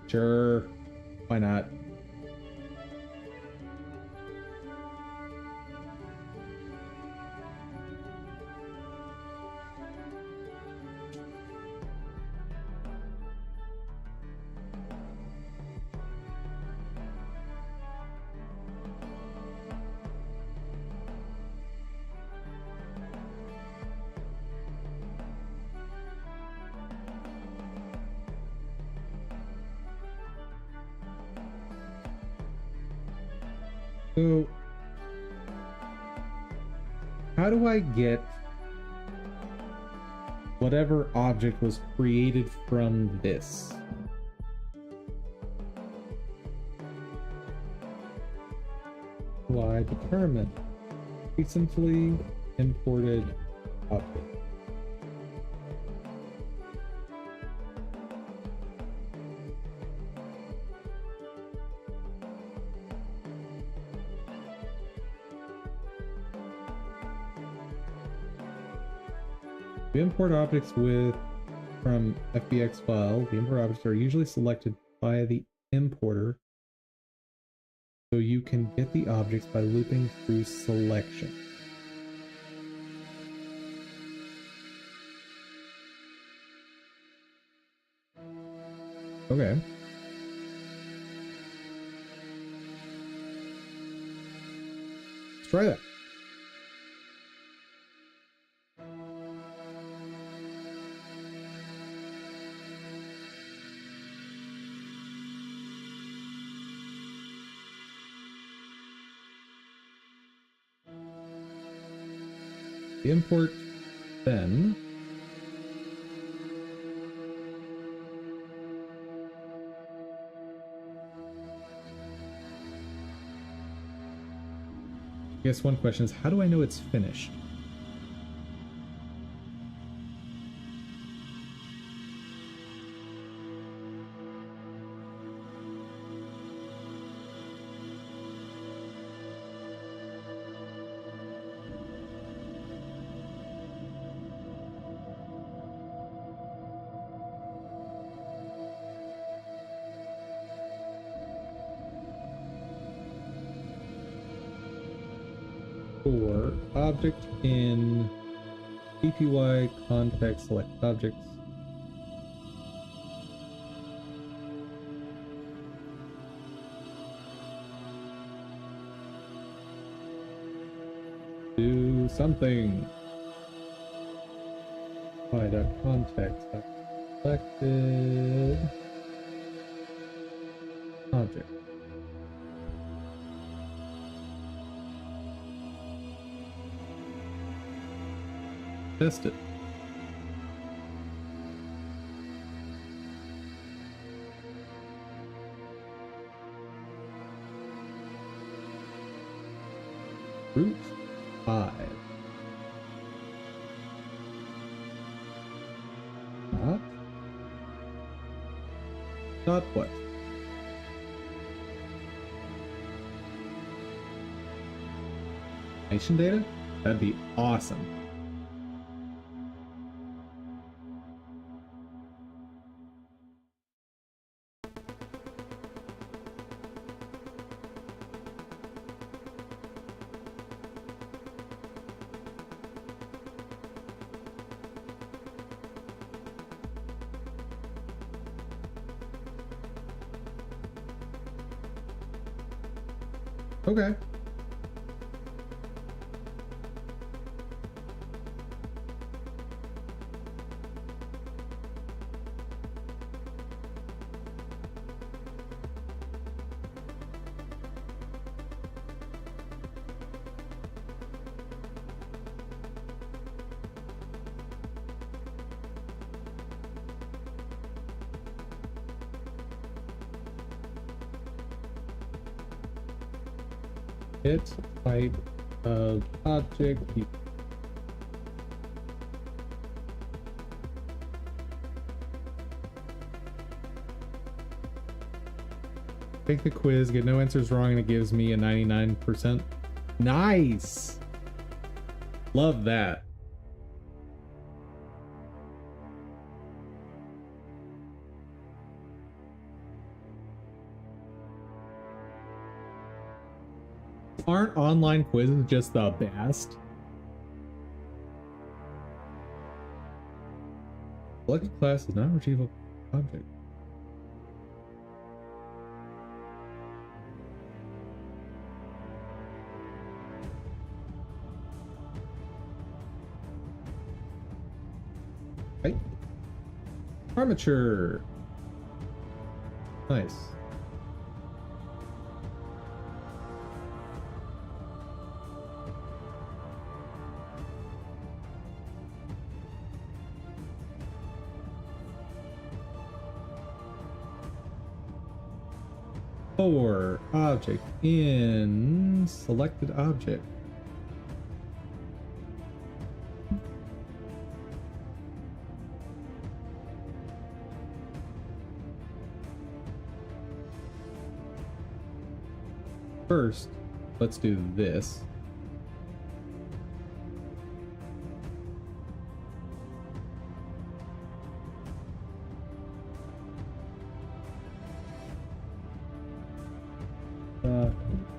Sure. Why not? So, how do I get whatever object was created from this? Will I determine recently imported object? We import objects from FBX file. The import objects are usually selected by the importer, so you can get the objects by looping through selection. Okay. Let's try that. Import then. I guess one question is, how do I know it's finished? For object in PPY context select objects. Do something. Context selected object. Test it. Root 5. Not what? Nation data? That'd be awesome. Okay. Hit type of object. Take the quiz, get no answers wrong, and it gives me a 99%. Nice! Love that. Aren't online quizzes just the best? Selected class is not a retrievable object. Right. Armature. Nice. 4 object in selected object. First, let's do this.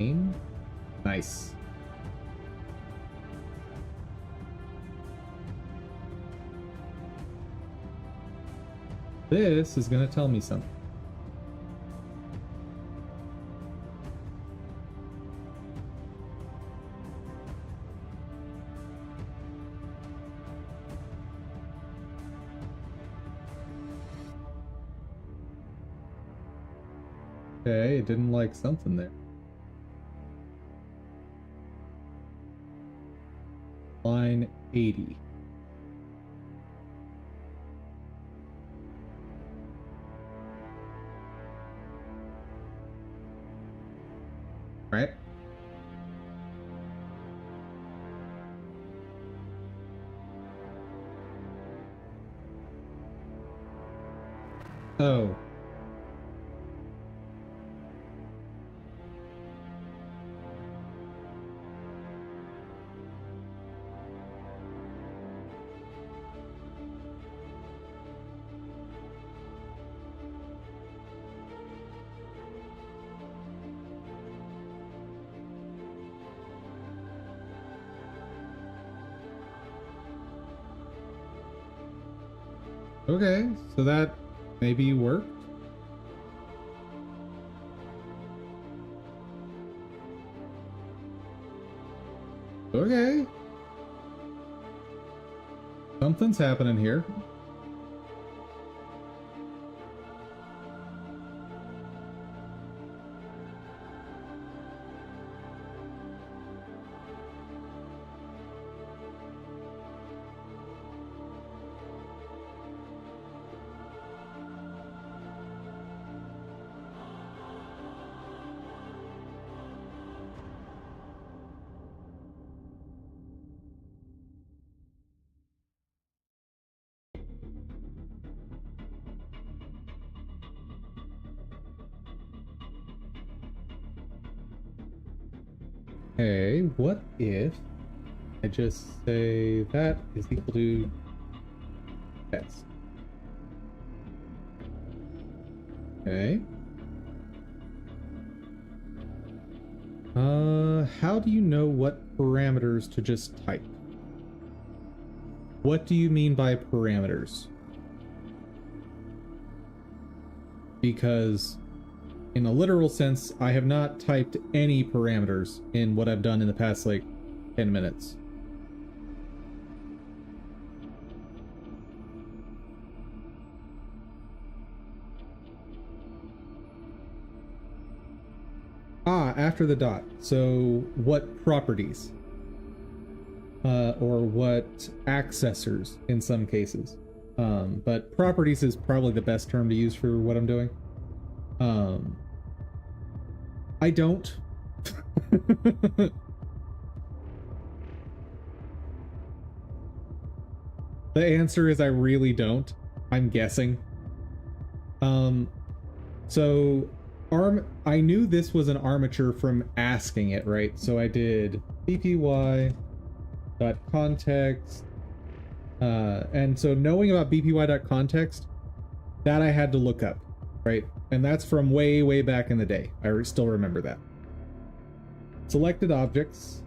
Name. Nice. This is going to tell me something. Okay, it didn't like something there. Line 80. All right. Oh. Okay, so that maybe worked. Okay. Something's happening here. Okay, what if I just say that is equal to test? Okay. How do you know what parameters to just type? What do you mean by parameters? Because in a literal sense, I have not typed any parameters in what I've done in the past, like, 10 minutes. After the dot. So, what properties? Or what accessors in some cases. But properties is probably the best term to use for what I'm doing. I don't. The answer is I really don't. I'm guessing. So I knew this was an armature from asking it, right? So I did bpy.context. And so knowing about bpy.context, that I had to look up, right? And that's from way, way back in the day. I still remember that. Selected objects.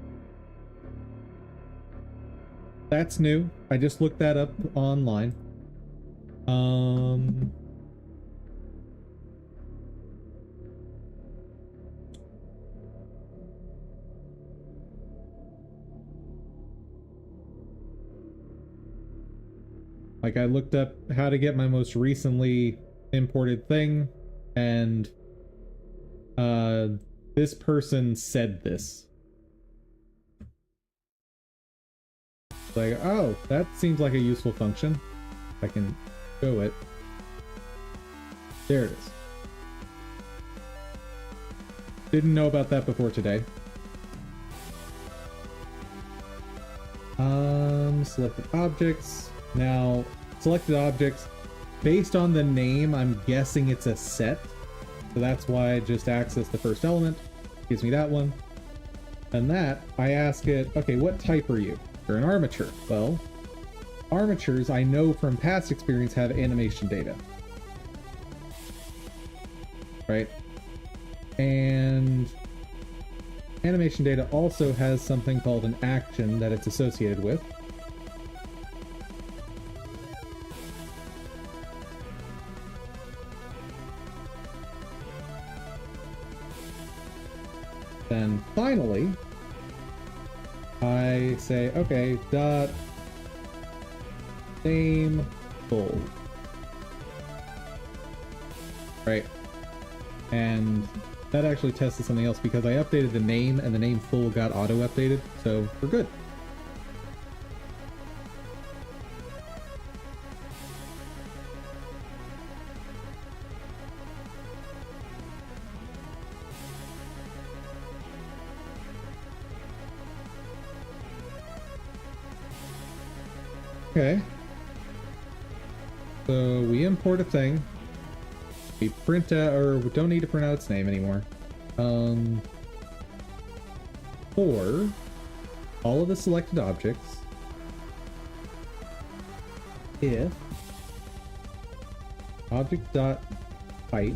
That's new. I just looked that up online. Like, I looked up how to get my most recently imported thing, and this person said this. Like, oh, that seems like a useful function. I can show it. There it is. Didn't know about that before today. Selected objects. Now, selected objects, based on the name, I'm guessing it's a set. So that's why I just access the first element. Gives me that one. And that, I ask it, okay, what type are you? You're an armature. Well, armatures, I know from past experience, have animation data. Right? And animation data also has something called an action that it's associated with. Then finally, I say, okay, dot name full. Right. And that actually tested something else because I updated the name and the name full got auto updated, so we're good. Okay. So we import a thing. We print out, or we don't need to print out its name anymore. For all of the selected objects, if object.type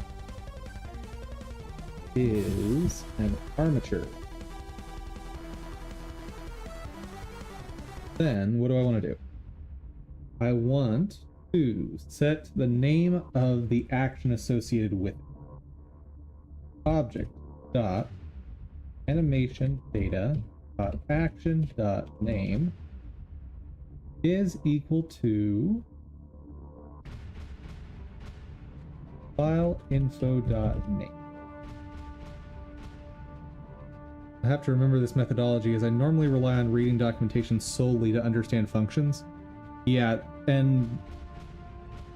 is an armature, then what do I want to do? I want to set the name of the action associated with it. Object dot animation data dot action dot name is equal to file info dot name. I have to remember this methodology as I normally rely on reading documentation solely to understand functions. Yeah, and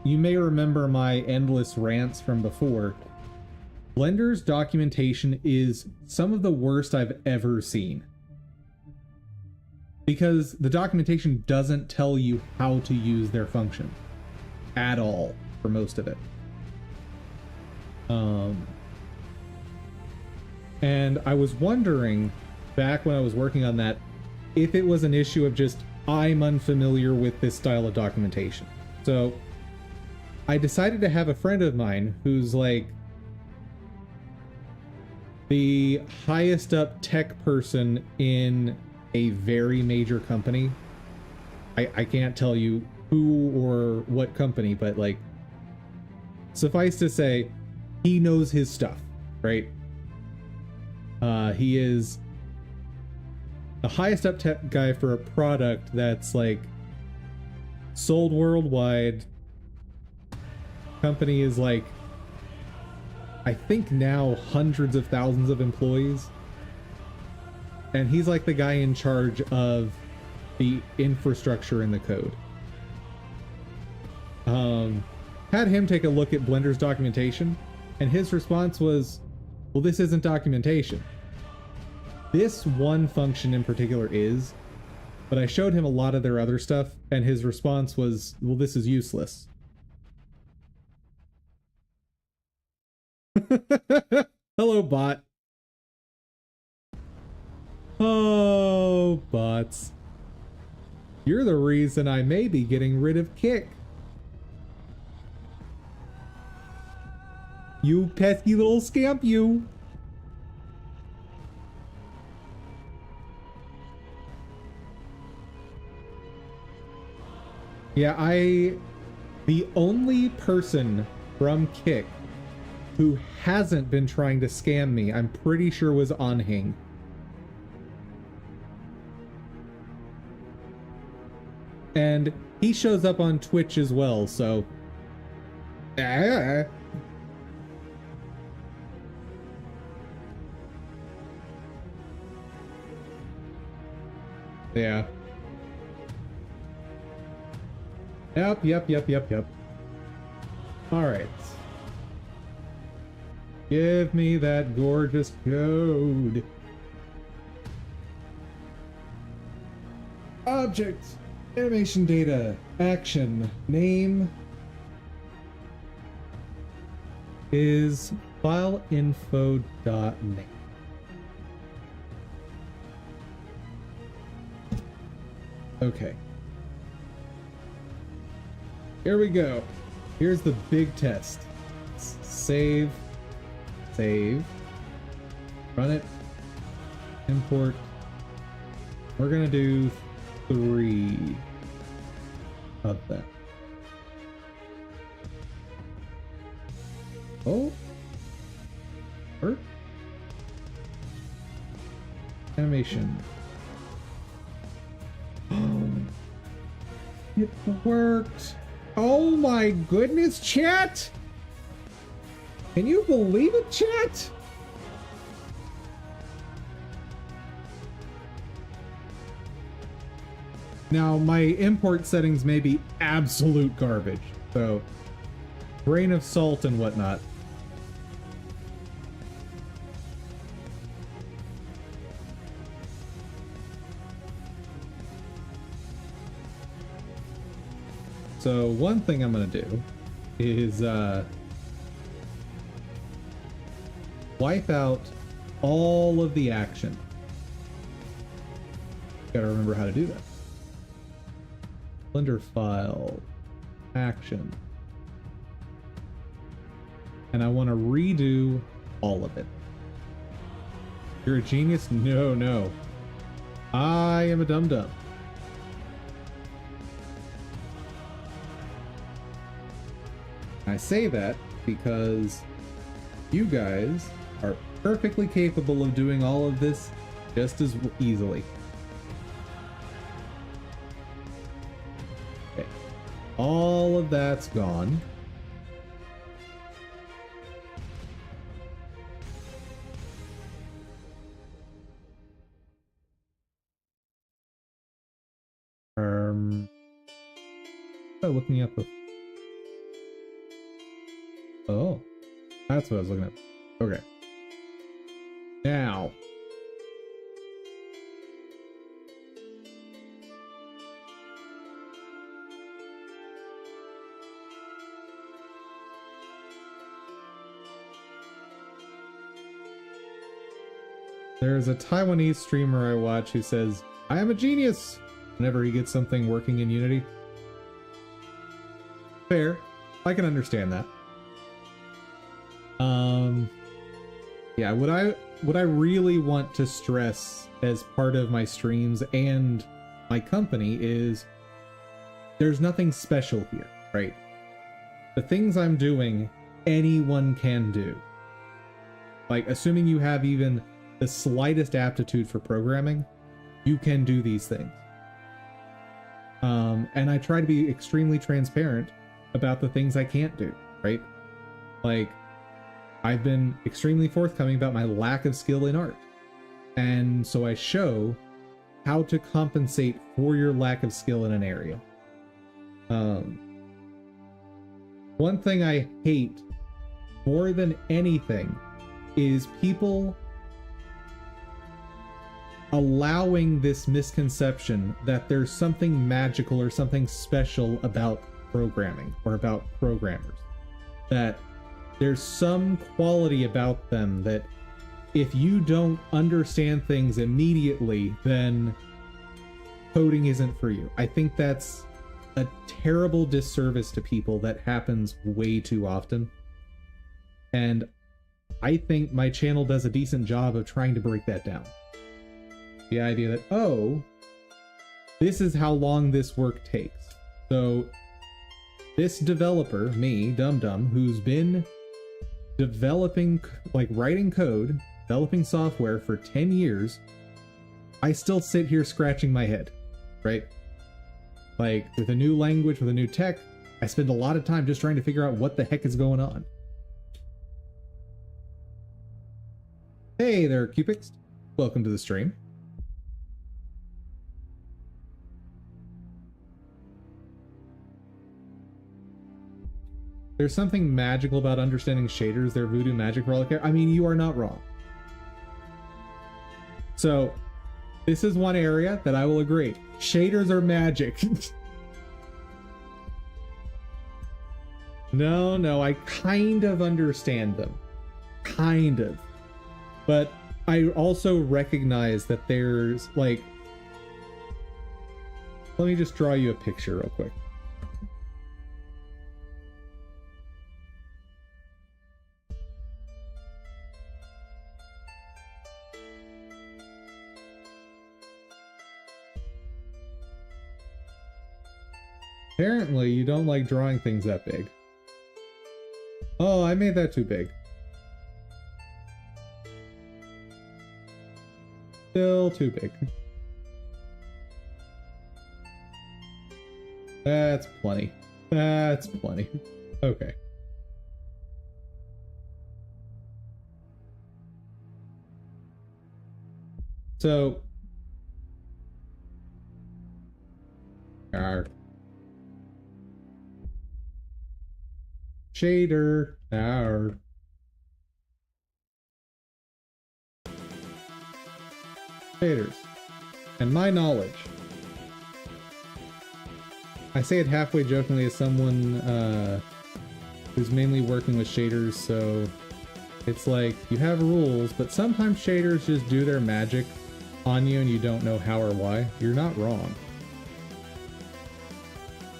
you may remember my endless rants from before. Blender's documentation is some of the worst I've ever seen. Because the documentation doesn't tell you how to use their function at all for most of it. And I was wondering, back when I was working on that, if it was an issue of just, I'm unfamiliar with this style of documentation. So I decided to have a friend of mine who's like the highest up tech person in a very major company. I can't tell you who or what company, but like, suffice to say, he knows his stuff, right? He is the highest up tech guy for a product that's like sold worldwide. Company is like, I think now hundreds of thousands of employees. And he's like the guy in charge of the infrastructure in the code. Had him take a look at Blender's documentation, and his response was, well, this isn't documentation. This one function in particular is, but I showed him a lot of their other stuff, and his response was, well, this is useless. Hello, bot. Oh, bots. You're the reason I may be getting rid of Kick. You pesky little scamp, you. Yeah, the only person from Kick who hasn't been trying to scam me, I'm pretty sure was Anhing. And he shows up on Twitch as well, so... Yeah. Yep. Alright. Give me that gorgeous code. Object, animation data, action, name is fileinfo.name. Okay. Here we go. Here's the big test. Save. Save. Run it. Import. We're gonna do 3 of them. Oh. Work. Animation. It worked. Oh my goodness, chat! Can you believe it, chat? Now, my import settings may be absolute garbage, so grain of salt and whatnot. So one thing I'm gonna do is wipe out all of the action. Gotta remember how to do that. Blender file, action. And I want to redo all of it. You're a genius? No, no. I am a dum-dum. I say that because you guys are perfectly capable of doing all of this just as easily. Okay. All of that's gone. Looking at the... Oh, that's what I was looking at. Okay. Now. There's a Taiwanese streamer I watch who says, I am a genius, whenever he gets something working in Unity. Fair. I can understand that. Yeah, what I really want to stress as part of my streams and my company is there's nothing special here, right? The things I'm doing, anyone can do. Like, assuming you have even the slightest aptitude for programming, you can do these things. And I try to be extremely transparent about the things I can't do, right? Like, I've been extremely forthcoming about my lack of skill in art. And so I show how to compensate for your lack of skill in an area. One thing I hate more than anything is people allowing this misconception that there's something magical or something special about programming or about programmers. That there's some quality about them that if you don't understand things immediately, then coding isn't for you. I think that's a terrible disservice to people that happens way too often. And I think my channel does a decent job of trying to break that down. The idea that, oh, this is how long this work takes. So this developer, me, Dum-Dum, who's been developing, like writing code, developing software for 10 years, I still sit here scratching my head, right? Like, with a new language, with a new tech, I spend a lot of time just trying to figure out what the heck is going on. Hey there, Cupix. Welcome to the stream. there's something magical about understanding shaders. They're voodoo magic for all I care. I mean, you are not wrong. So this is one area that I will agree. Shaders are magic. No, I kind of understand them. Kind of. But I also recognize that there's like, let me just draw you a picture real quick. Apparently, you don't like drawing things that big. Oh, I made that too big. Still too big. That's plenty. That's plenty. Okay. So... Shader. Shaders. And my knowledge. I say it halfway jokingly as someone who's mainly working with shaders, so it's like you have rules, but sometimes shaders just do their magic on you and you don't know how or why. You're not wrong.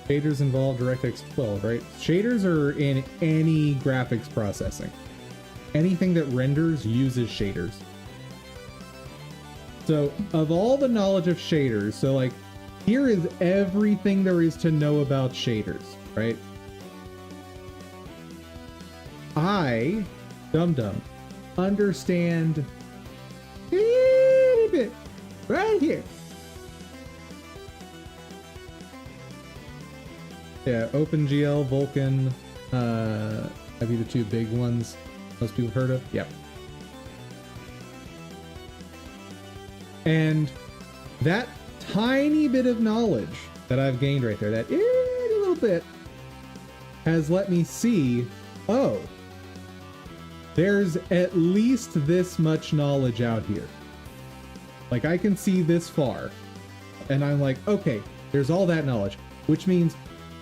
Shaders involve DirectX 12, right? Shaders are in any graphics processing. Anything that renders uses shaders. So, of all the knowledge of shaders, so like, here is everything there is to know about shaders, right? I, Dum-Dum, understand a little bit right here. Yeah, OpenGL, Vulkan, that'd be the two big ones most people heard of. Yep. And that tiny bit of knowledge that I've gained right there, that itty little bit, has let me see, oh, there's at least this much knowledge out here. Like, I can see this far, and I'm like, okay, there's all that knowledge, which means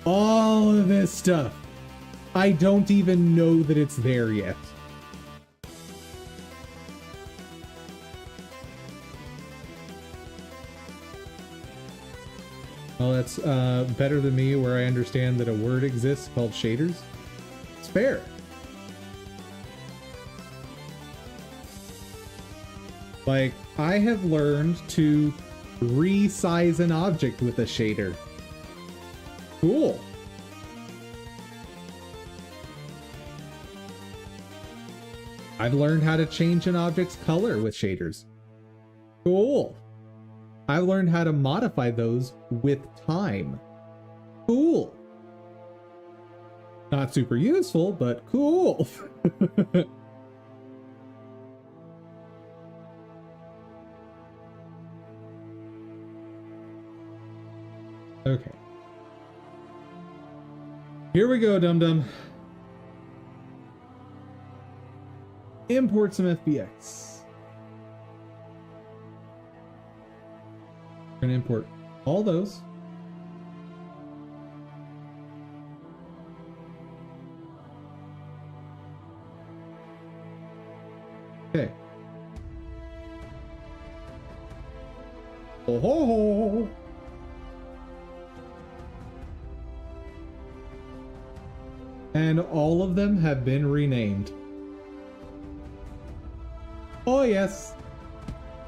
all of this stuff, I don't even know that it's there yet. Well, that's better than me, where I understand that a word exists called shaders. It's fair. Like, I have learned to resize an object with a shader. Cool. I've learned how to change an object's color with shaders. Cool. I've learned how to modify those with time. Cool. Not super useful, but cool. Okay. Here we go, Dum-Dum. Import some FBX. We're gonna import all those. Okay. Oh ho ho. And all of them have been renamed. Oh yes.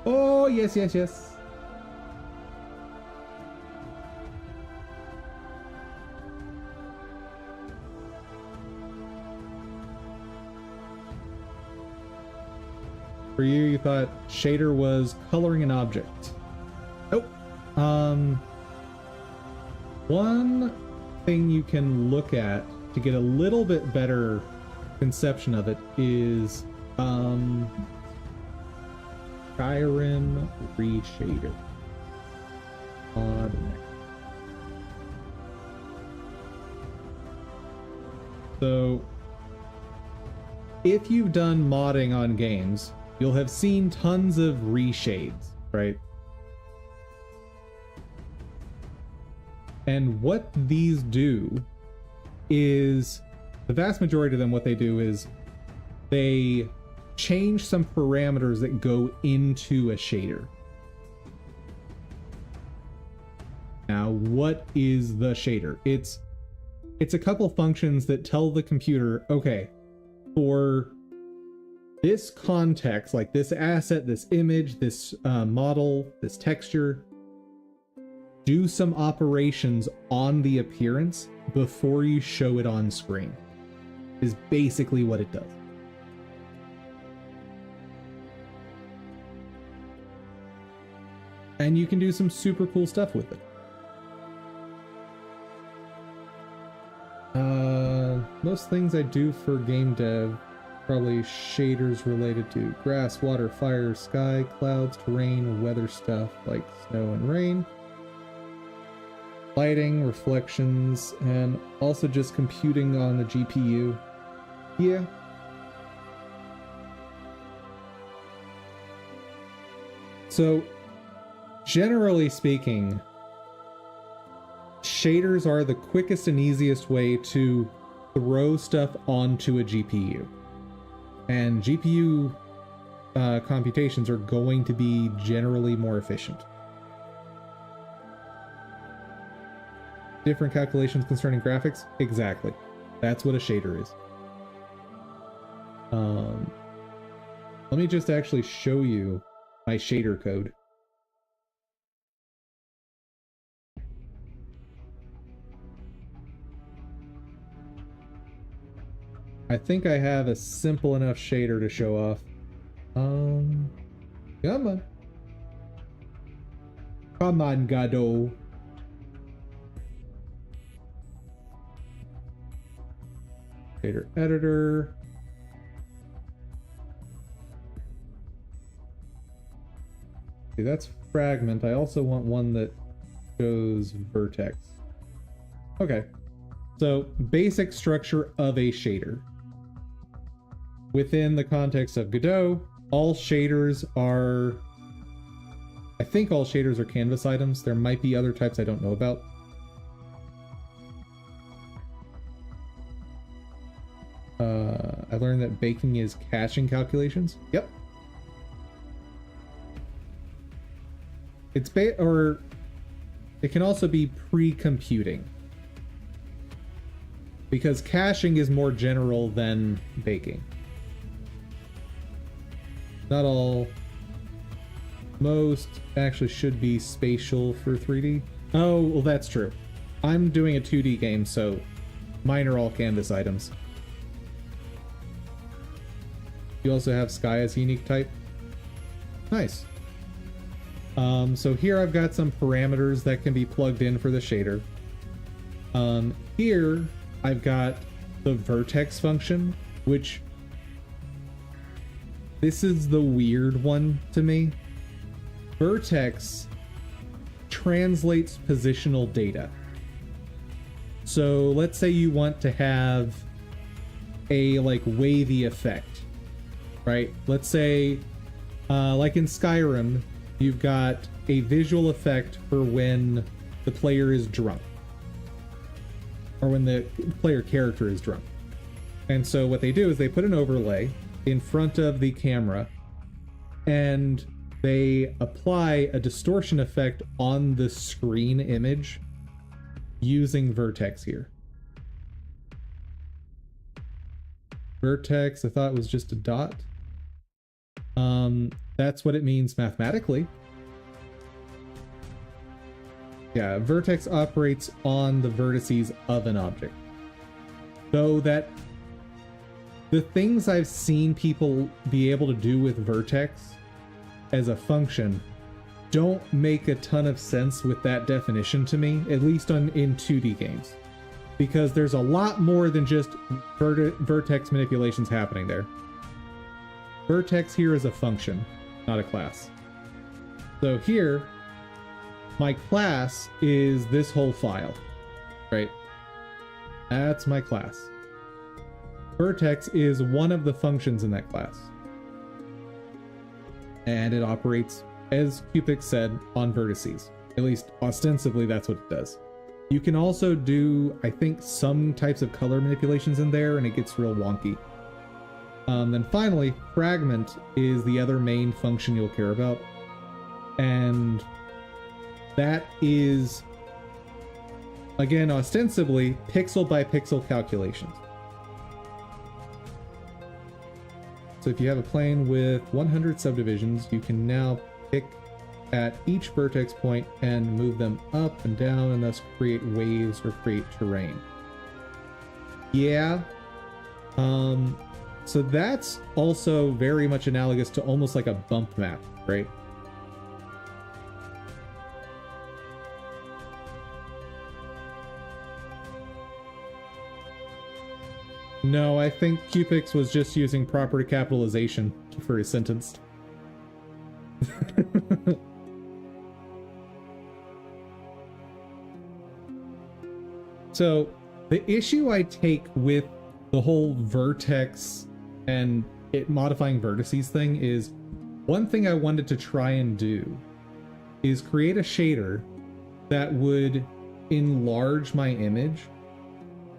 Oh yes, yes, yes. For you, you thought shader was coloring an object. Nope. One thing you can look at to get a little bit better conception of it is Skyrim reshader. So if you've done modding on games, you'll have seen tons of reshades, right? And what these do is, the vast majority of them, what they do is they change some parameters that go into a shader. Now, what is the shader? It's a couple functions that tell the computer, okay, for this context, like this asset, this image, this model, this texture, do some operations on the appearance before you show it on screen, is basically what it does. And you can do some super cool stuff with it. Most things I do for game dev, probably shaders related to grass, water, fire, sky, clouds, terrain, weather stuff like snow and rain, lighting, reflections, and also just computing on the GPU. Yeah. So, generally speaking, shaders are the quickest and easiest way to throw stuff onto a GPU. And GPU computations are going to be generally more efficient. Different calculations concerning graphics? Exactly. That's what a shader is. Let me just actually show you my shader code. I think I have a simple enough shader to show off. Come on. Come on, Godot. Shader editor. See, that's fragment. I also want one that shows vertex. Okay. So, basic structure of a shader. Within the context of Godot, all shaders are... I think all shaders are canvas items. There might be other types I don't know about. I learned that baking is caching calculations. Yep. It's or it can also be pre-computing. Because caching is more general than baking. Not all. Most actually should be spatial for 3D. Oh, well, that's true. I'm doing a 2D game, so mine are all canvas items. You also have sky as a unique type. Nice. So here I've got some parameters that can be plugged in for the shader. Here I've got the vertex function, which this is the weird one to me. Vertex translates positional data. So let's say you want to have a like wavy effect, right? Let's say like in Skyrim, you've got a visual effect for when the player is drunk, or when the player character is drunk. And so what they do is they put an overlay in front of the camera and they apply a distortion effect on the screen image using vertex here. Vertex, I thought was just a dot. That's what it means mathematically. Yeah, vertex operates on the vertices of an object. So that the things I've seen people be able to do with vertex as a function don't make a ton of sense with that definition to me, at least in 2D games. Because there's a lot more than just vertex manipulations happening there. Vertex here is a function, not a class. So here, my class is this whole file, right? That's my class. vertex is one of the functions in that class. And it operates, as Cupix said, on vertices. At least ostensibly that's what it does. You can also do, I think, some types of color manipulations in there, and it gets real wonky. Then finally, fragment is the other main function you'll care about. And that is, again, ostensibly, pixel by pixel calculations. So if you have a plane with 100 subdivisions, you can now pick at each vertex point and move them up and down, and thus create waves or create terrain. Yeah. So that's also very much analogous to almost like a bump map, right? No, I think Cupix was just using property capitalization for his sentence. So, the issue I take with the whole vertex and it modifying vertices thing is, one thing I wanted to try and do is create a shader that would enlarge my image,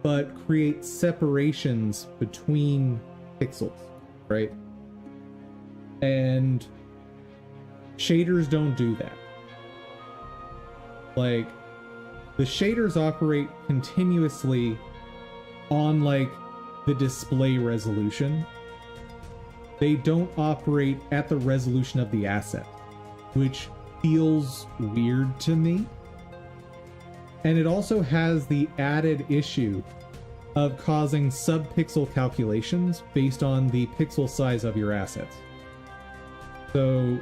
but create separations between pixels, right? And shaders don't do that. Like, the shaders operate continuously on like the display resolution. They don't operate at the resolution of the asset, which feels weird to me. And it also has the added issue of causing sub-pixel calculations based on the pixel size of your assets. So,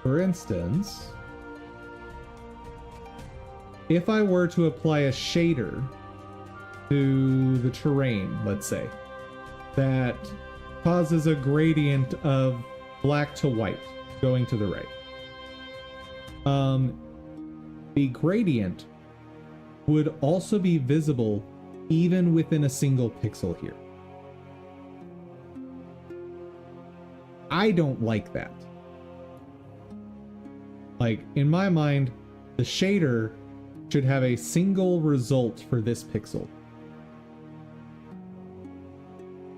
for instance, if I were to apply a shader to the terrain, let's say, that causes a gradient of black to white going to the right, the gradient would also be visible even within a single pixel here. I don't like that. Like, in my mind, the shader should have a single result for this pixel.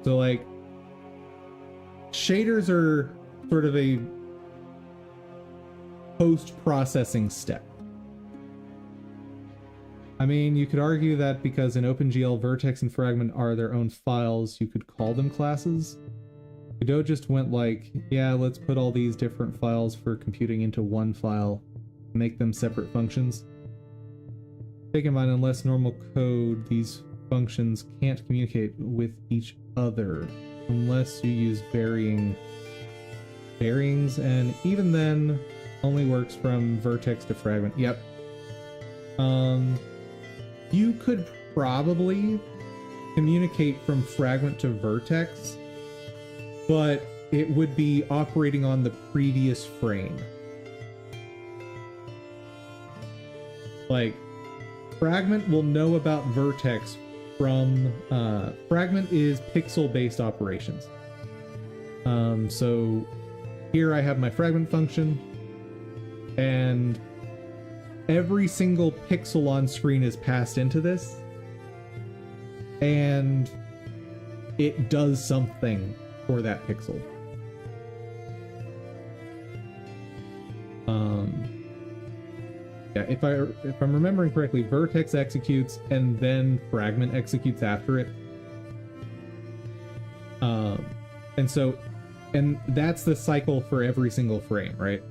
So, like, shaders are sort of a post-processing step. I mean, you could argue that because in OpenGL, vertex and fragment are their own files, you could call them classes. Godot just went like, yeah, let's put all these different files for computing into one file, make them separate functions. Take in mind, unless normal code, these functions can't communicate with each other unless you use varyings, and even then only works from vertex to fragment. Yep. You could probably communicate from fragment to vertex, but it would be operating on the previous frame. Like, fragment will know about vertex from fragment is pixel-based operations. So here I have my fragment function, and every single pixel on screen is passed into this, and it does something for that pixel. Yeah, if I'm remembering correctly, vertex executes and then fragment executes after it. And that's the cycle for every single frame, right?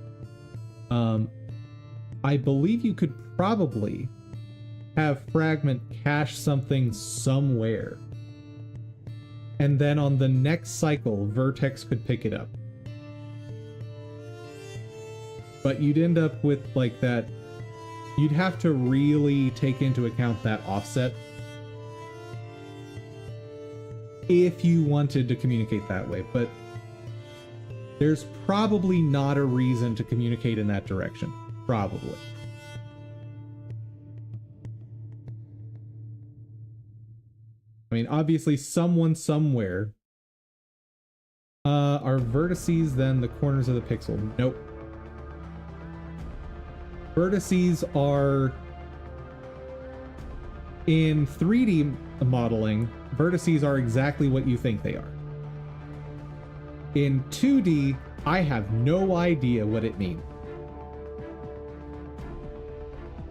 I believe you could probably have fragment cache something somewhere, and then on the next cycle, vertex could pick it up. But you'd end up with like that. You'd have to really take into account that offset if you wanted to communicate that way, but there's probably not a reason to communicate in that direction. Probably. I mean, obviously someone somewhere. Are vertices then the corners of the pixel? Nope. Vertices are in 3D modeling, vertices are exactly what you think they are. In 2D, I have no idea what it means.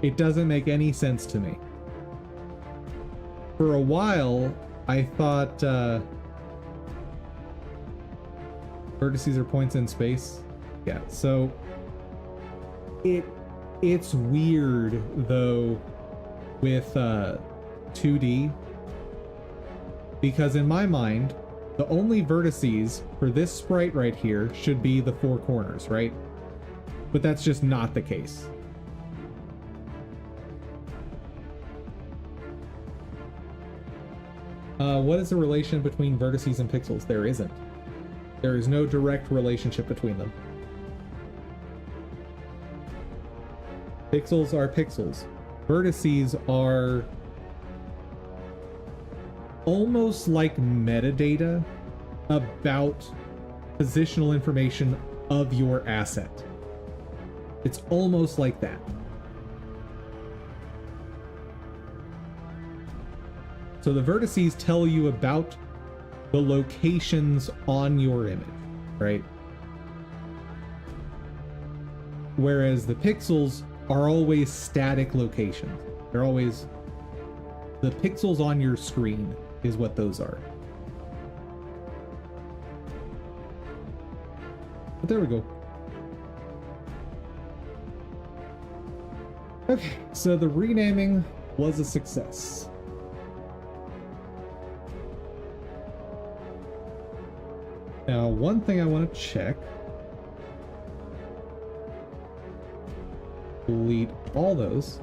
It doesn't make any sense to me. For a while, I thought vertices are points in space. Yeah, so it's weird though with 2D, because in my mind, the only vertices for this sprite right here should be the four corners, right? But that's just not the case. What is the relation between vertices and pixels? There isn't. There is no direct relationship between them. Pixels are pixels. Vertices are almost like metadata about positional information of your asset. It's almost like that. So the vertices tell you about the locations on your image, right? Whereas the pixels are always static locations. They're always the pixels on your screen is what those are. But there we go. Okay, so the renaming was a success. Now, one thing I want to check. Delete all those.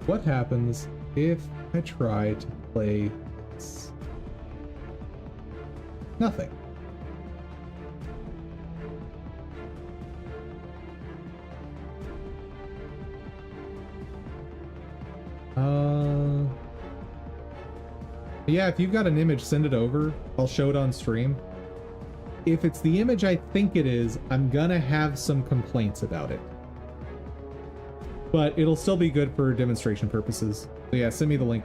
What happens if I try to play this? Nothing. Yeah, if you've got an image, send it over. I'll show it on stream. If it's the image I think it is, I'm gonna have some complaints about it. But it'll still be good for demonstration purposes. So yeah, send me the link.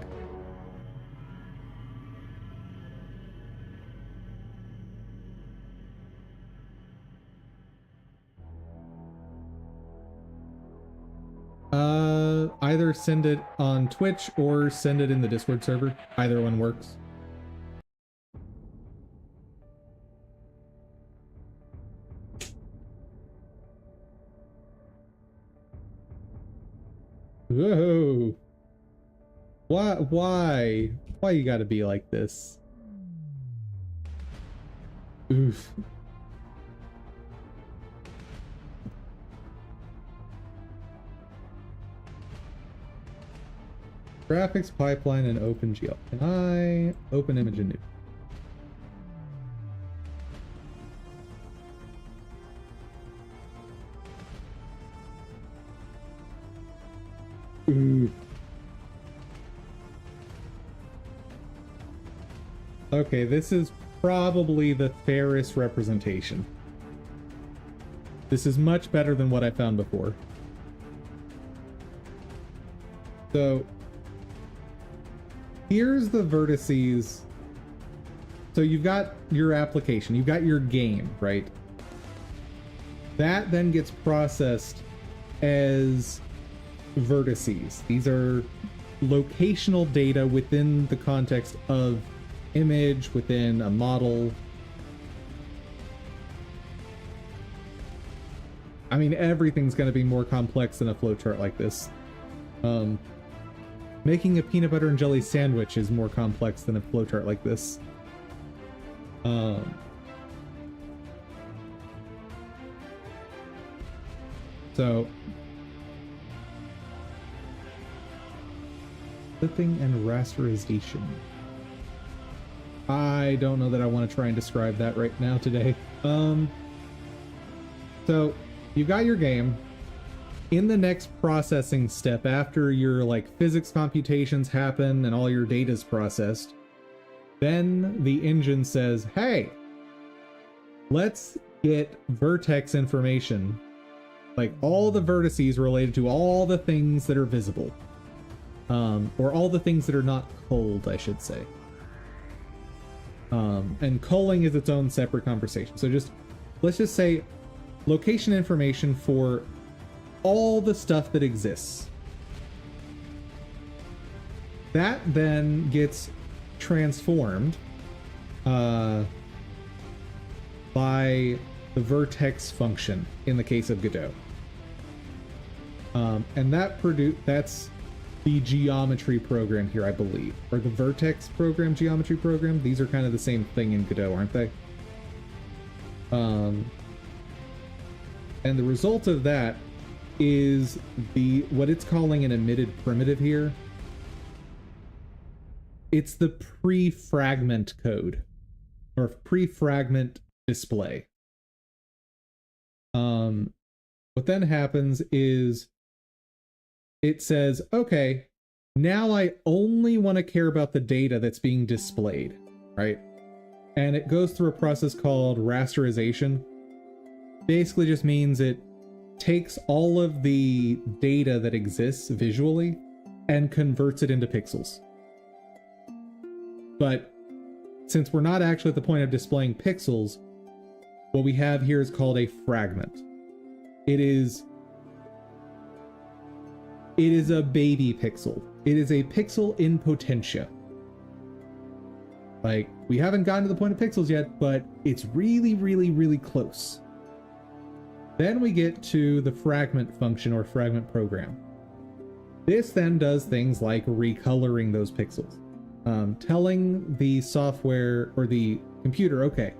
Either send it on Twitch or send it in the Discord server. Either one works. Whoa. Why you gotta be like this? Oof. Graphics pipeline and OpenGL. Can I open image in new? Ooh. Okay, this is probably the fairest representation. This is much better than what I found before. So here's the vertices. So you've got your application, you've got your game, right? That then gets processed as vertices. These are locational data within the context of image, within a model. I mean, everything's going to be more complex than a flowchart like this. Making a peanut butter and jelly sandwich is more complex than a flowchart like this. So clipping and rasterization. I don't know that I want to try and describe that right now today. So you've got your game. in the next processing step, after your like physics computations happen and all your data is processed, then the engine says, hey, let's get vertex information, like all the vertices related to all the things that are visible, or all the things that are not culled, I should say. And culling is its own separate conversation. So let's just say location information for all the stuff that exists. That then gets transformed by the vertex function in the case of Godot. And that's the geometry program here, I believe, or the vertex program, geometry program. These are kind of the same thing in Godot, aren't they? And the result of that is what it's calling an emitted primitive here. It's the pre-fragment code, or pre-fragment display. What then happens is it says, okay, now I only want to care about the data that's being displayed, right? And it goes through a process called rasterization. Basically just means it takes all of the data that exists visually and converts it into pixels. But since we're not actually at the point of displaying pixels, what we have here is called a fragment. It is a baby pixel. It is a pixel in potentia. Like, we haven't gotten to the point of pixels yet, but it's really, really, really close. Then we get to the fragment function or fragment program. This then does things like recoloring those pixels, telling the software or the computer, okay,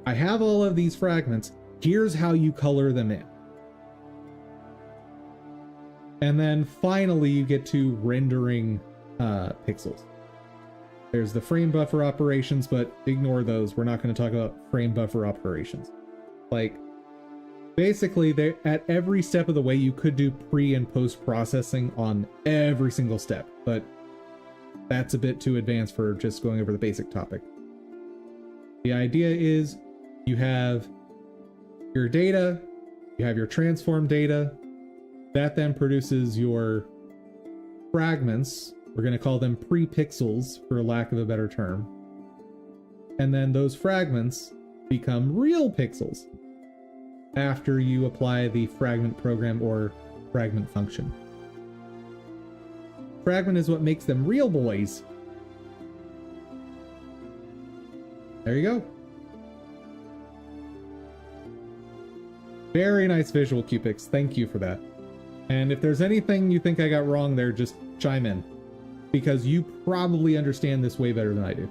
I have all of these fragments, here's how you color them in. And then finally you get to rendering pixels. There's the frame buffer operations, but ignore those. We're not going to talk about frame buffer operations. Like, basically, at every step of the way, you could do pre and post processing on every single step, but that's a bit too advanced for just going over the basic topic. The idea is you have your data, you have your transform data, that then produces your fragments. We're going to call them pre-pixels for lack of a better term. And then those fragments become real pixels after you apply the fragment program or fragment function. Fragment is what makes them real boys. There you go. Very nice visual, Cupix. Thank you for that. And if there's anything you think I got wrong there, just chime in, because you probably understand this way better than I do.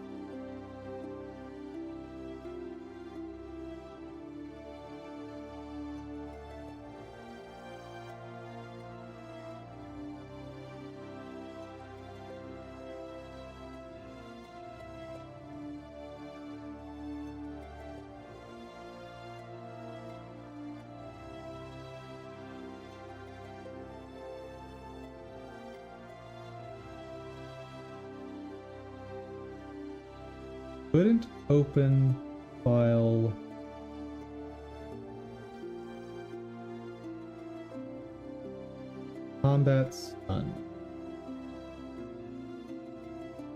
Couldn't open file. Combat stun.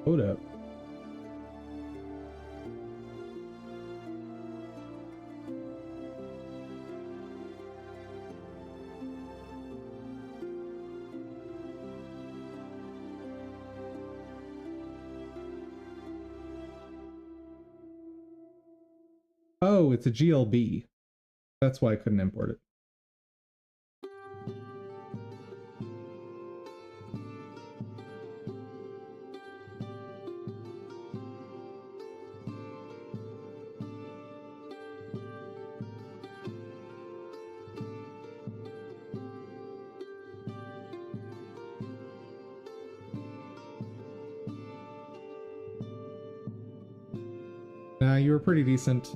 Hold up. Oh, it's a GLB. That's why I couldn't import it. Nah, you were pretty decent.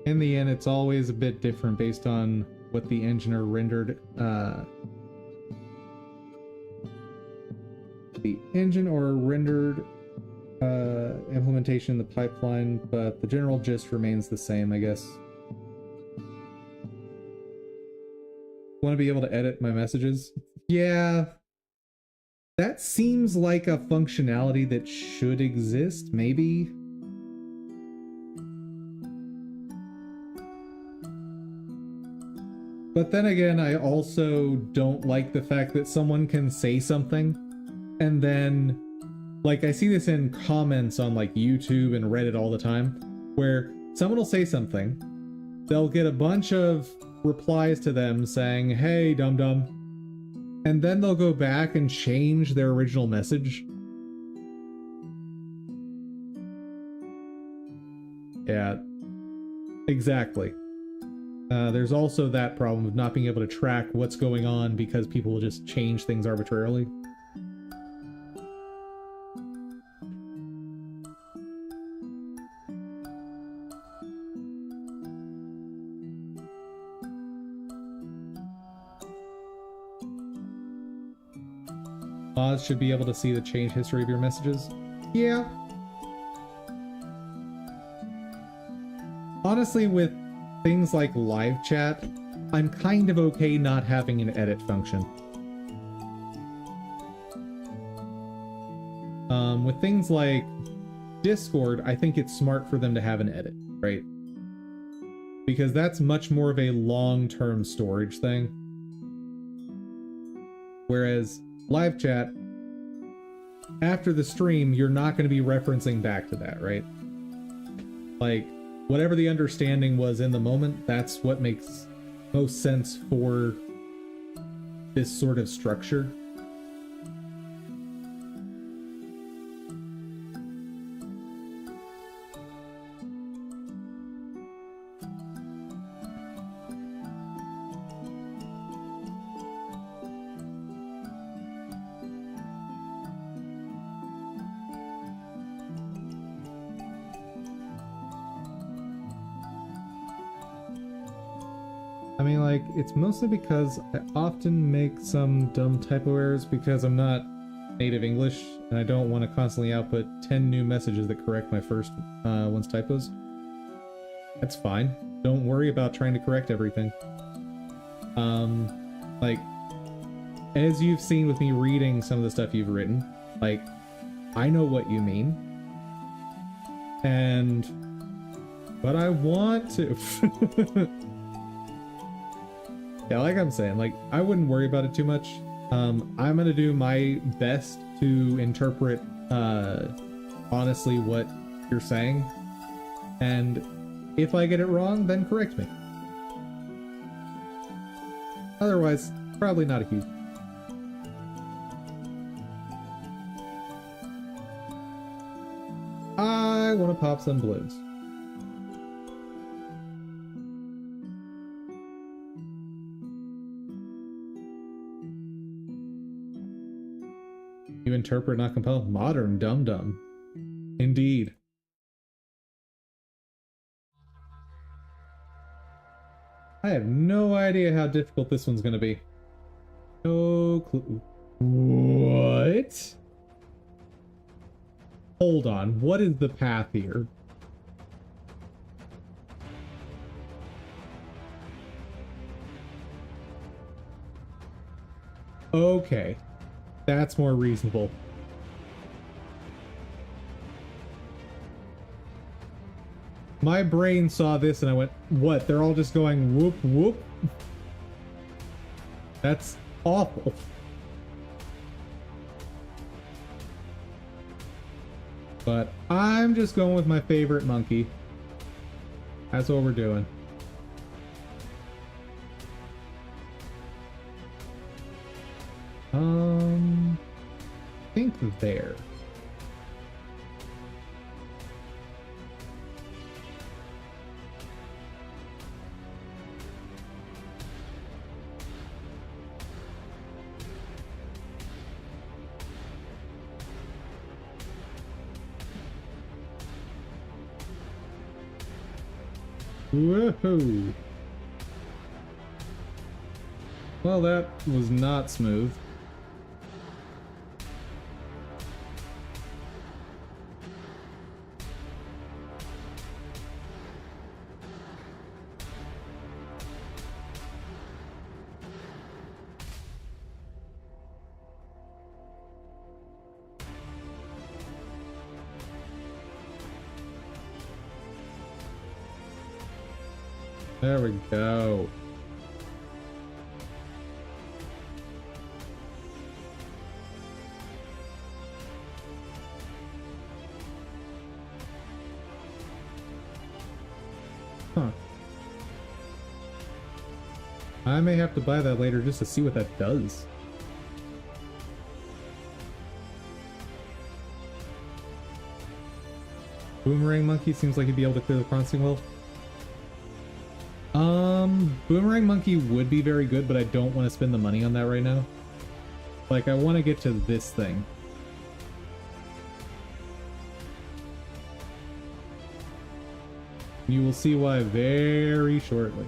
In the end, it's always a bit different based on what the engineer rendered the engine or rendered implementation in the pipeline, but the general gist remains the same, I guess. Want to be able to edit my messages? Yeah. That seems like a functionality that should exist, maybe? But then again, I also don't like the fact that someone can say something and then, like, I see this in comments on like YouTube and Reddit all the time, where someone will say something, they'll get a bunch of replies to them saying, "Hey, dum-dum," and then they'll go back and change their original message. Yeah, exactly. There's also that problem of not being able to track what's going on because people will just change things arbitrarily. Mods should be able to see the change history of your messages. Yeah. Honestly, with things like live chat, I'm kind of okay not having an edit function. With things like Discord, I think it's smart for them to have an edit, right? Because that's much more of a long-term storage thing. Whereas live chat, after the stream, you're not going to be referencing back to that, right? Like, whatever the understanding was in the moment, that's what makes most sense for this sort of structure. I mean, like, it's mostly because I often make some dumb typo errors because I'm not native English, and I don't want to constantly output 10 new messages that correct my first one's typos. That's fine. Don't worry about trying to correct everything. Like, as you've seen with me reading some of the stuff you've written, like, I know what you mean. But I want to. Yeah, like I'm saying, like, I wouldn't worry about it too much. I'm gonna do my best to interpret, honestly what you're saying. And if I get it wrong, then correct me. Otherwise, probably not a huge. I want to pop some balloons. You interpret, not compel. Modern dum-dum. Indeed. I have no idea how difficult this one's gonna be. No clue. What? Hold on, what is the path here? Okay. That's more reasonable. My brain saw this and I went, what? They're all just going whoop whoop? That's awful. But I'm just going with my favorite monkey. That's what we're doing. I think there. Woohoo! Well, that was not smooth. There we go. Huh. I may have to buy that later just to see what that does. Boomerang Monkey seems like he'd be able to clear the Prancing Well. Boomerang Monkey would be very good, but I don't want to spend the money on that right now. Like, I want to get to this thing. You will see why very shortly.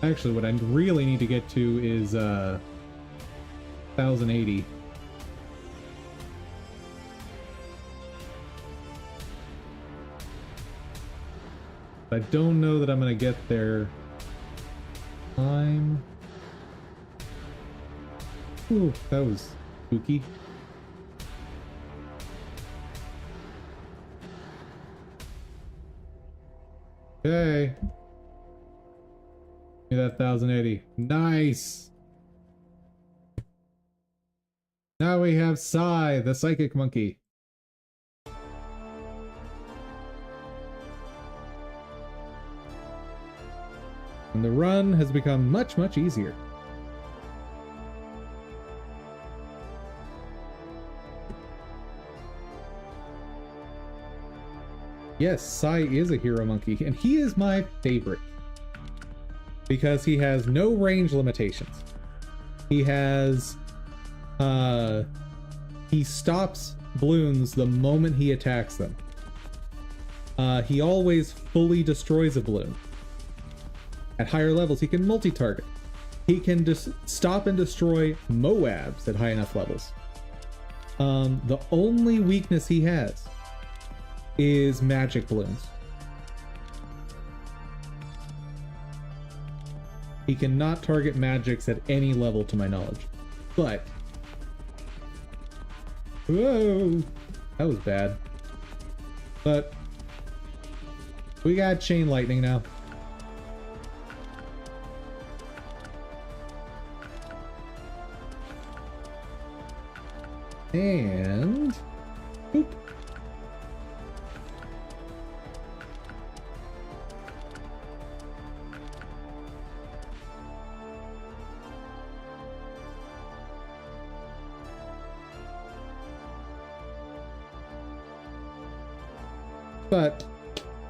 Actually, what I really need to get to is 1080. I don't know that I'm gonna get there. Ooh, that was spooky. Okay. Give me that 1080. Nice! Now we have Psy, the psychic monkey. And the run has become much, much easier. Yes, Psy is a hero monkey, and he is my favorite. Because he has no range limitations. He has... he stops balloons the moment he attacks them. He always fully destroys a balloon. At higher levels, he can multi-target. He can just stop and destroy Moabs at high enough levels. The only weakness he has is magic balloons. He cannot target magics at any level to my knowledge. But... whoa! That was bad. But... we got Chain Lightning now. And... boop. But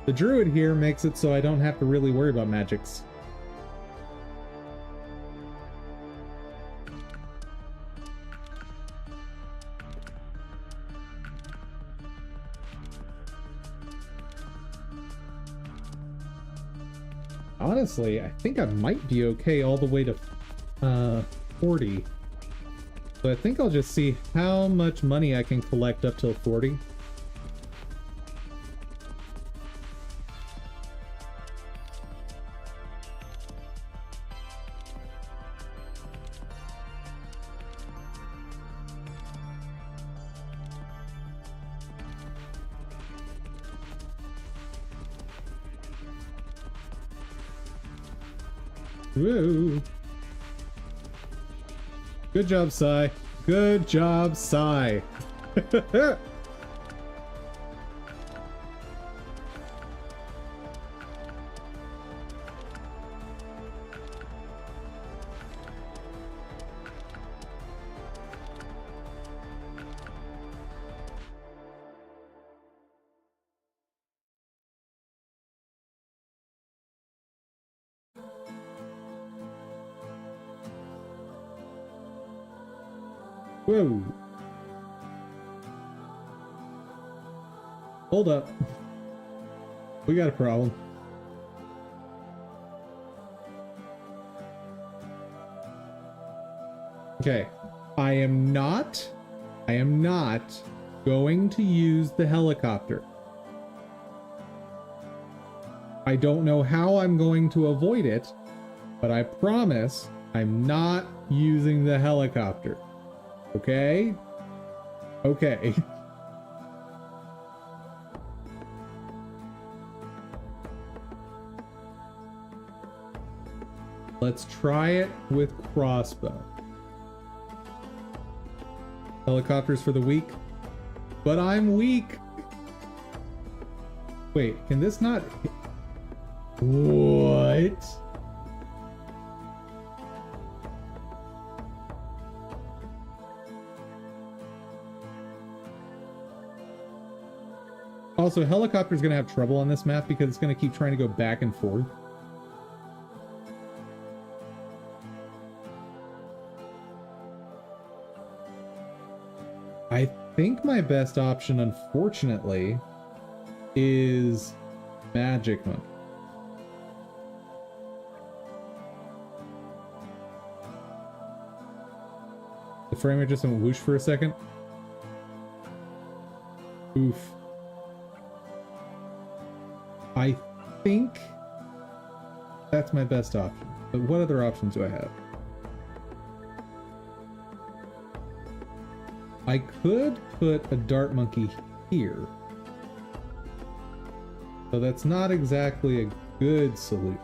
the druid here makes it so I don't have to really worry about magics. Honestly, I think I might be okay all the way to 40. So I think I'll just see how much money I can collect up till 40. Woo! Good job, Psy. Good job, Psy. Whoa. Hold up. We got a problem. Okay. I am not going to use the helicopter. I don't know how I'm going to avoid it, but I promise I'm not using the helicopter. Okay? Okay. Let's try it with crossbow. Helicopters for the weak. But I'm weak. Wait, can this not... What? Also, helicopter's gonna have trouble on this map because it's gonna keep trying to go back and forth. I think my best option, unfortunately, is Magic Monkey. The frame rate just went whoosh for a second. Oof. I think that's my best option. But what other options do I have? I could put a Dart Monkey here. So that's not exactly a good solution.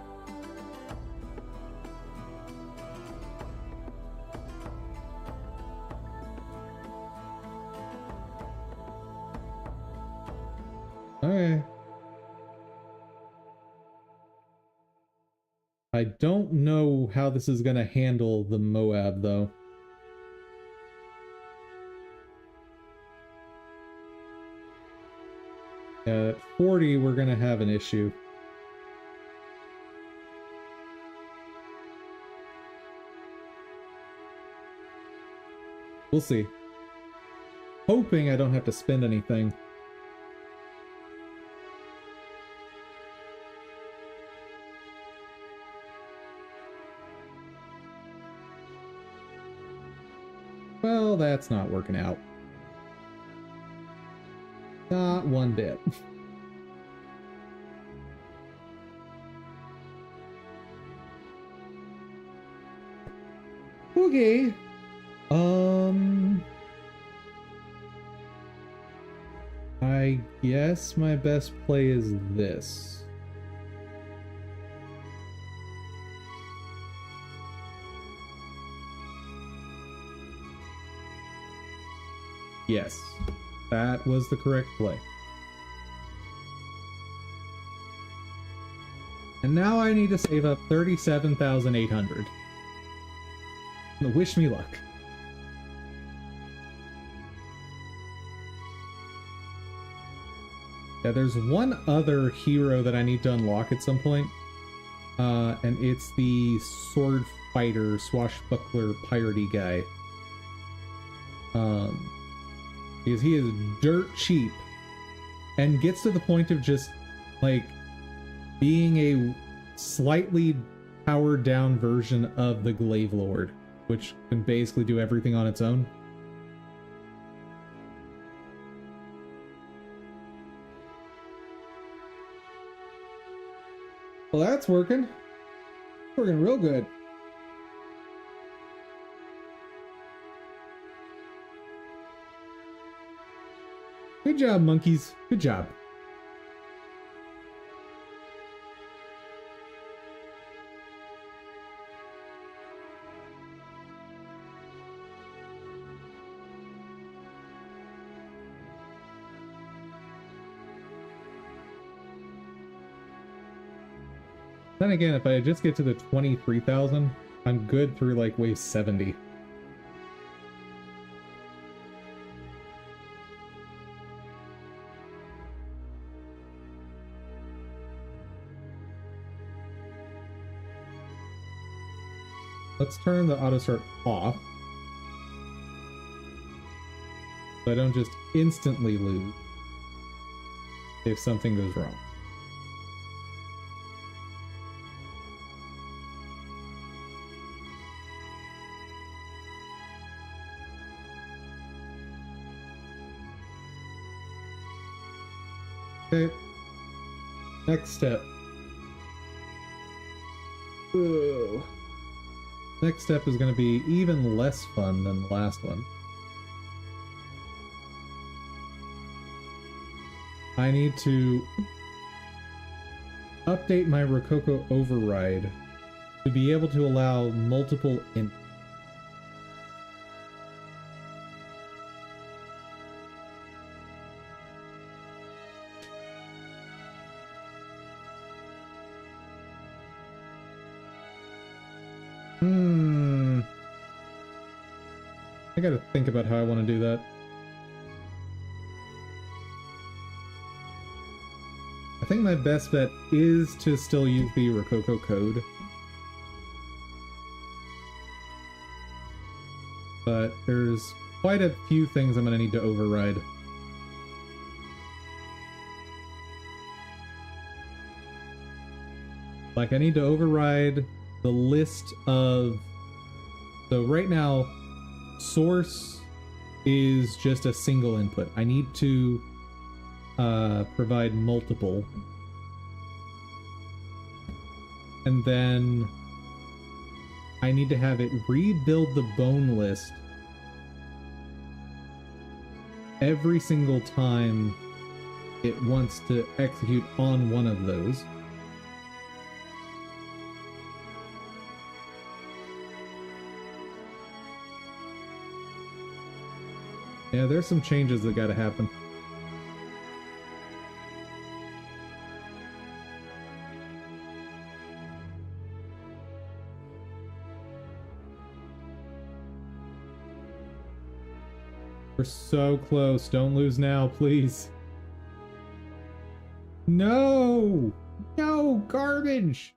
Okay. I don't know how this is going to handle the Moab, though. At 40, we're going to have an issue. We'll see. Hoping I don't have to spend anything. Well, that's not working out. Not one bit. Okay. I guess my best play is this. Yes. That was the correct play. And now I need to save up 37,800. Wish me luck. Yeah, there's one other hero that I need to unlock at some point. And it's the sword fighter, swashbuckler, piratey guy. Because he is dirt cheap and gets to the point of just like being a slightly powered down version of the Glaive Lord, which can basically do everything on its own. Well, that's working. Working real good. Good job, monkeys. Good job. Then again, if I just get to the 23,000, I'm good through like wave 70. Let's turn the auto start off, so I don't just instantly lose if something goes wrong. Okay. Next step. Whoa. Next step is going to be even less fun than the last one. I need to update my Rococo override to be able to allow multiple in. I gotta think about how I want to do that. I think my best bet is to still use the Rococo code. But there's quite a few things I'm gonna need to override. Like, I need to override the list of... So right now, source is just a single input. I need to provide multiple. And then I need to have it rebuild the bone list every single time it wants to execute on one of those. Yeah, there's some changes that gotta happen. We're so close. Don't lose now, please. No! No! Garbage!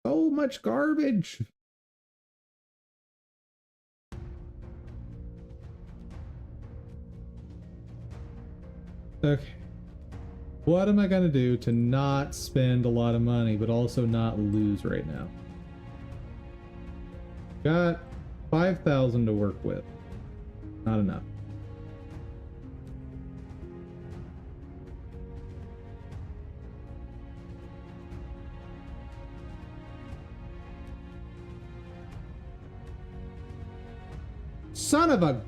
So much garbage! Okay. What am I gonna do to not spend a lot of money, but also not lose right now? Got 5,000 to work with. Not enough. Son of a...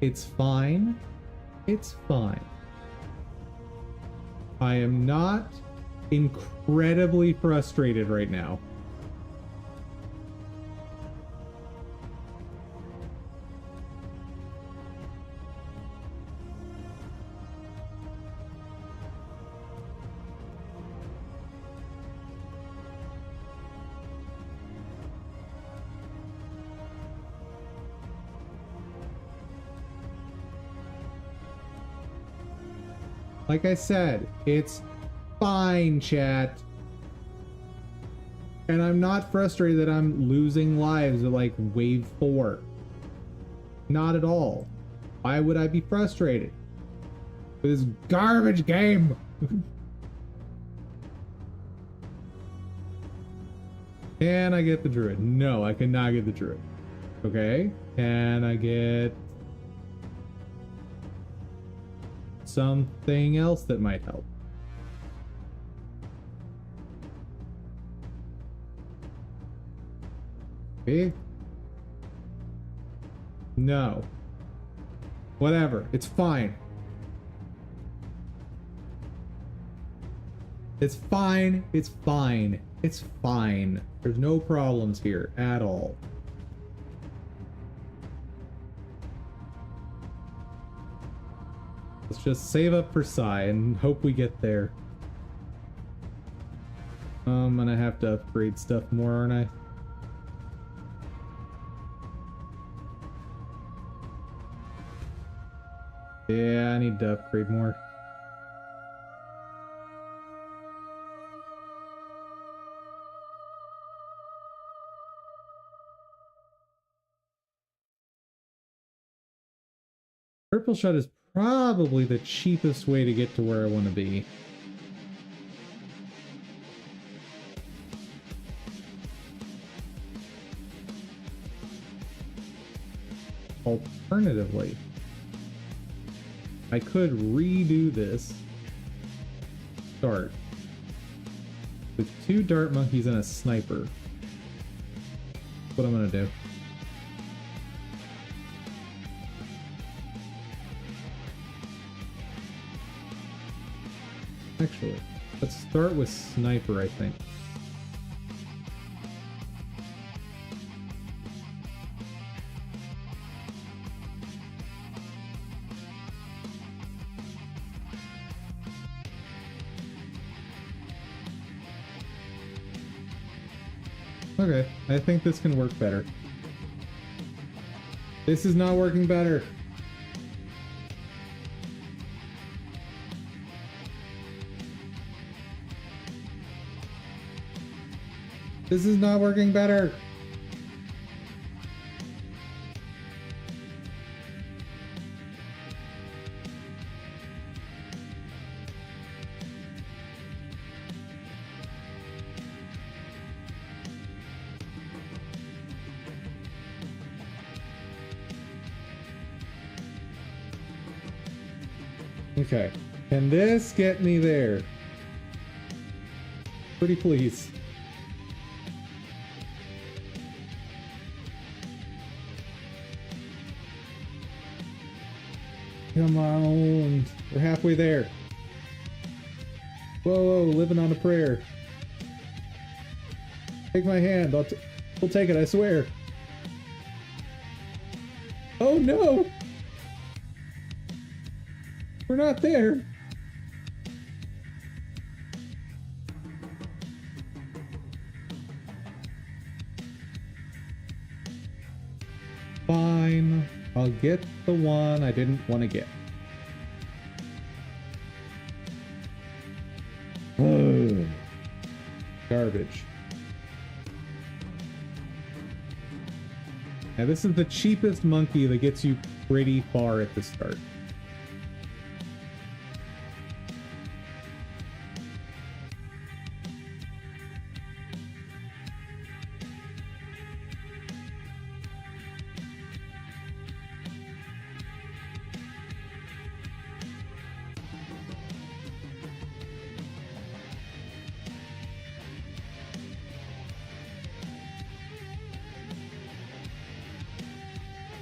It's fine. It's fine. I am not incredibly frustrated right now. Like I said, it's fine, chat. And I'm not frustrated that I'm losing lives at like wave 4. Not at all. Why would I be frustrated with this garbage game? Can I get the druid? No, I cannot get the druid. Okay. Can I get something else that might help? Okay. No. Whatever. It's fine. It's fine. It's fine. It's fine. There's no problems here at all. Let's just save up for Psy and hope we get there. I'm gonna have to upgrade stuff more, aren't I? Yeah, I need to upgrade more. Purple shot is probably the cheapest way to get to where I want to be. Alternatively, I could redo this start with 2 dart monkeys and a sniper. That's what I'm gonna do. Actually, let's start with sniper, I think. Okay, I think this can work better. This is not working better. This is not working better. Okay, can this get me there? Pretty please. Come on, we're halfway there. Whoa, whoa, living on a prayer. Take my hand, we'll take it, I swear. Oh no! We're not there. Fine. I'll get the one I didn't want to get. Ugh. Garbage. Now this is the cheapest monkey that gets you pretty far at the start.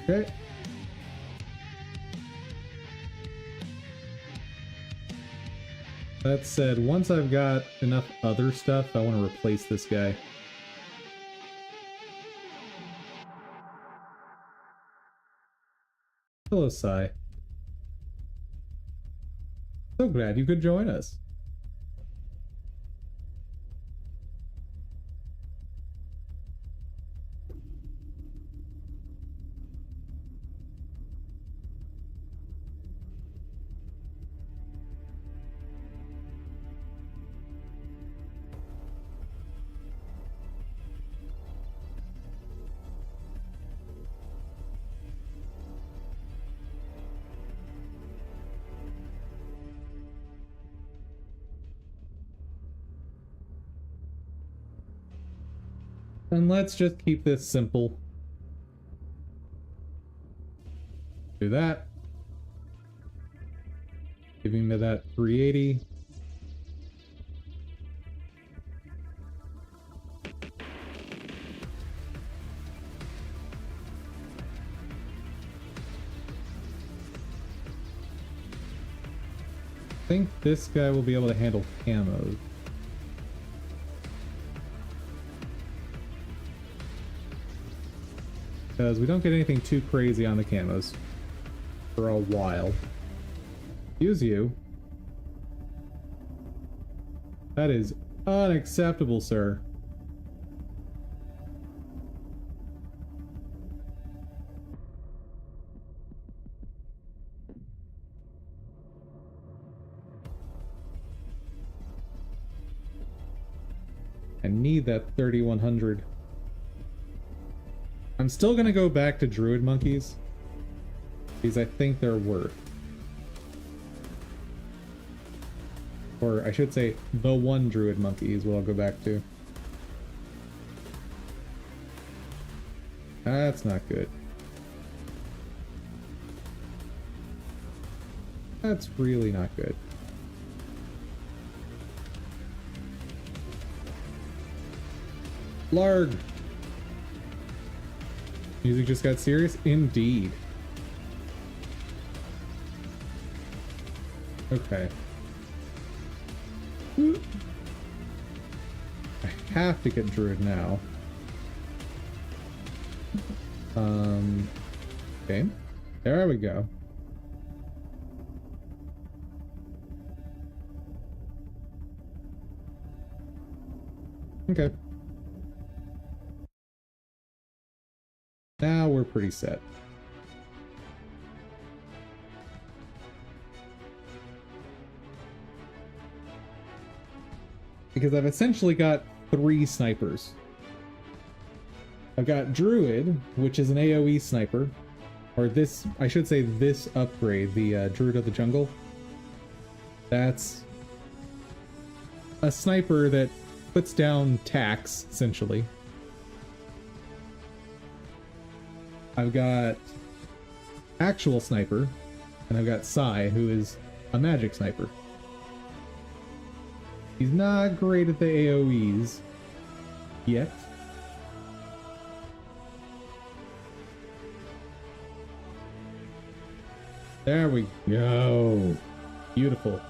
Okay. That said, once I've got enough other stuff, I want to replace this guy. Hello, Sai. So glad you could join us. And let's just keep this simple. Do that. Giving me that 380. I think this guy will be able to handle camos. Because we don't get anything too crazy on the camos for a while. Use you. That is unacceptable, sir. I need that 3100. I'm still gonna go back to druid monkeys because I think they're worth. Or I should say, the one druid monkey is what I'll go back to. That's not good. That's really not good. Larg! Music just got serious? Indeed. Okay. I have to get Druid now. Okay. There we go. Okay. Now we're pretty set. Because I've essentially got 3 snipers. I've got Druid, which is an AoE sniper. Or this, I should say this upgrade, the Druid of the Jungle. That's a sniper that puts down tax, essentially. I've got actual sniper, and I've got Sai, who is a magic sniper. He's not great at the AoEs yet. There we go. Beautiful.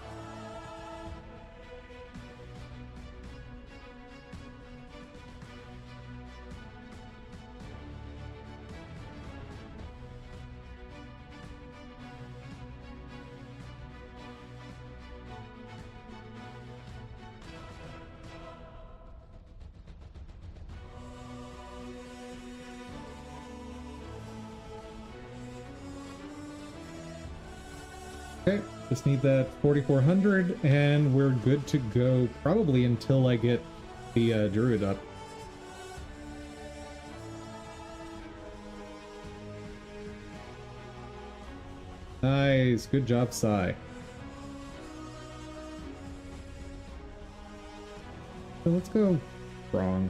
Okay, just need that 4400 and we're good to go probably until I get the Druid up. Nice, good job, Sai. So let's go wrong.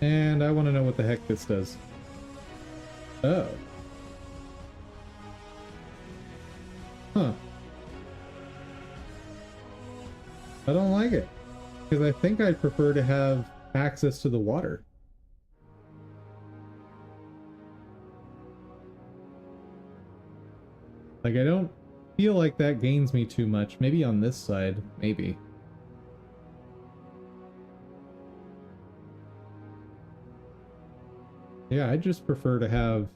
And I want to know what the heck this does. Oh. Huh. I don't like it. Because I think I'd prefer to have access to the water. Like, I don't feel like that gains me too much. Maybe on this side, maybe. Yeah, I just prefer to have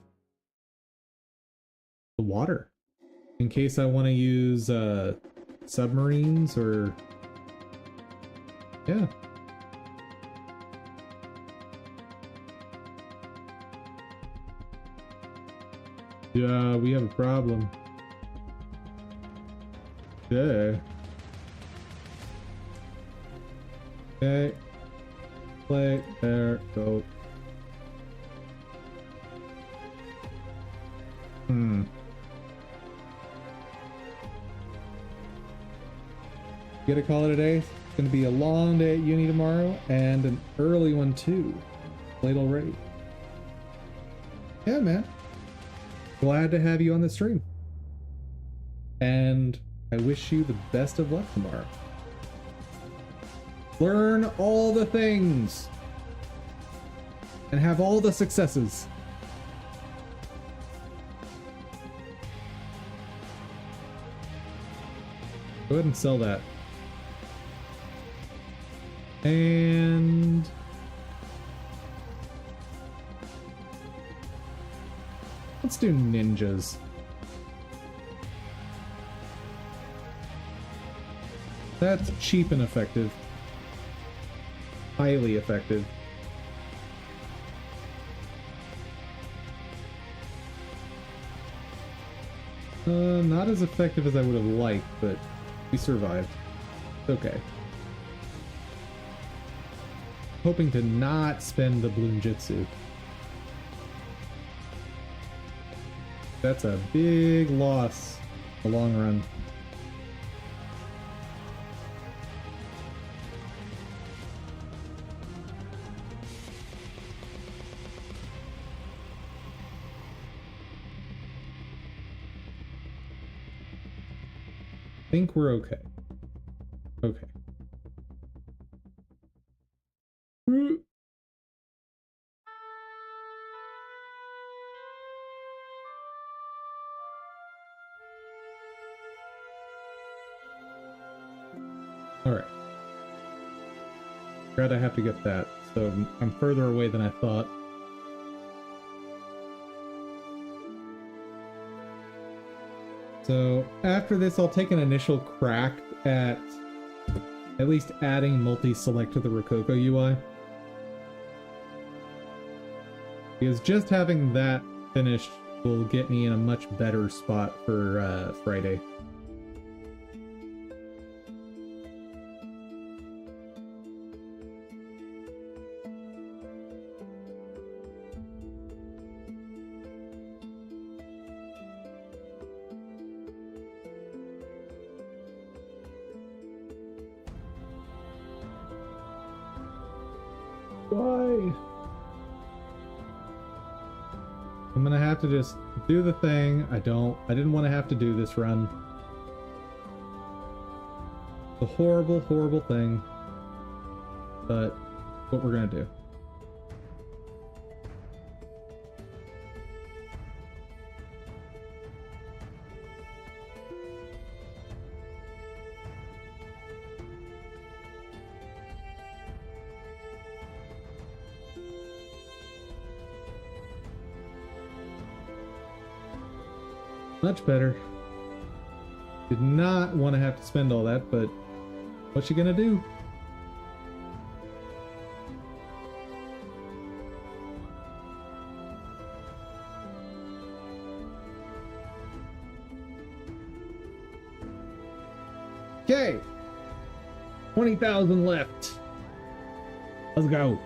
the water in case I want to use submarines or yeah. Yeah, we have a problem. Yeah. Okay. Play, there, go. Gotta call it a day. It's gonna be a long day at uni tomorrow and an early one too. Late already. Yeah, man. Glad to have you on the stream. And I wish you the best of luck tomorrow. Learn all the things and have all the successes. Go ahead and sell that. And let's do ninjas. That's cheap and effective. Highly effective. Not as effective as I would have liked, but we survived. Okay. Hoping to not spend the Bloom Jitsu. That's a big loss in the long run. I think we're okay. Okay. Alright. Glad I have to get that, so I'm further away than I thought. So after this, I'll take an initial crack at least adding multi-select to the Rococo UI. Because just having that finished will get me in a much better spot for Friday. Why? I'm gonna have to just do the thing. I didn't want to have to do this run. It's a horrible, horrible thing. But what we're gonna do. Much better. Did not want to have to spend all that, but what you gonna do? Okay. 20,000 left. Let's go.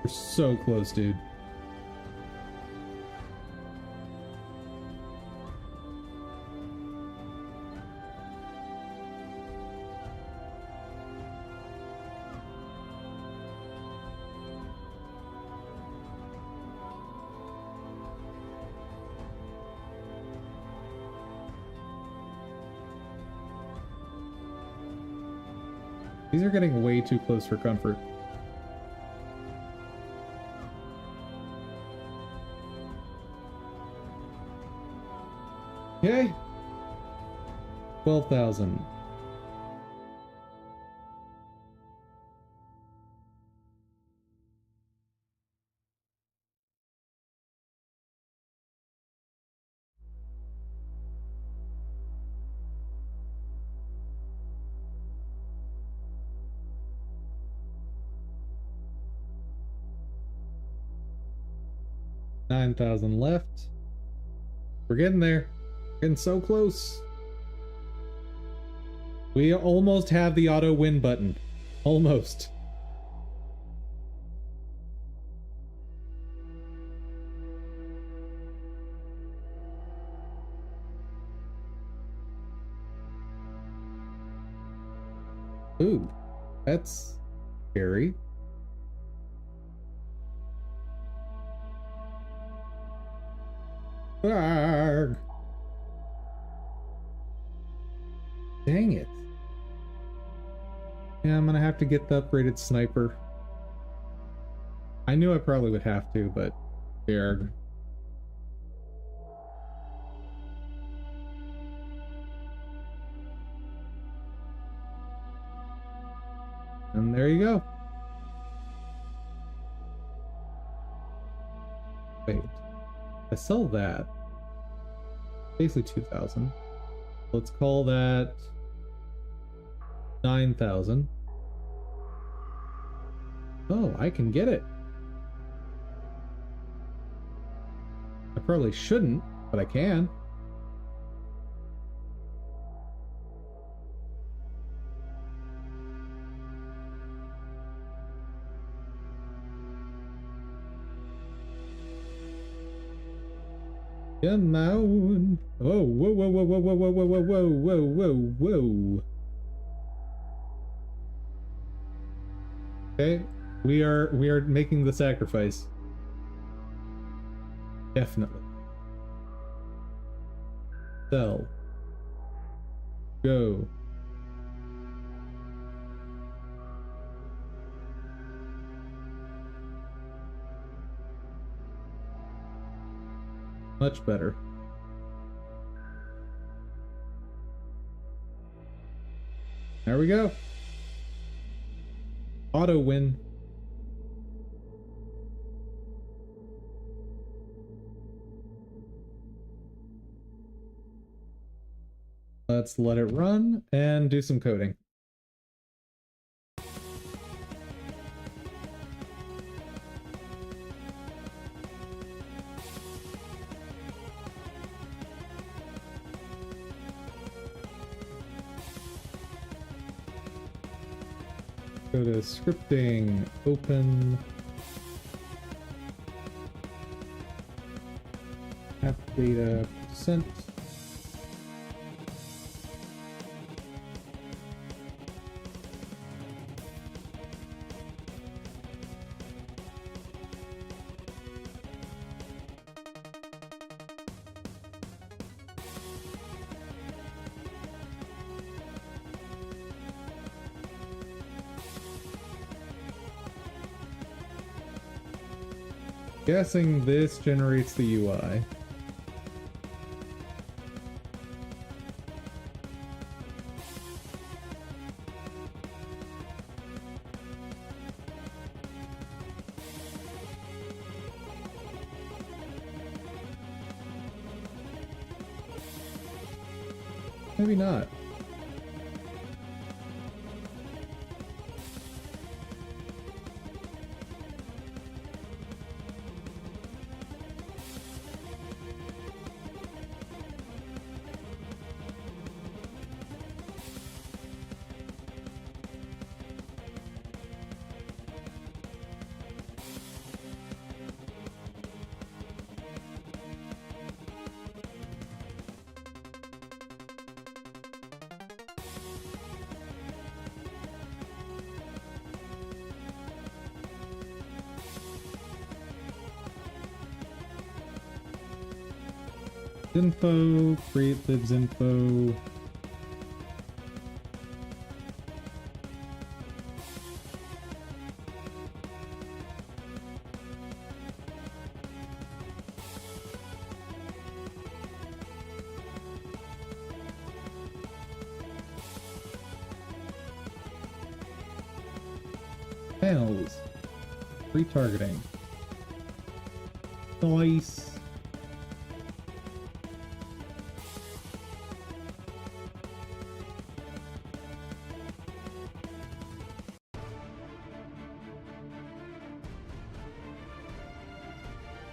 We're so close, dude. These are getting way too close for comfort. Okay. 12,000. $9,000 left. We're getting there. Getting so close. We almost have the auto win button. Almost. Ooh, that's scary. Arrgh. Dang it. Yeah, I'm gonna have to get the upgraded sniper. I knew I probably would have to, but arrgh. And there you go. Wait. I sell that. Basically 2,000. Let's call that 9,000. Oh, I can get it. I probably shouldn't, but I can. Come on. Oh, whoa, whoa, whoa, whoa, whoa, whoa, whoa, whoa, whoa, whoa, whoa. Okay, we are making the sacrifice. Definitely. Sell. Go. Much better. There we go. Auto win. Let's let it run and do some coding. Go to scripting, open app data %. Guessing this generates the UI. Maybe not. Info, create libs info. Panels, retargeting. Nice.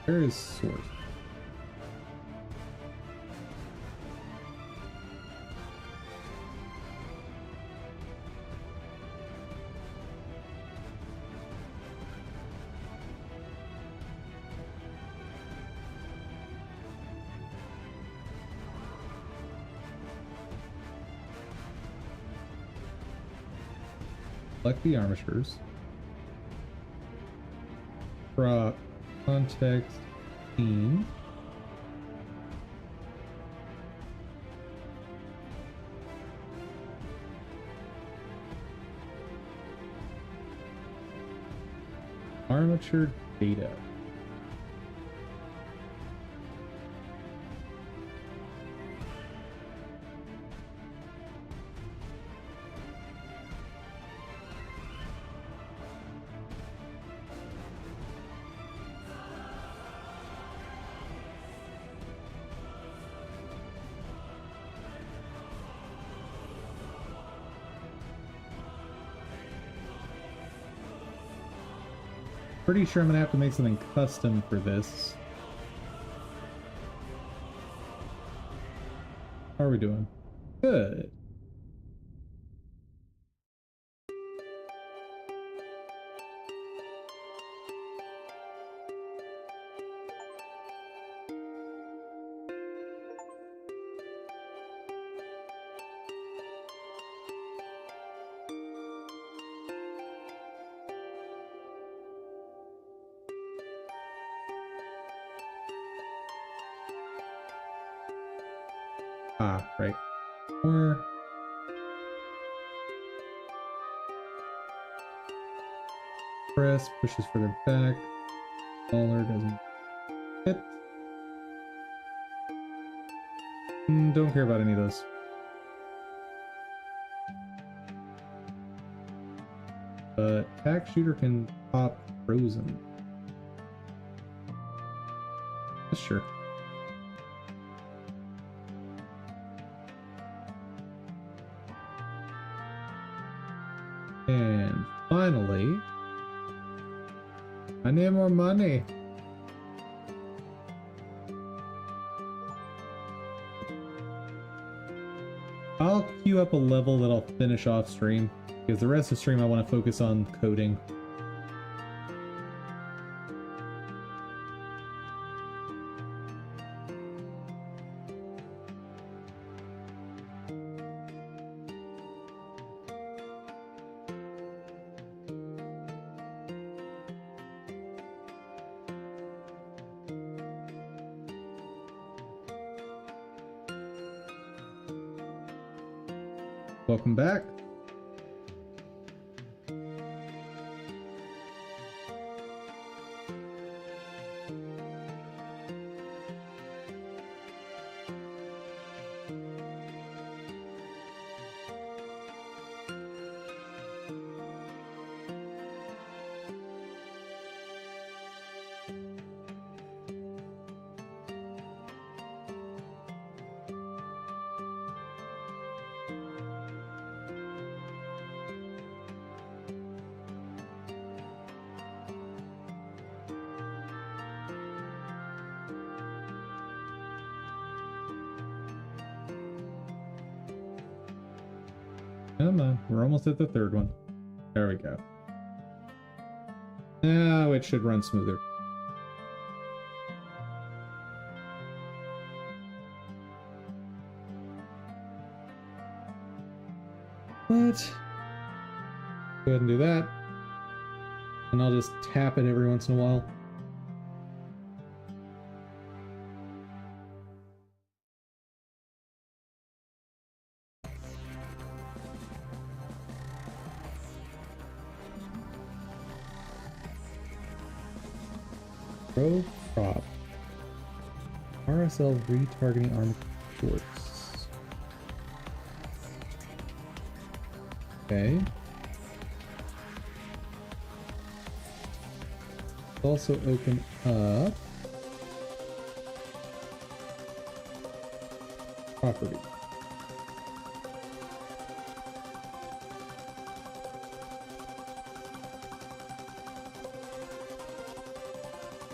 Where is source? Select the armatures. Prop context theme. Armature data. Pretty sure I'm gonna have to make something custom for this. How are we doing? Good. Ah, right. Or press pushes further back. Smaller doesn't fit. Don't care about any of those. But attack shooter can pop frozen. Sure. And finally, I need more money. I'll queue up a level that I'll finish off stream, because the rest of stream I want to focus on coding. Welcome back. Come on, we're almost at the third one. There we go. Now it should run smoother. But go ahead and do that. And I'll just tap it every once in a while. Pro prop. RSL retargeting arm shorts. Okay. Also open up property.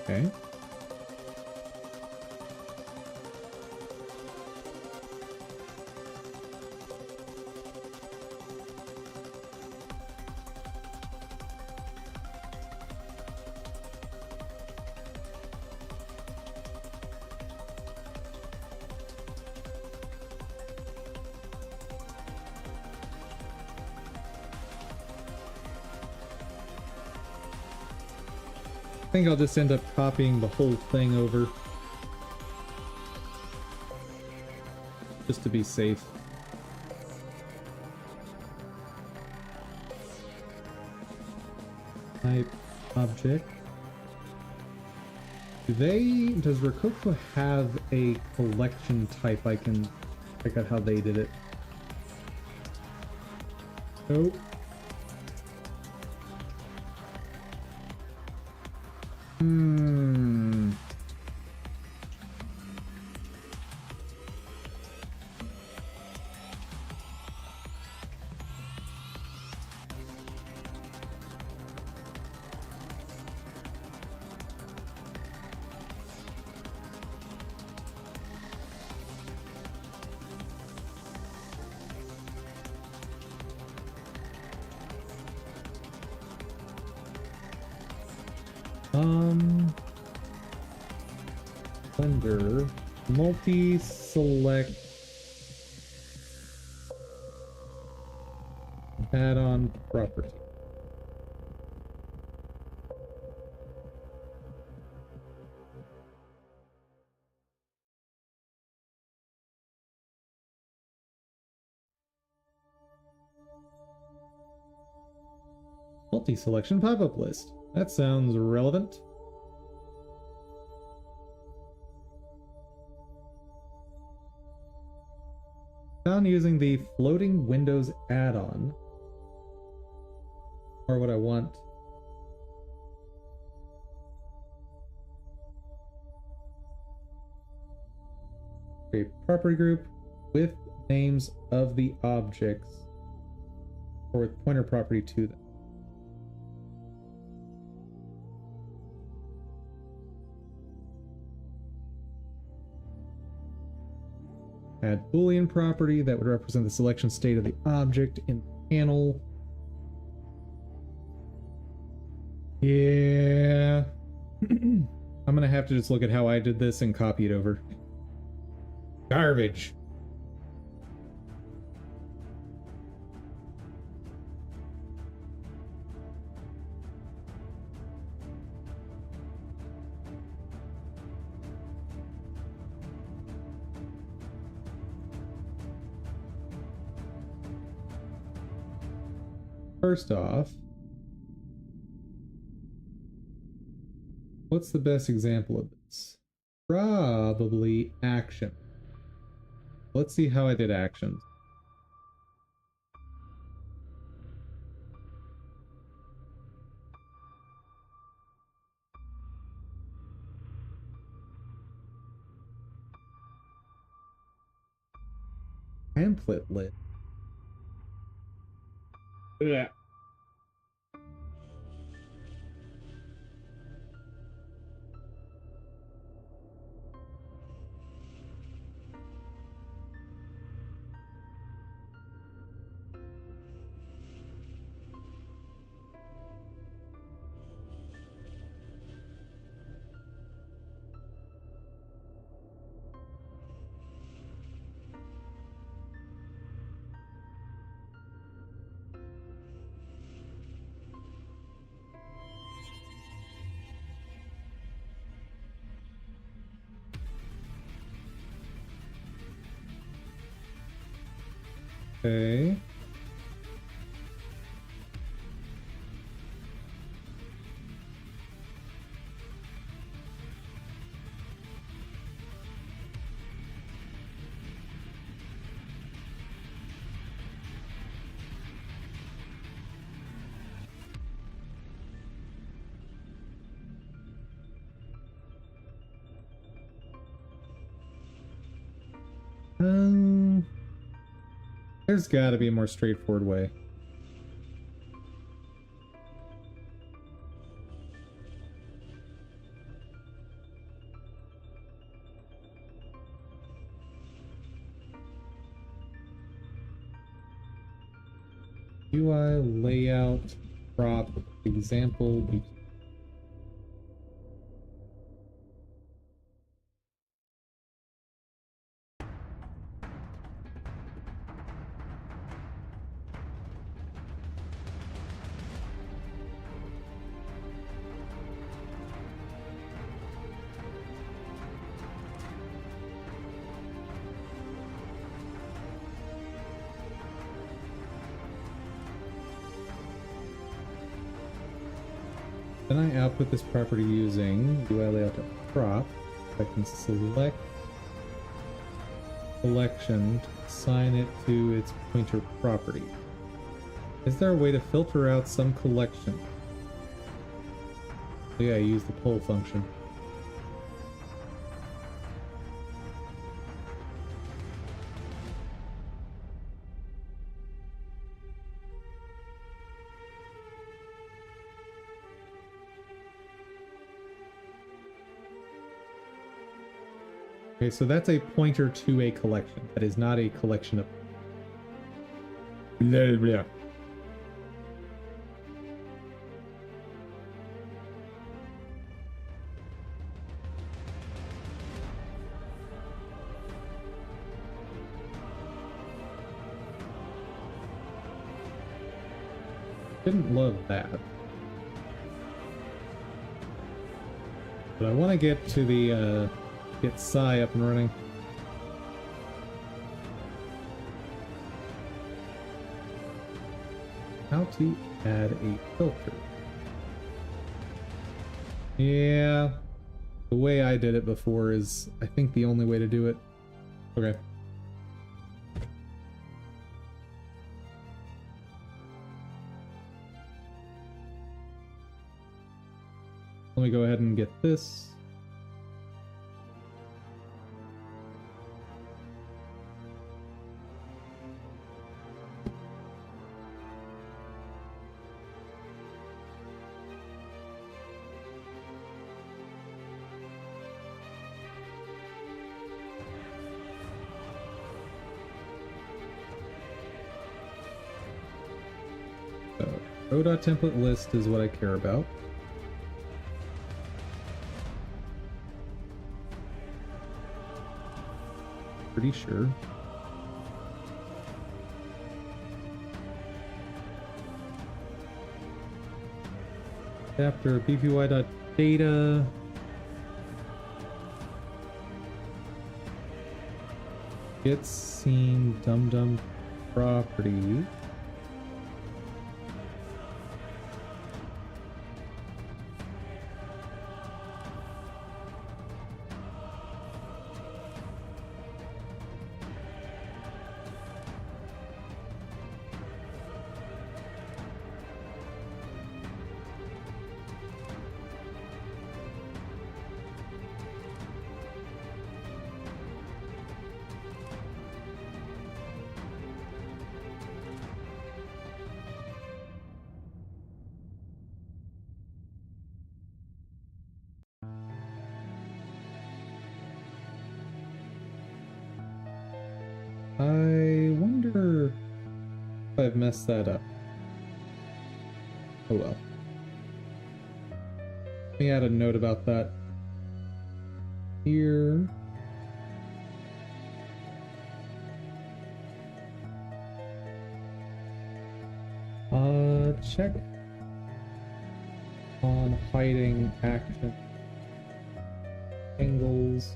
Okay. I think I'll just end up copying the whole thing over. Just to be safe. Type object. Does Rococo have a collection type I can check out how they did it? Nope. Under multi-select add-on property. Multi-selection pop-up list. That sounds relevant. Found using the floating windows add-on. Or what I want. Create property group with names of the objects or with pointer property to them. Add Boolean property that would represent the selection state of the object in the panel. Yeah. I'm gonna have to just look at how I did this and copy it over. Garbage. First off, what's the best example of this? Probably action. Let's see how I did actions. Template lit. Yeah. Okay. There's got to be a more straightforward way. UI layout prop example. Then I output this property using UI layout.prop. I can select collection to assign it to its pointer property. Is there a way to filter out some collection? Oh yeah, I use the pull function. Okay, so that's a pointer to a collection. That is not a collection of... Blah, blah. Didn't love that. But I want to get to the, get Psi up and running. How to add a filter. Yeah, the way I did it before is, I think, the only way to do it. Okay. Let me go ahead and get this. Pro.template list is what I care about. Pretty sure. After bpy.data. Get scene dum property. I wonder if I've messed that up. Oh well. Let me add a note about that here. Check on hiding action angles.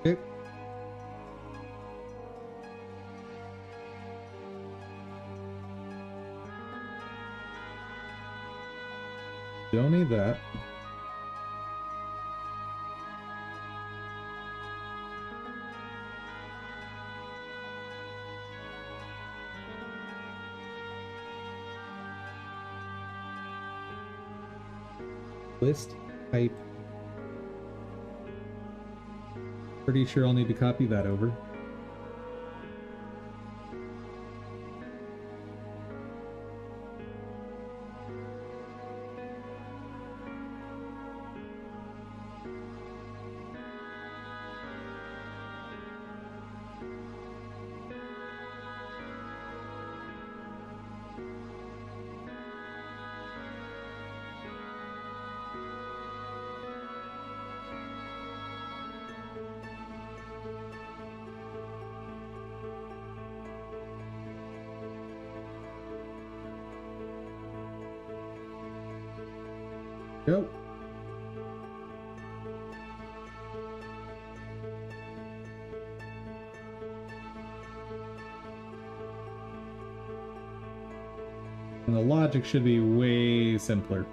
Okay. Don't need that. List type. Pretty sure I'll need to copy that over. Go. And the logic should be way simpler.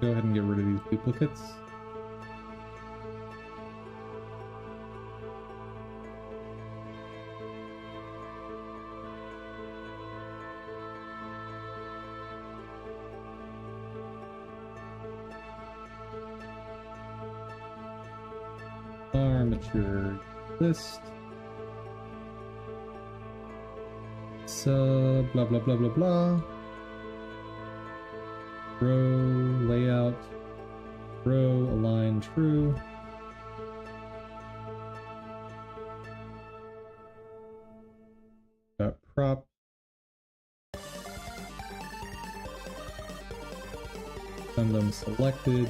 Go ahead and get rid of these duplicates. Armature list. Sub blah blah blah blah blah. Row layout. Row align true. Got prop. Send them selected.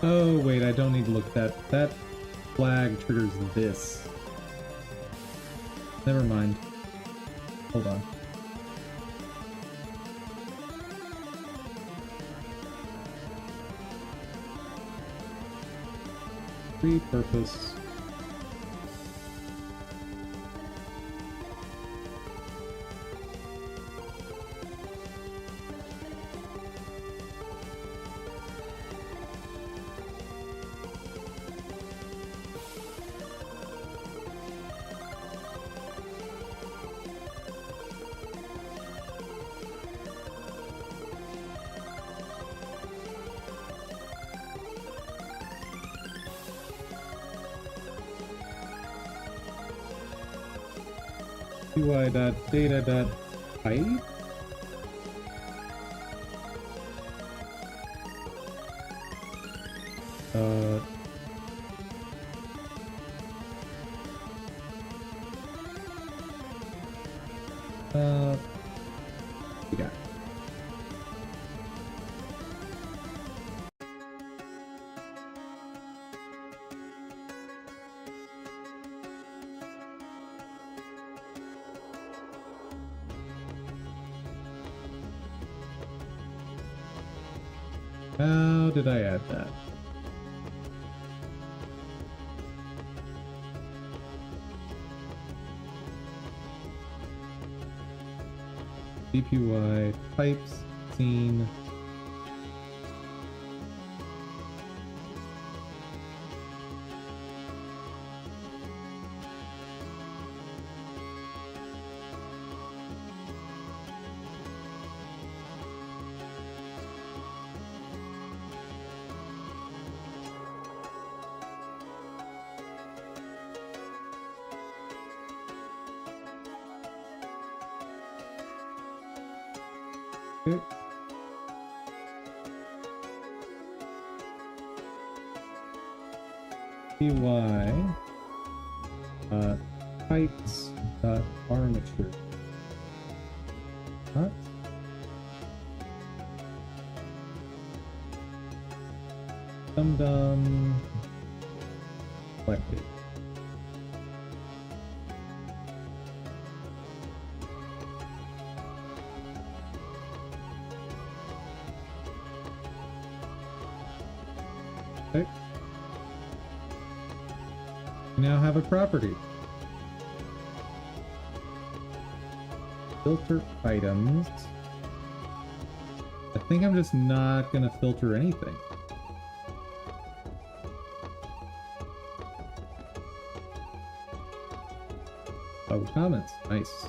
Oh wait, I don't need to look at that. That flag triggers this. Never mind. Hold on. Repurpose. UI.data.type. Uh, yeah. How did I add that? DPY types scene. Okay. DPY types armature. What? Dum selected. Okay. We now have a property. Filter items. I think I'm just not gonna filter anything. Oh, comments. Nice.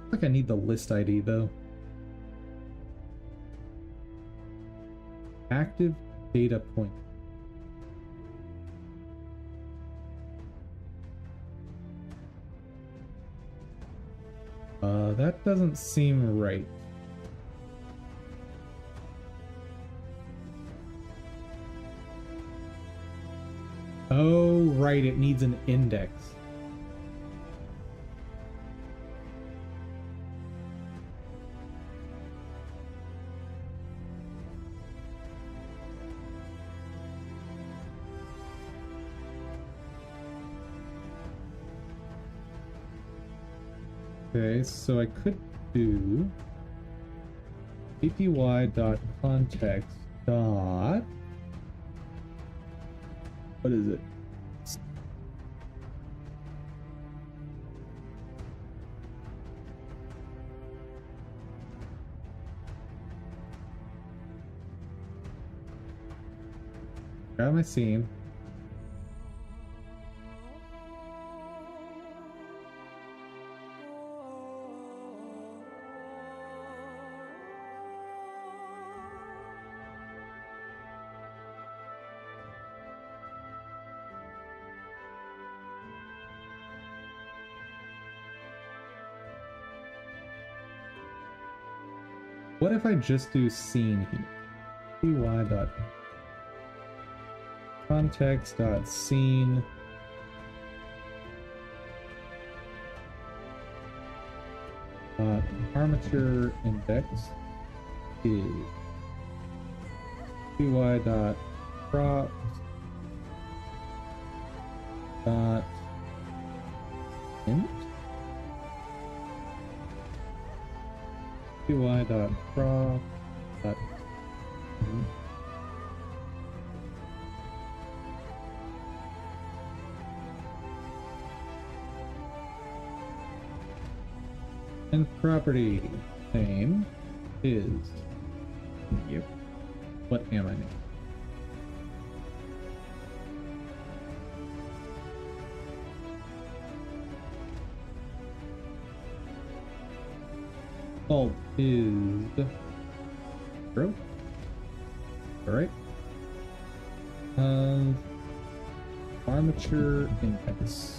I think I need the list ID though. Active data point. That doesn't seem right. Oh, right, it needs an index. Okay, so I could do apy.context dot, what is it? Grab my scene. What if I just do scene here? py dot context dot scene armature index is py dot props dot int py dot props dot int. And property name is, yep, what am I naming? Alt is 0. Alright. Armature index.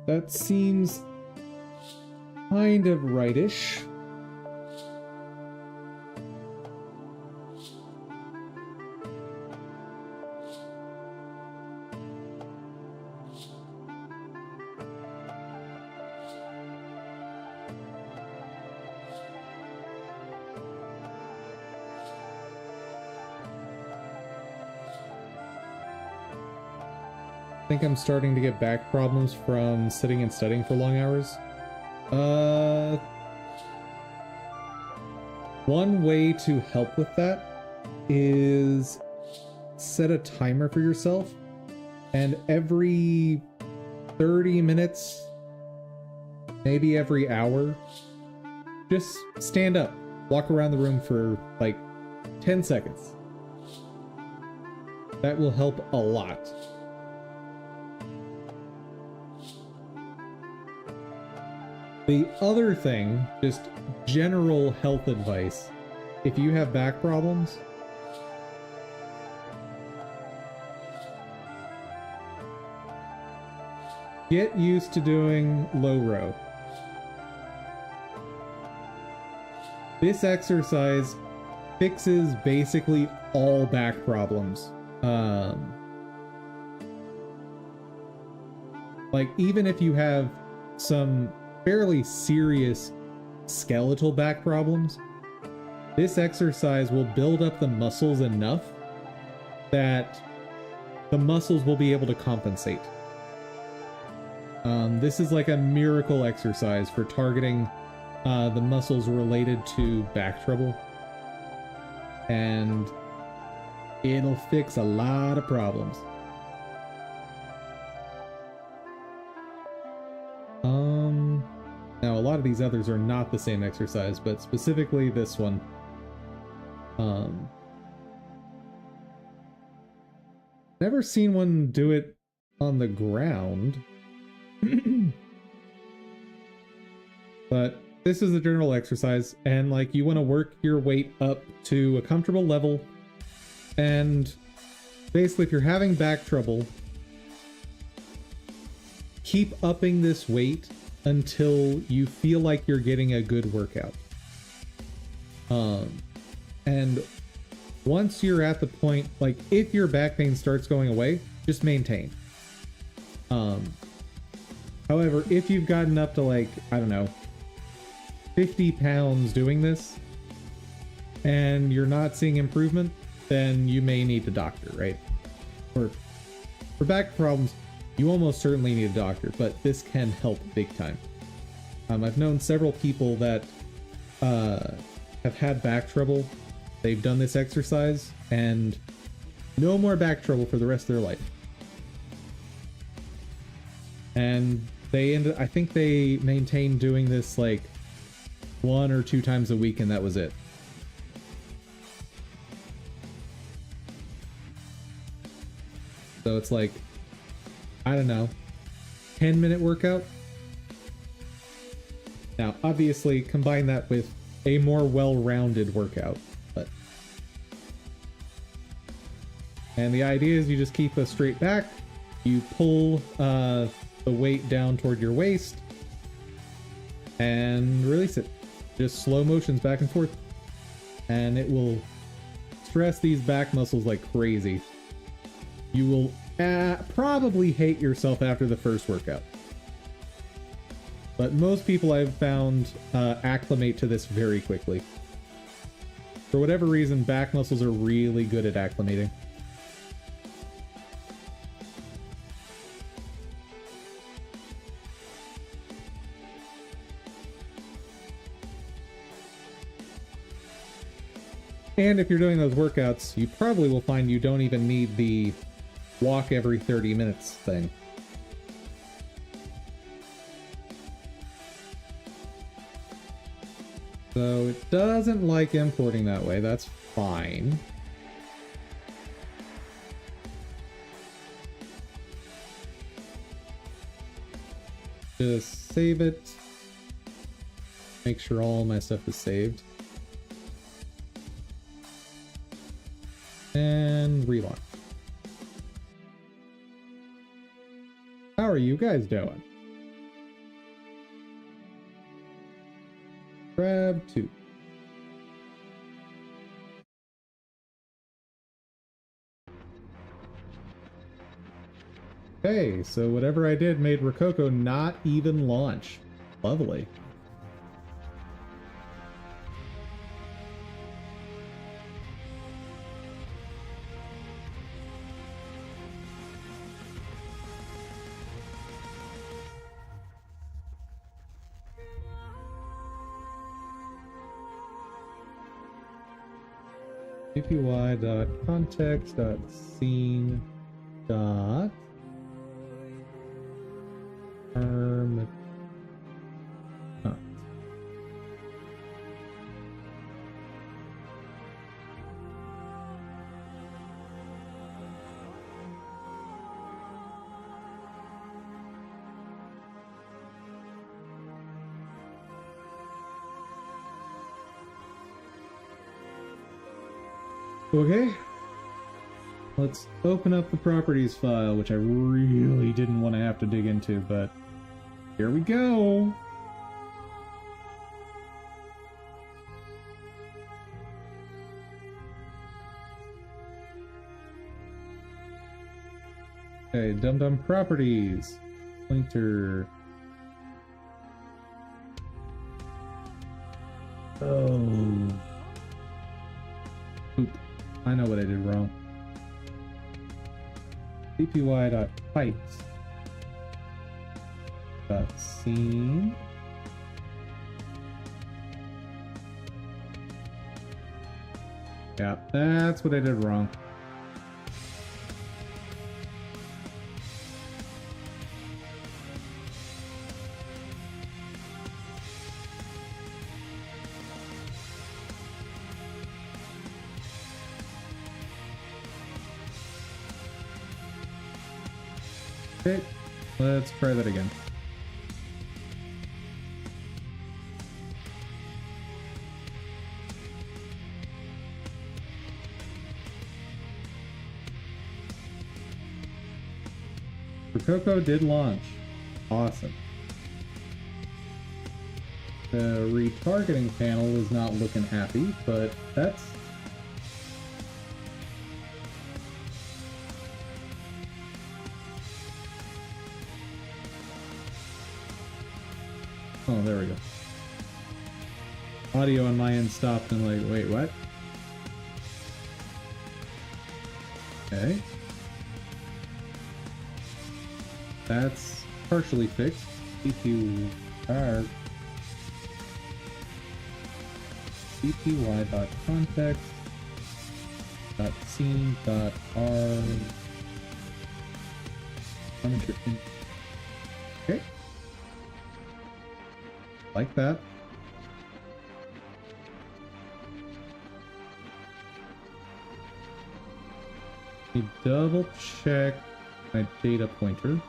That seems kind of rightish. I think I'm starting to get back problems from sitting and studying for long hours. One way to help with that is set a timer for yourself, and every 30 minutes, maybe every hour, just stand up, walk around the room for like 10 seconds. That will help a lot. The other thing, just general health advice, if you have back problems, get used to doing low row. This exercise fixes basically all back problems. Like, even if you have some fairly serious skeletal back problems, this exercise will build up the muscles enough that the muscles will be able to compensate. This is like a miracle exercise for targeting the muscles related to back trouble, and it'll fix a lot of problems. Now, a lot of these others are not the same exercise, but specifically this one. Never seen one do it on the ground. But this is a general exercise, and like, you want to work your weight up to a comfortable level. And basically, if you're having back trouble, keep upping this weight until you feel like you're getting a good workout. And once you're at the point, like, if your back pain starts going away, just maintain. However, if you've gotten up to, like, I don't know, 50 pounds doing this, and you're not seeing improvement, then you may need a doctor, right? Or for back problems, you almost certainly need a doctor, but this can help big time. I've known several people that have had back trouble. They've done this exercise, and no more back trouble for the rest of their life. And I think they maintained doing this like 1 or 2 times a week, and that was it. So it's like, I don't know, 10-minute workout. Now, obviously, combine that with a more well-rounded workout. But and the idea is you just keep a straight back, you pull the weight down toward your waist, and release it. Just slow motions back and forth, and it will stress these back muscles like crazy. You will probably hate yourself after the first workout, but most people I've found acclimate to this very quickly. For whatever reason, back muscles are really good at acclimating. And if you're doing those workouts, you probably will find you don't even need the walk every 30 minutes thing. So it doesn't like importing that way, that's fine. Just save it. Make sure all my stuff is saved. And relaunch. How are you guys doing? Grab 2. Okay, so whatever I did made Rococo not even launch. Lovely. cpy.context.scene. Perm. Okay, let's open up the properties file, which I really didn't want to have to dig into, but here we go. Okay, Dum Dum properties, pointer. Oh. Oop. I know what I did wrong. cpy.heights. .scene. Yeah, that's what I did wrong. Okay, let's try that again. Rococo did launch. Awesome. The retargeting panel is not looking happy, but that's... Oh, there we go. Audio on my end stopped and like, wait, what? Okay. That's partially fixed. cpy.context .scene.r. Okay. Like that. Let me double check my data pointer.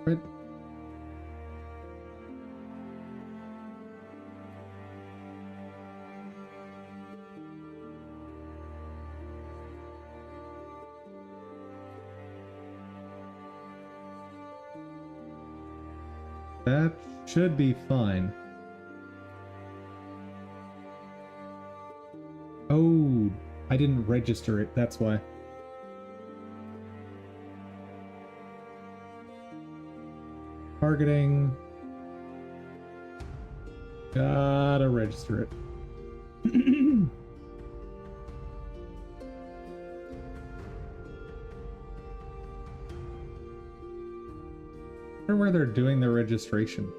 Right. That should be fine. Oh, I didn't register it, that's why. Targeting. Gotta register it. I wonder where they're doing their registration.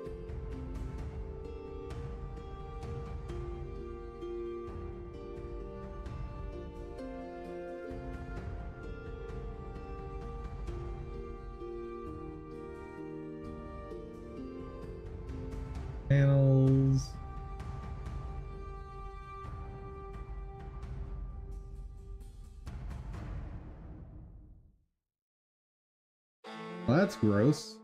Panels. Well, that's gross.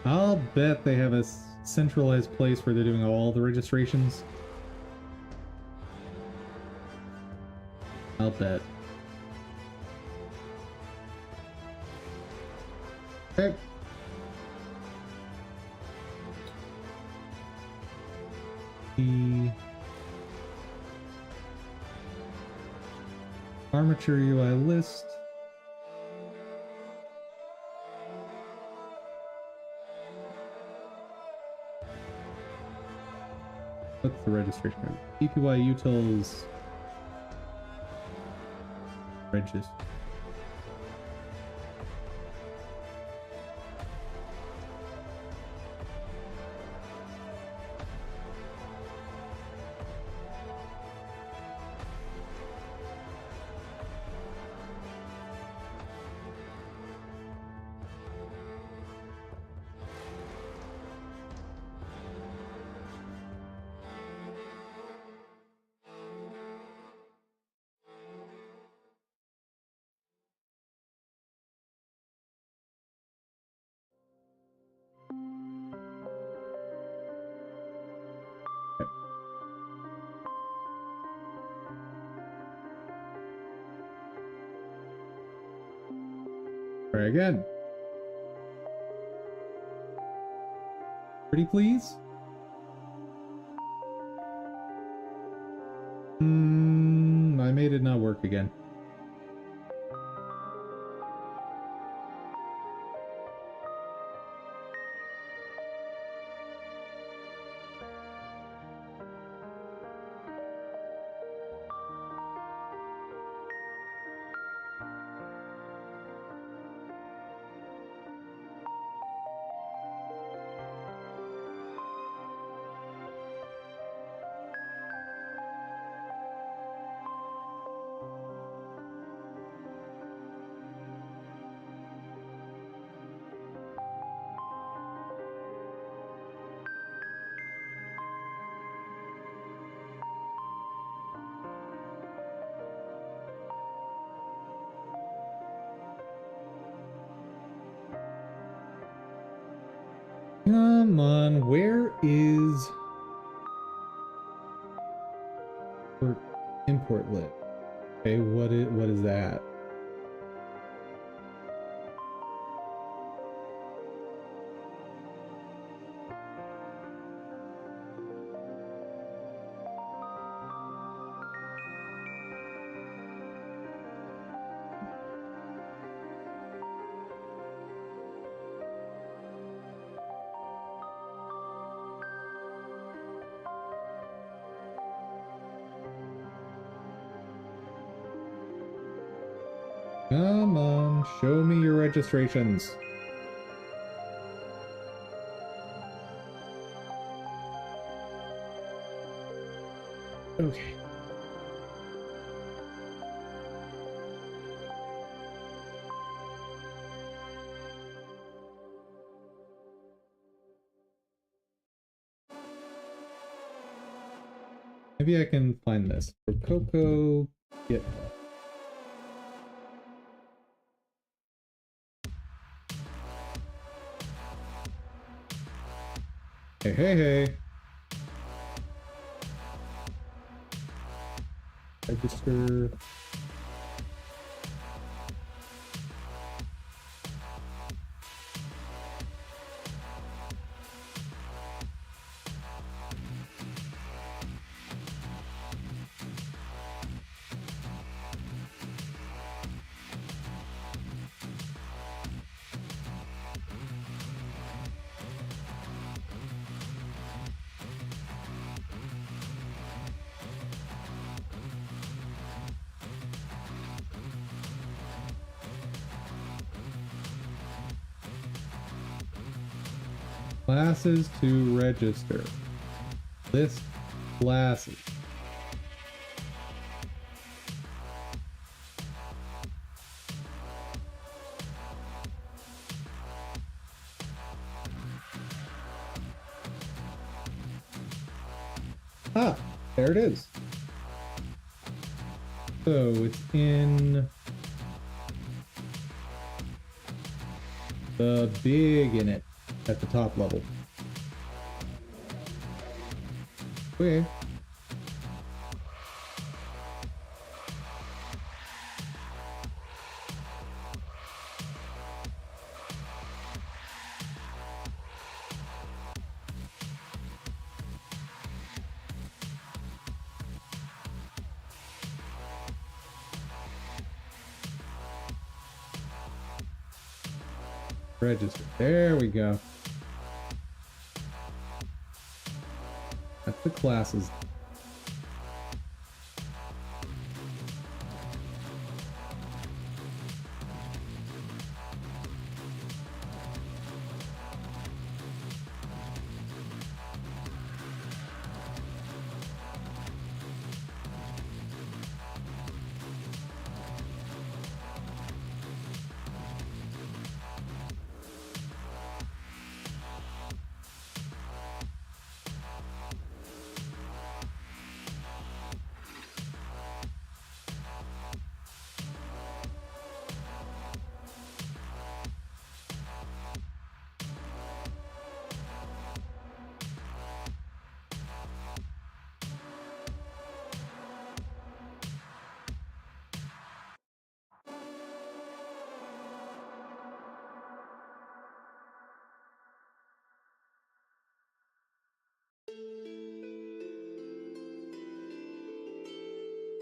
I'll bet they have a centralized place where they're doing all the registrations. I'll bet. Okay. The armature UI list. What's the registration? EPY utils register. Try again. Pretty please? I made it not work again. Come on, where is import lit? Okay, what is that? Come on, show me your registrations. Okay. Maybe I can find this. Rococo Git. Hey, hey, hey. Register. Classes to register. List classes. Ah, there it is. So it's in the big init at the top level. Okay. Register. There we go. That's the classes.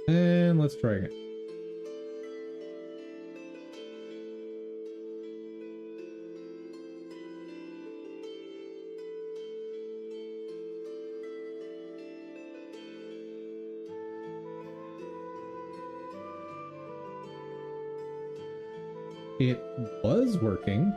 And let's try again. It was working.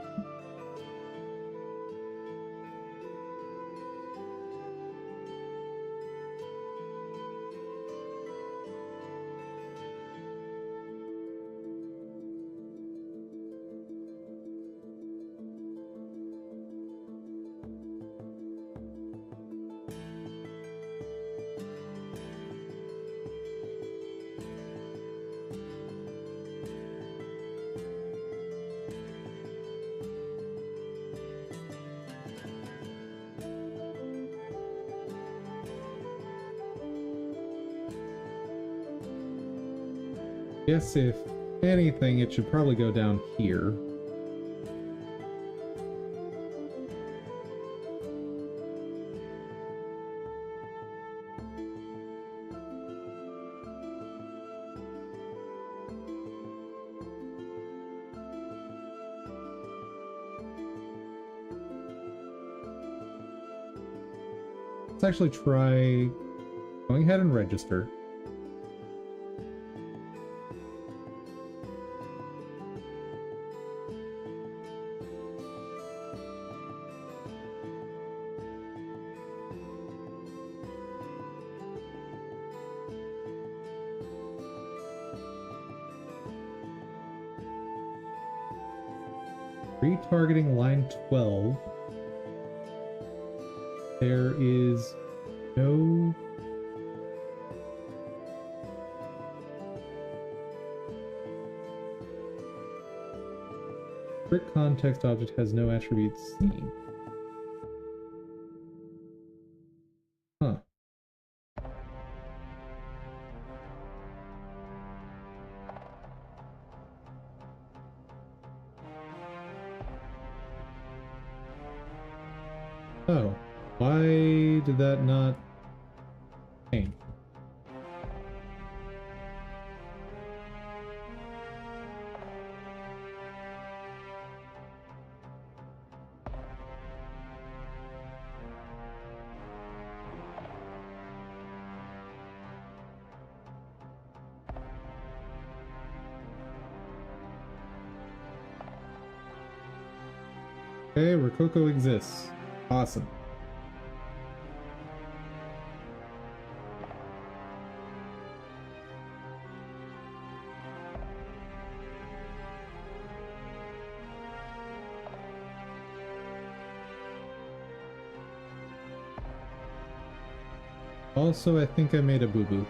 Guess if anything, it should probably go down here. Let's actually try going ahead and register. Retargeting line 12. There is no Strict context object has no attributes seen. Huh. Oh, why did that not change? Okay, Rococo exists. Awesome. Also, I think I made a boo-boo.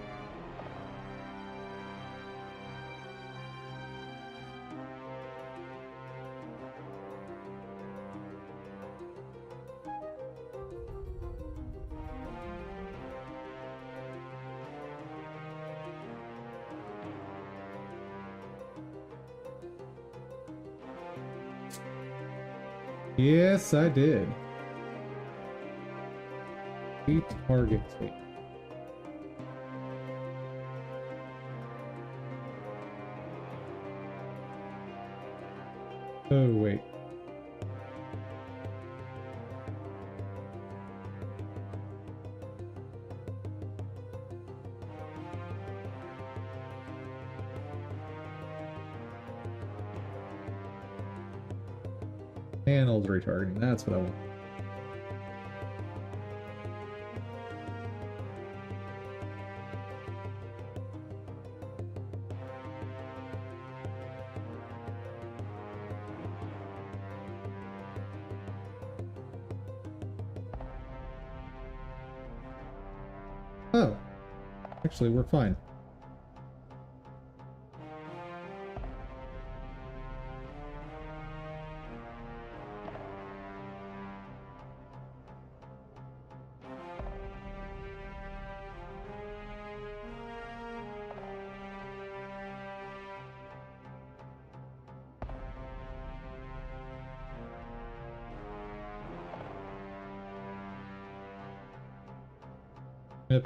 Yes, I did. Target tape. Oh, wait. Panels retargeting, that's what I want. Oh, actually, we're fine.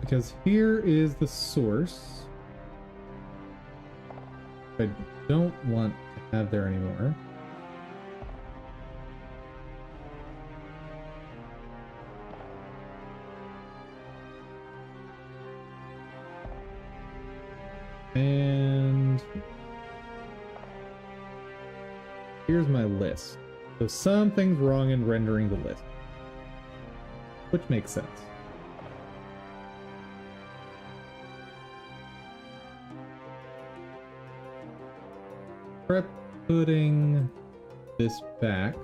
Because here is the source. I don't want to have there anymore. And here's my list. So something's wrong in rendering the list, which makes sense. Prep putting this back.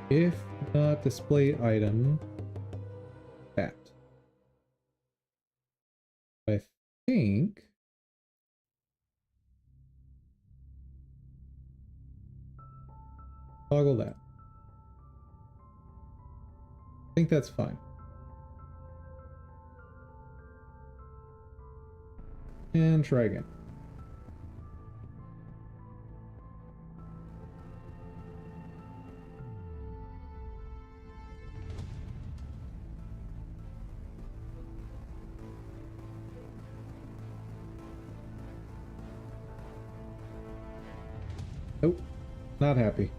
If not display item, that. I think toggle that. I think that's fine. And try again. Not happy.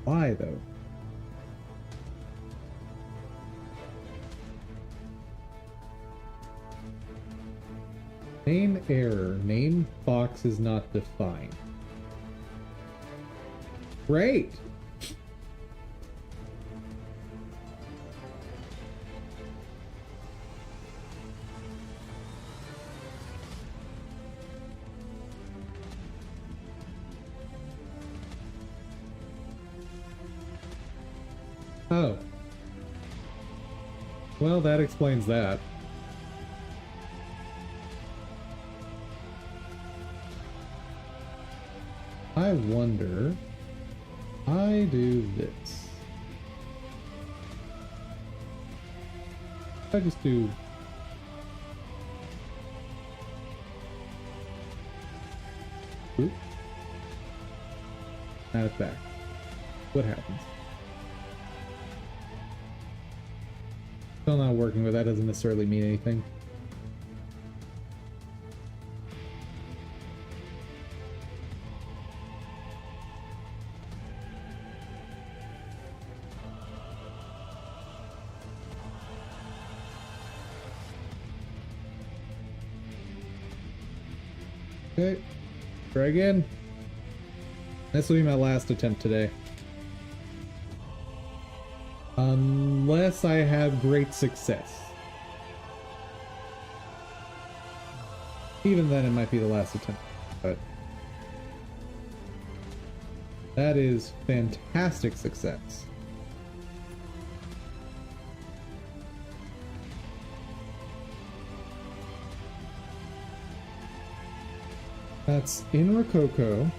Why, though? Name error. Name box is not defined. Great! Oh. Well, that explains that. I wonder... I do this. I just do... Oop. Now it's back. What happens? Still not working, but that doesn't necessarily mean anything. Okay, try again. This will be my last attempt today. Unless I have great success. Even then it might be the last attempt, but that is fantastic success. That's in Rococo.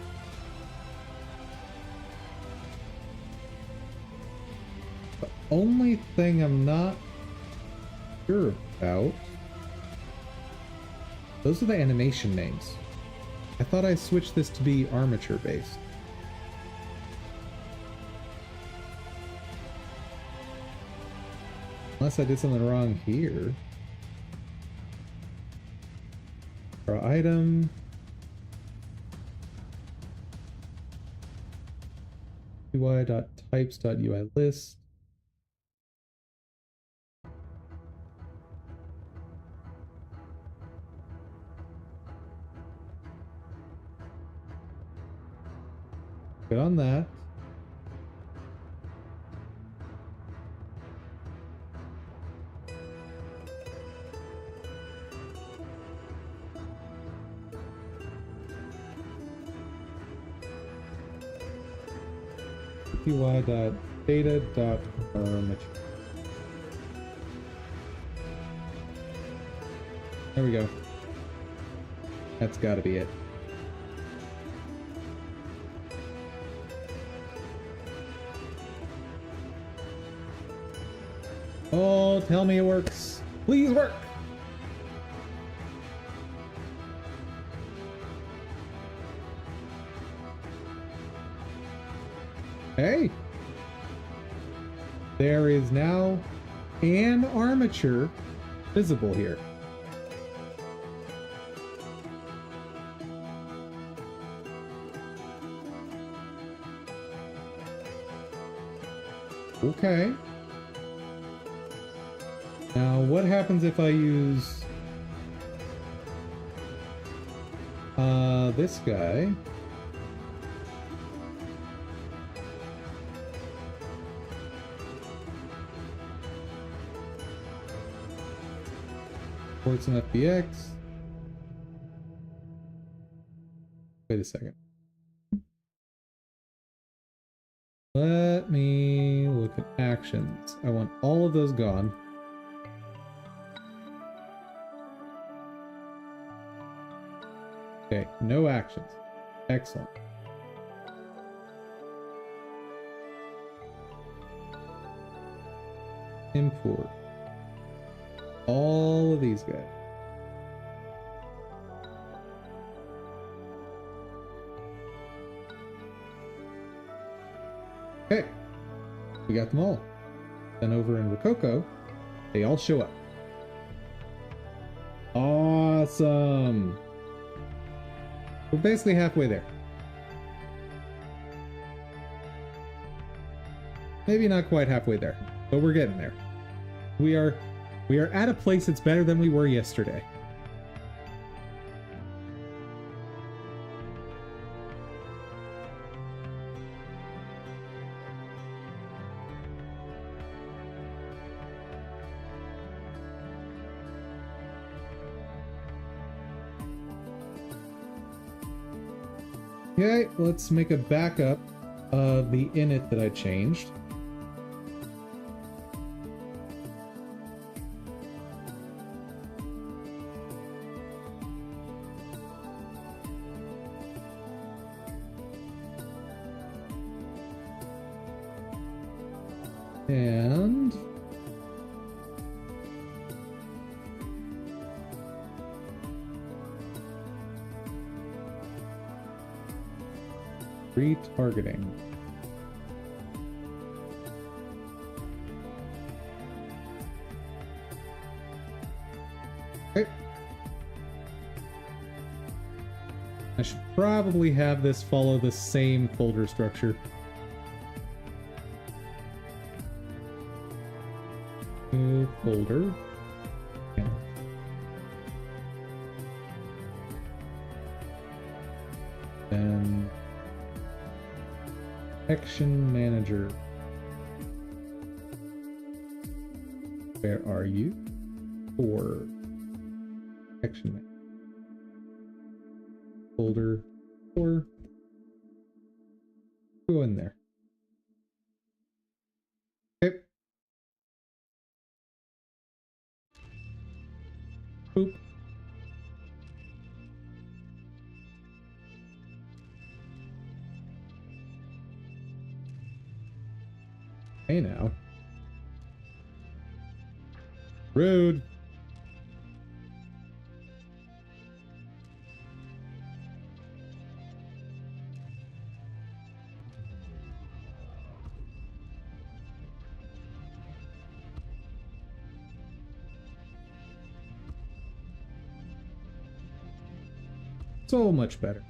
The only thing I'm not sure about... Those are the animation names. I thought I switched this to be armature based. Unless I did something wrong here. Draw item. UI.types.uilist. Good on that. UI.data.armature. There we go. That's gotta be it. Oh, tell me it works. Please work. Hey. There is now an armature visible here. Okay. Now, what happens if I use this guy? Ports and FBX. Wait a second. Let me look at actions. I want all of those gone. Okay, no actions. Excellent. Import all of these guys. Okay, we got them all. Then over in Rococo, they all show up. Awesome. We're basically halfway there. Maybe not quite halfway there, but we're getting there. We are at a place that's better than we were yesterday. Okay, let's make a backup of the init that I changed. And retargeting. Okay. I should probably have this follow the same folder structure. New folder. Yeah. And Action Manager. Where are you? For Action Manager. Folder 4. Go in there. Okay. Boop. Hey now. Rude. So much better.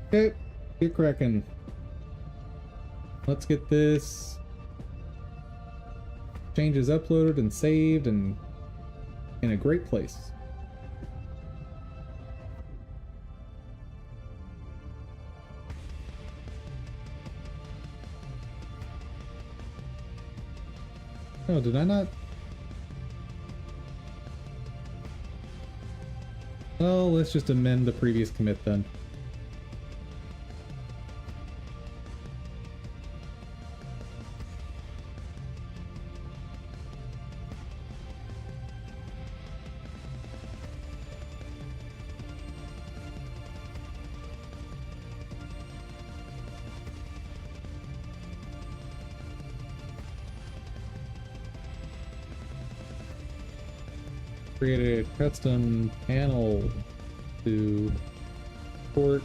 Okay, get cracking. Let's get this changes uploaded and saved and in a great place. Oh, did I not? Well, let's just amend the previous commit then. Created a custom panel to port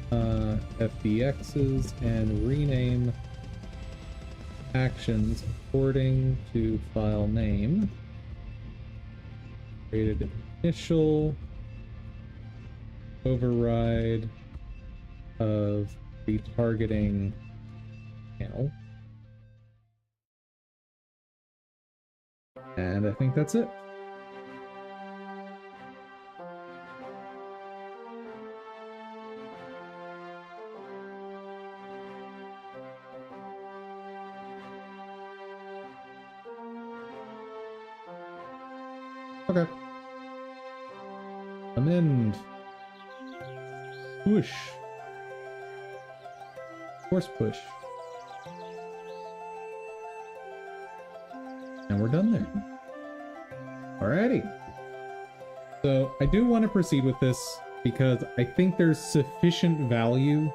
FBXs and rename actions according to file name. Created initial override of retargeting panel. And I think that's it. Okay. Amend. Push. Force push. And we're done there. Alrighty. So I do want to proceed with this because I think there's sufficient value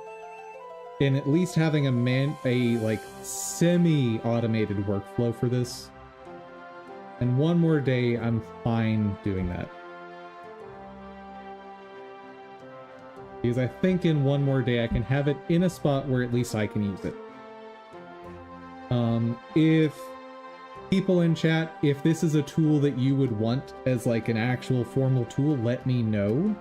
in at least having a like semi-automated workflow for this. And one more day, I'm fine doing that. Because I think in one more day, I can have it in a spot where at least I can use it. If people in chat, if this is a tool that you would want as like an actual formal tool, let me know.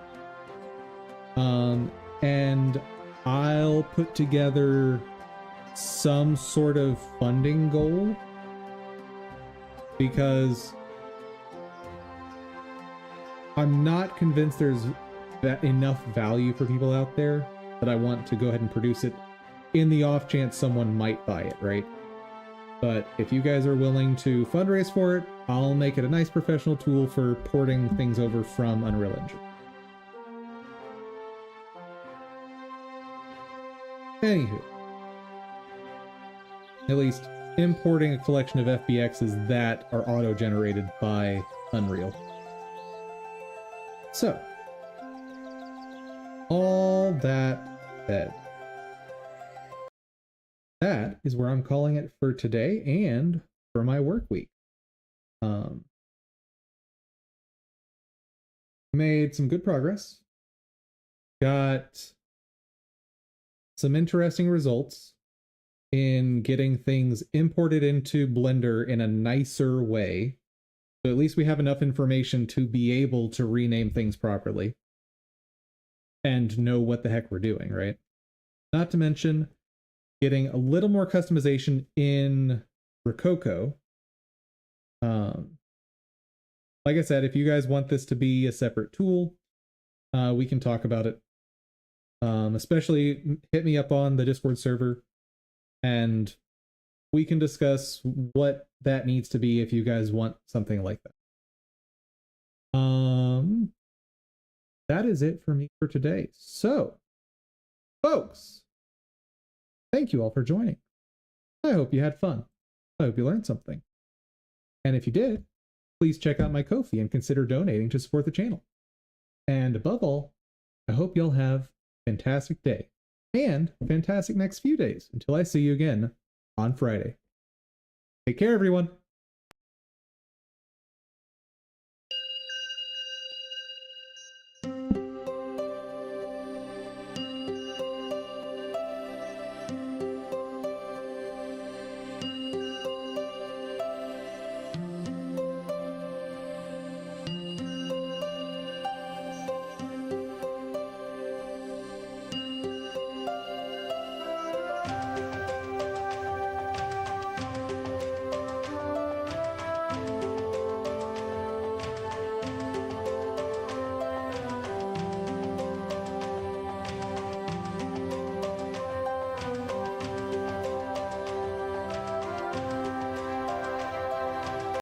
And I'll put together some sort of funding goal, because I'm not convinced there's that enough value for people out there that I want to go ahead and produce it in the off chance someone might buy it, right? But if you guys are willing to fundraise for it, I'll make it a nice professional tool for porting things over from Unreal Engine. Anywho, at least importing a collection of FBXs that are auto-generated by Unreal. So, all that said, that is where I'm calling it for today and for my work week. Made some good progress. Got some interesting results in getting things imported into Blender in a nicer way. So at least we have enough information to be able to rename things properly and know what the heck we're doing, right? Not to mention getting a little more customization in Rococo. Like I said, if you guys want this to be a separate tool, we can talk about it. Especially hit me up on the Discord server and we can discuss what that needs to be if you guys want something like that. That is it for me for today. So, folks, thank you all for joining. I hope you had fun. I hope you learned something. And if you did, please check out my Ko-fi and consider donating to support the channel. And above all, I hope y'all have a fantastic day and fantastic next few days until I see you again on Friday. Take care, everyone.